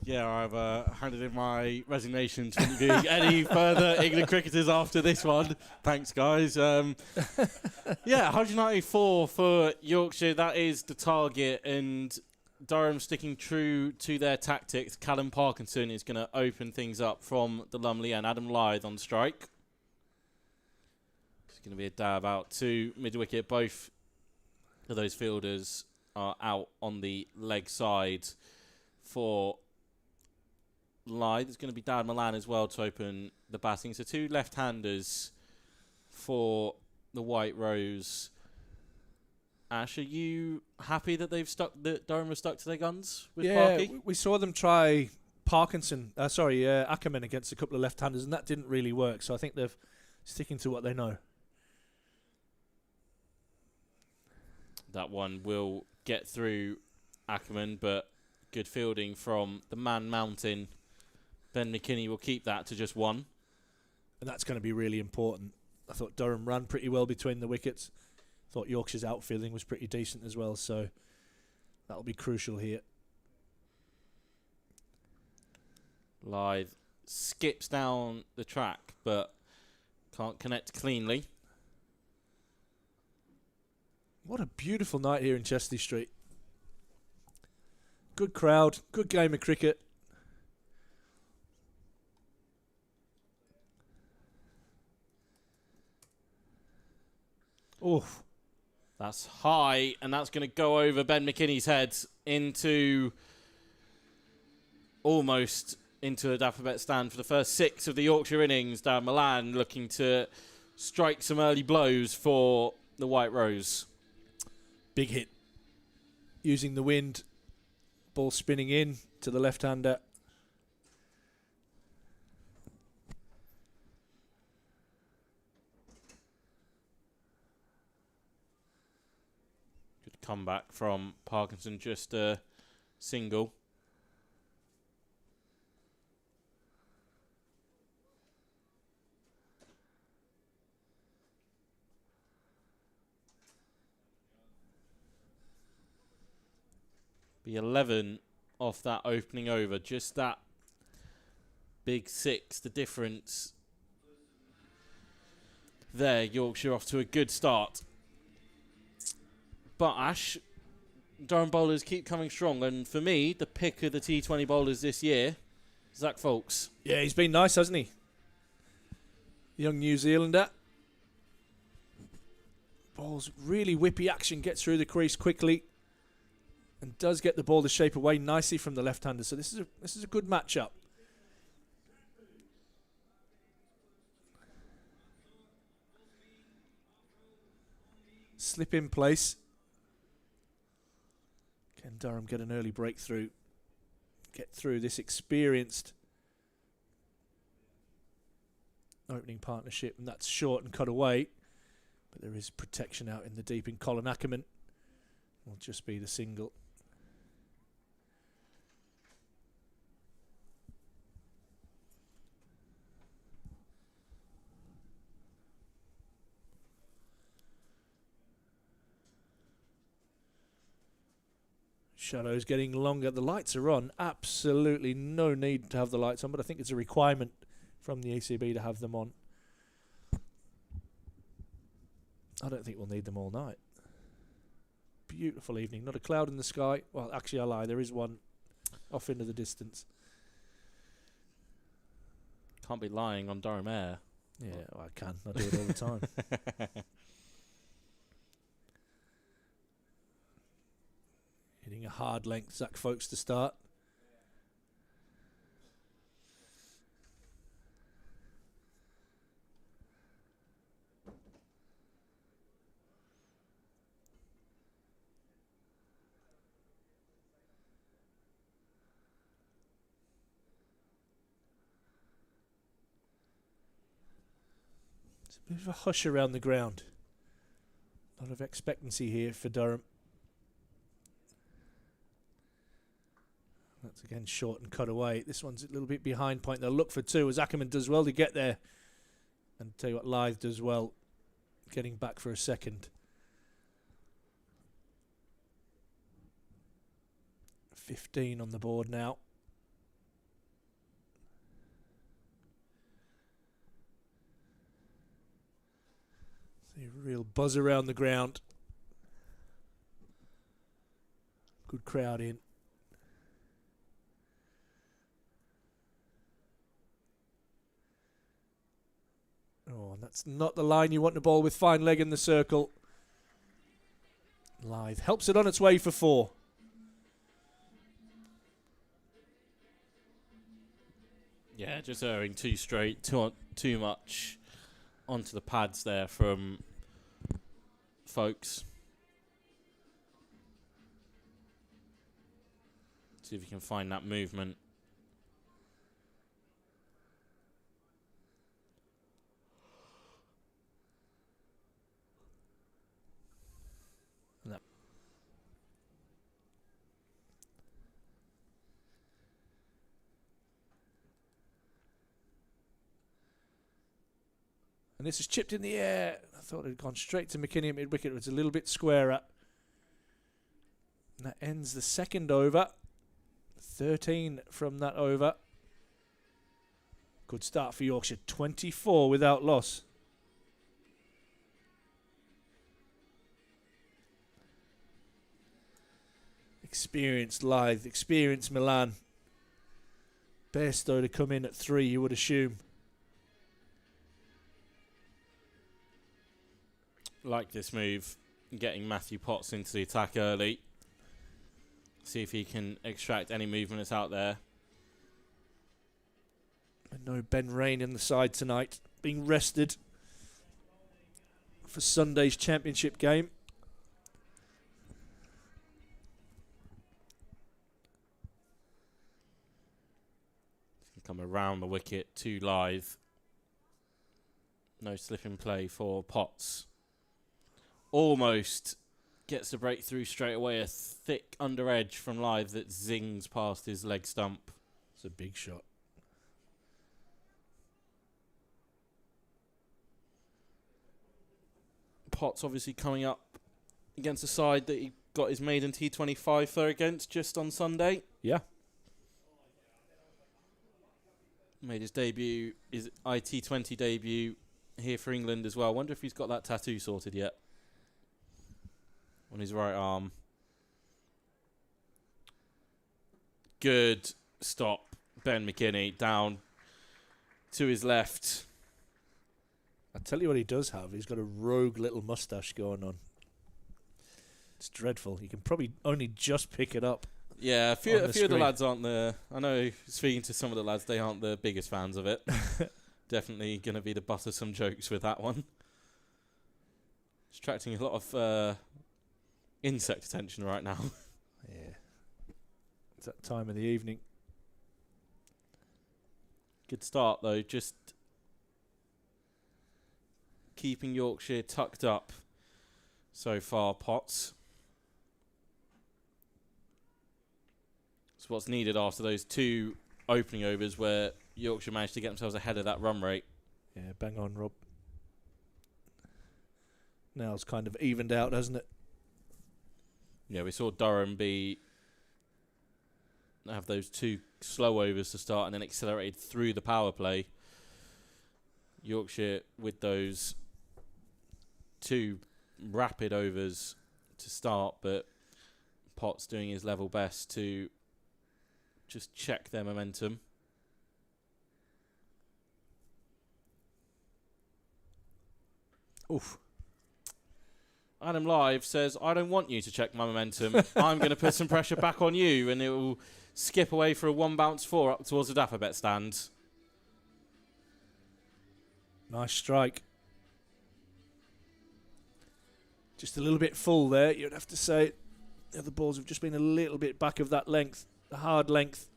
Yeah, I've handed in my resignation to be any further England cricketers after this one. Thanks, guys. Yeah, 194 for Yorkshire. That is the target, and Durham sticking true to their tactics. Callum Parkinson is going to open things up from the Lumley and Adam Lyth on strike. It's going to be a dab out to mid-wicket. Both of those fielders are out on the leg side for Lyth. It's going to be Dan Milan as well to open the batting. So 2 left-handers for the White Rose. Ash, are you happy that Durham have stuck to their guns with Parky? We saw them try Ackerman against a couple of left-handers, and that didn't really work. So I think they're sticking to what they know. That one will get through Ackerman, but good fielding from the man mountain. Ben McKinney will keep that to just 1. And that's going to be really important. I thought Durham ran pretty well between the wickets. Thought Yorkshire's outfielding was pretty decent as well, so that'll be crucial here. Lyth skips down the track, but can't connect cleanly. What a beautiful night here in Chesley Street. Good crowd, good game of cricket. Oof. That's high, and that's going to go over Ben McKinney's head almost into a Dapperbet stand for the first 6 of the Yorkshire innings. Dan Milan looking to strike some early blows for the White Rose. Big hit. Using the wind. Ball spinning in to the left-hander. Good comeback from Parkinson, just a single. Be 11 off that opening over. Just that big 6, the difference there. Yorkshire off to a good start. But Ash, Durham bowlers keep coming strong. And for me, the pick of the T20 bowlers this year, Zach Folks. Yeah, he's been nice, hasn't he? Young New Zealander. Bowls really whippy action, gets through the crease quickly. And does get the ball to shape away nicely from the left-hander. So this is a good matchup. Slip in place. Can Durham get an early breakthrough? Get through this experienced opening partnership. And that's short and cut away. But there is protection out in the deep in Colin Ackerman. Will just be the single. Shadows getting longer. The lights are on. Absolutely no need to have the lights on, but I think it's a requirement from the ECB to have them on. I don't think we'll need them all night. Beautiful evening. Not a cloud in the sky. Well, actually, I lie. There is one off into the distance. Can't be lying on Durham Air. Yeah, well, I can. I do it all the time. Hitting a hard length, Zach Folks to start. It's a bit of a hush around the ground. A lot of expectancy here for Durham. That's again short and cut away. This one's a little bit behind point. They'll look for two as Ackerman does well to get there. And tell you what, Lythe does well, getting back for a second. 15 on the board now. See a real buzz around the ground. Good crowd in. Oh, and that's not the line you want the ball with. Fine leg in the circle. Lythe helps it on its way for 4. Yeah, just erring too straight, too much onto the pads there from Folks. See if you can find that movement. And this is chipped in the air. I thought it had gone straight to McKinney at mid-wicket. It was a little bit squarer. And that ends the second over. 13 from that over. Good start for Yorkshire. 24 without loss. Experienced Lythe. Experienced Milan. Best though to come in at 3, you would assume. Like this move, getting Matthew Potts into the attack early. See if he can extract any movement that's out there. And no Ben Rain in the side tonight, being rested for Sunday's championship game. Come around the wicket to Lythe. No slipping play for Potts. Almost gets the breakthrough straight away. A thick under edge from Lythe that zings past his leg stump. It's a big shot. Potts obviously coming up against a side that he got his maiden T25 for against just on Sunday. Yeah. Made his debut, his IT20 debut here for England as well. Wonder if he's got that tattoo sorted yet. On his right arm. Good stop. Ben McKinney down to his left. I'll tell you what he does have. He's got a rogue little moustache going on. It's dreadful. You can probably only just pick it up. Yeah, a few of the lads aren't the... I know, speaking to some of the lads, they aren't the biggest fans of it. Definitely going to be the butt of some jokes with that one. Distracting a lot of insect attention right now. Yeah. It's that time of the evening. Good start, though. Just keeping Yorkshire tucked up so far, Potts. It's what's needed after those 2 opening overs where Yorkshire managed to get themselves ahead of that run rate. Yeah, bang on, Rob. Now it's kind of evened out, hasn't it? Yeah, we saw Durham have those 2 slow overs to start and then accelerated through the power play. Yorkshire with those 2 rapid overs to start, but Potts doing his level best to just check their momentum. Oof. Adam Live says, I don't want you to check my momentum. I'm going to put some pressure back on you, and it will skip away for a 1 bounce 4 up towards the Dapper Bet stand. Nice strike. Just a little bit full there, you'd have to say. The other balls have just been a little bit back of that length, the hard length.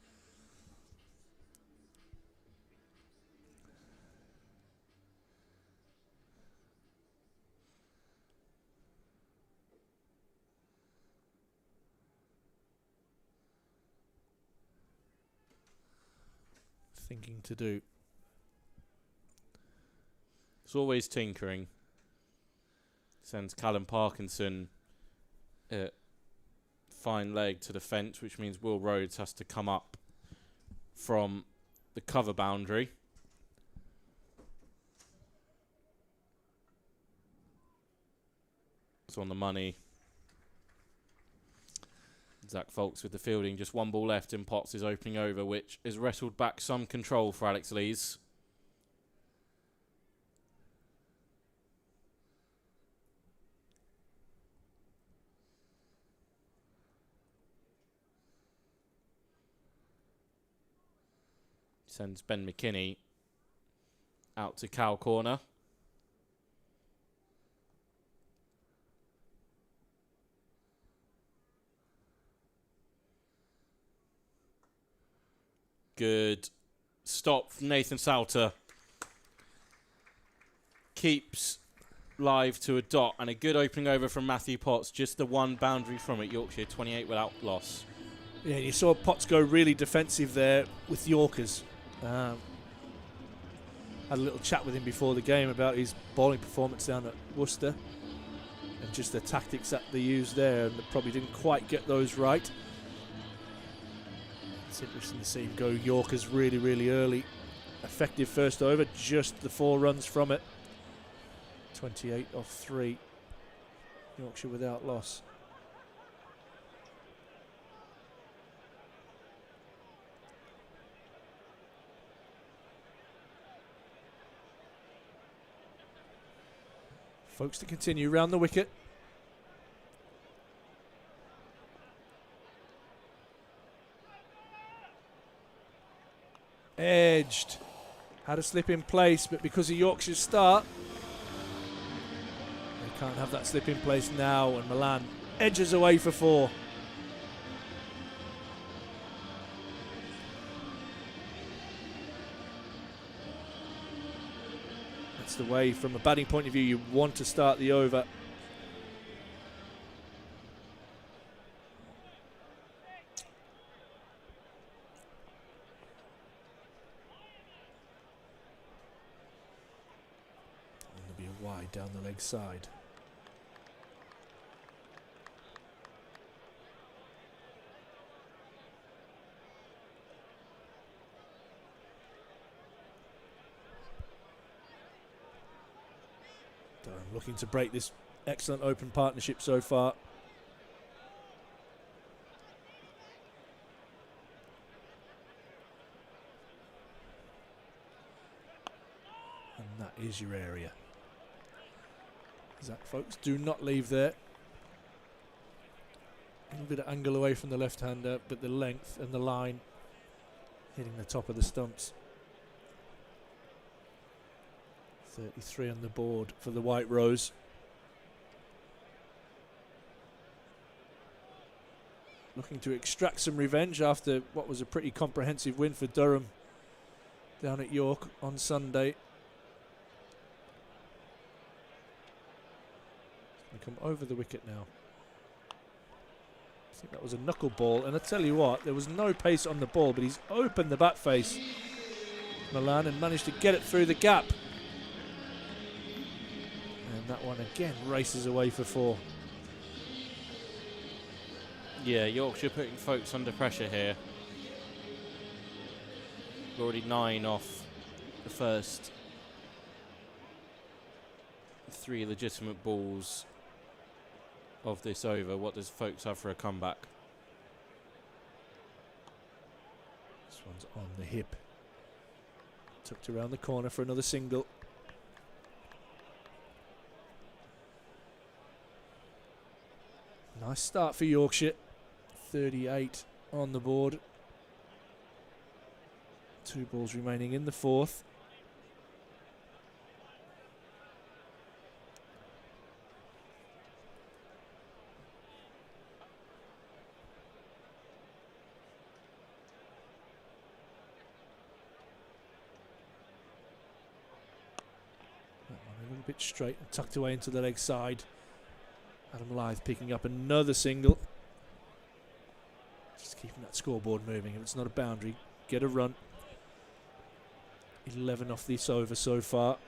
Thinking to do. It's always tinkering. Sends Callum Parkinson fine leg to the fence, which means Will Rhodes has to come up from the cover boundary. It's on the money. Zach Folks with the fielding, just 1 ball left in Potts is opening over, which has wrestled back some control for Alex Lees. Sends Ben McKinney out to cow corner. Good stop from Nathan Salter. Keeps live to a dot, and a good opening over from Matthew Potts. Just the 1 boundary from it. Yorkshire 28 without loss. Yeah, you saw Potts go really defensive there with Yorkers. Had a little chat with him before the game about his bowling performance down at Worcester and just the tactics that they used there, and they probably didn't quite get those right. It's interesting to see him go Yorkers really, really early. Effective first over, just the 4 runs from it. 28 off 3. Yorkshire without loss. Folks to continue round the wicket. Edged. Had a slip in place, but because of Yorkshire's start, they can't have that slip in place now, and Milan edges away for 4. That's the way, from a batting point of view, you want to start the over. And there'll be a wide down the leg side. Durham looking to break this excellent open partnership so far. And that is your area. Zach Folks, do not leave there. A little bit of angle away from the left-hander, but the length and the line hitting the top of the stumps. 33 on the board for the White Rose. Looking to extract some revenge after what was a pretty comprehensive win for Durham down at York on Sunday. It's going to come over the wicket now. I think that was a knuckle ball, and I tell you what, there was no pace on the ball, but he's opened the bat face, Milan, and managed to get it through the gap. And that one again races away for 4. Yeah, Yorkshire putting Folks under pressure here. Already 9 off the first 3 legitimate balls of this over. What does Folks have for a comeback? This one's on the hip. Tucked around the corner for another single. Nice start for Yorkshire. 38 on the board. 2 balls remaining in the fourth. A little bit straight and tucked away into the leg side. Adam Lyth picking up another single. Just keeping that scoreboard moving. If it's not a boundary, get a run. 11 off this over so far.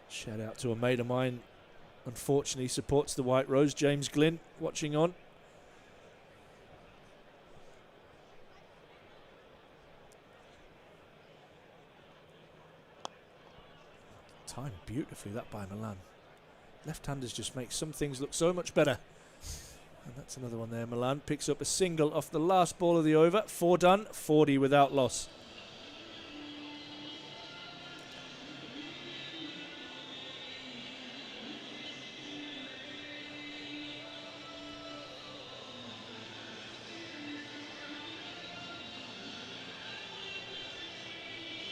Shout out to a mate of mine. Unfortunately, supports the White Rose. James Glynn watching on. Timed beautifully that by Milan. Left-handers just make some things look so much better. And that's another one there. Milan picks up a single off the last ball of the over. 4 done, 40 without loss.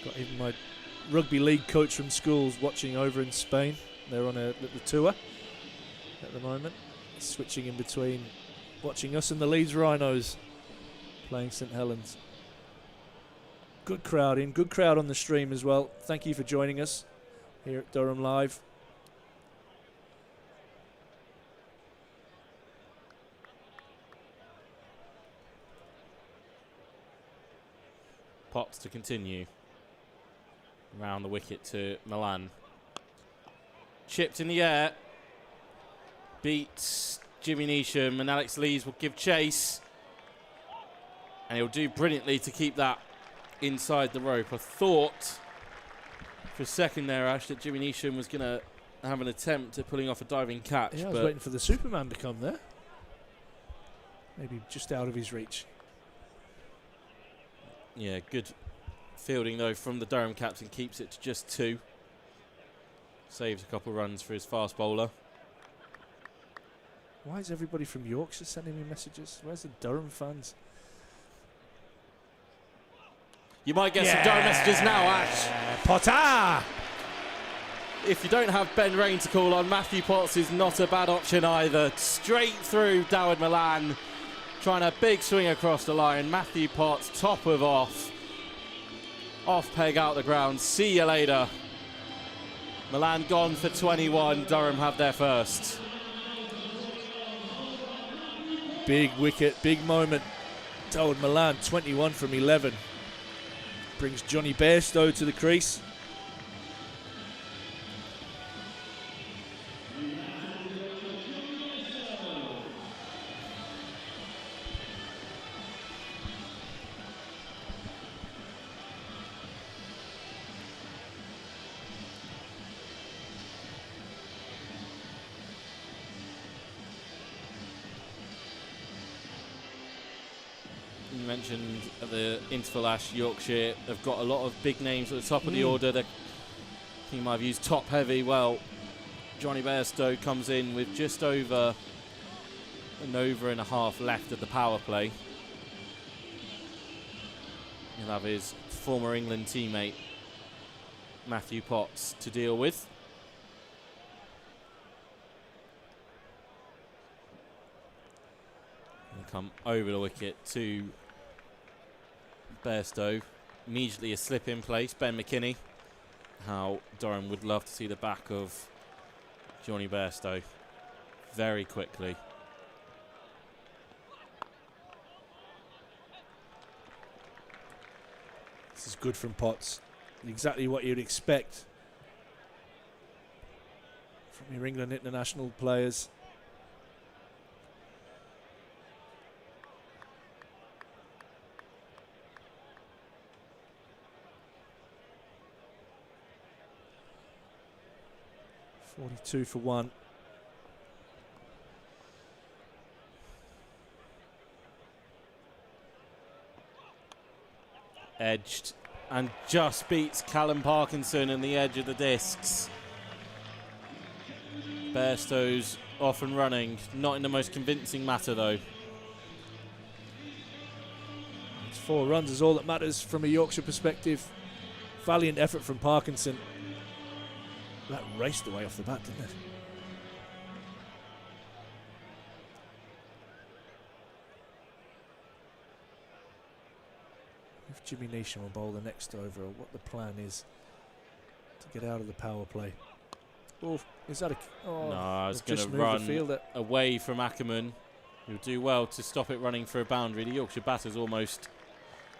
Got even my rugby league coach from schools watching over in Spain. They're on a little tour at the moment, switching in between watching us and the Leeds Rhinos playing St Helens. Good crowd in, good crowd on the stream as well. Thank you for joining us here at Durham Live. Potts to continue. Round the wicket to Milan. Chipped in the air. Beats Jimmy Neesham, and Alex Lees will give chase. And he'll do brilliantly to keep that inside the rope. I thought for a second there, Ash, that Jimmy Neesham was going to have an attempt at pulling off a diving catch. Yeah, I was waiting for the Superman to come there. Maybe just out of his reach. Yeah, good fielding though from the Durham captain, keeps it to just 2. Saves a couple runs for his fast bowler. Why is everybody from Yorkshire sending me messages? Where's the Durham fans? You might get some Durham messages now, Ash. Potter! If you don't have Ben Rain to call on, Matthew Potts is not a bad option either. Straight through Dawid Milan, trying a big swing across the line. Matthew Potts, top of off. Off peg out the ground. See you later. Milan gone for 21. Durham have their first. Big wicket, big moment. Dawid Milan, 21 from 11. Brings Johnny Bairstow to the crease. You mentioned at the interval, Ash, Yorkshire have got a lot of big names at the top of the order. I think you might have used top heavy. Well, Johnny Bairstow comes in with just over an over and a half left of the power play. He'll have his former England teammate Matthew Potts to deal with. And come over the wicket to Bairstow. Immediately a slip in place. Ben McKinney. How Durham would love to see the back of Johnny Bairstow very quickly. This is good from Potts. Exactly what you'd expect from your England international players. .42 for 1. Edged and just beats Callum Parkinson in the edge of the discs. Bairstow's off and running, not in the most convincing matter though. It's 4 runs is all that matters from a Yorkshire perspective. Valiant effort from Parkinson. That raced away off the bat, didn't it? If Jimmy Neesham will bowl the next over, or what the plan is to get out of the power play. Oh, is that a... Oh, no, it's they've going to just moved the run fielder away from Ackerman. He'll do well to stop it running for a boundary. The Yorkshire batters almost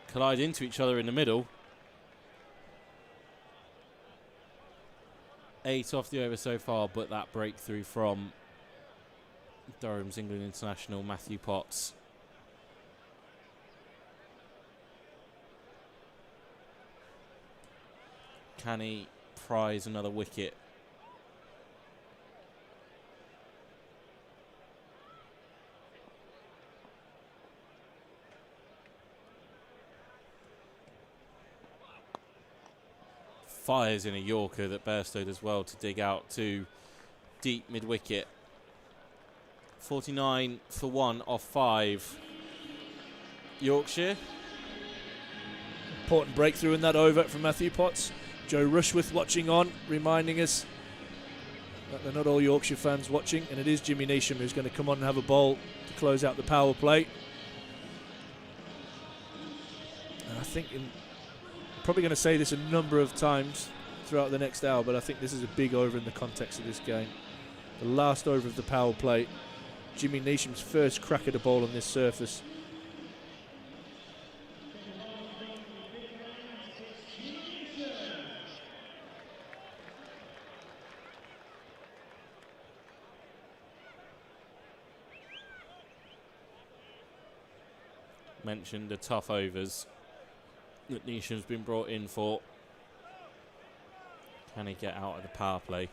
collide into each other in the middle. 8 off the over so far, but that breakthrough from Durham's England international Matthew Potts. Can he prize another wicket? Fires in a Yorker that Bairstow does well to dig out to deep mid-wicket. 49 for 1 off 5. Yorkshire. important breakthrough in that over from Matthew Potts. Joe Rushworth watching on, reminding us that they're not all Yorkshire fans watching, and it is Jimmy Neesham who's going to come on and have a bowl to close out the power play. And I think probably going to say this a number of times throughout the next hour, but I think this is a big over in the context of this game. The last over of the power play, Jimmy Neesham's first crack at a ball on this surface. Mentioned the tough overs that Neesham's been brought in for. Can he get out of the power play?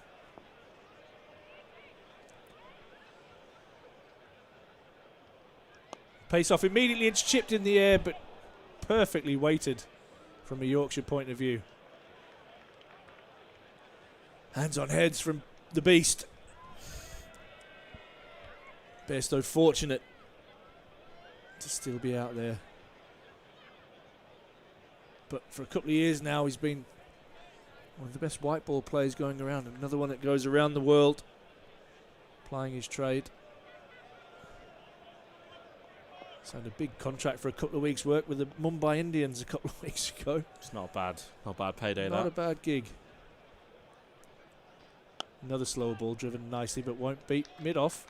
Pace off immediately, it's chipped in the air, but perfectly weighted from a Yorkshire point of view. Hands on heads from the beast. Bairstow fortunate to still be out there. But for a couple of years now, he's been one of the best white ball players going around. Another one that goes around the world, plying his trade. Signed a big contract for a couple of weeks' work with the Mumbai Indians a couple of weeks ago. It's not bad. Not bad payday, Not that. a bad gig. Another slow ball driven nicely, but won't beat mid-off.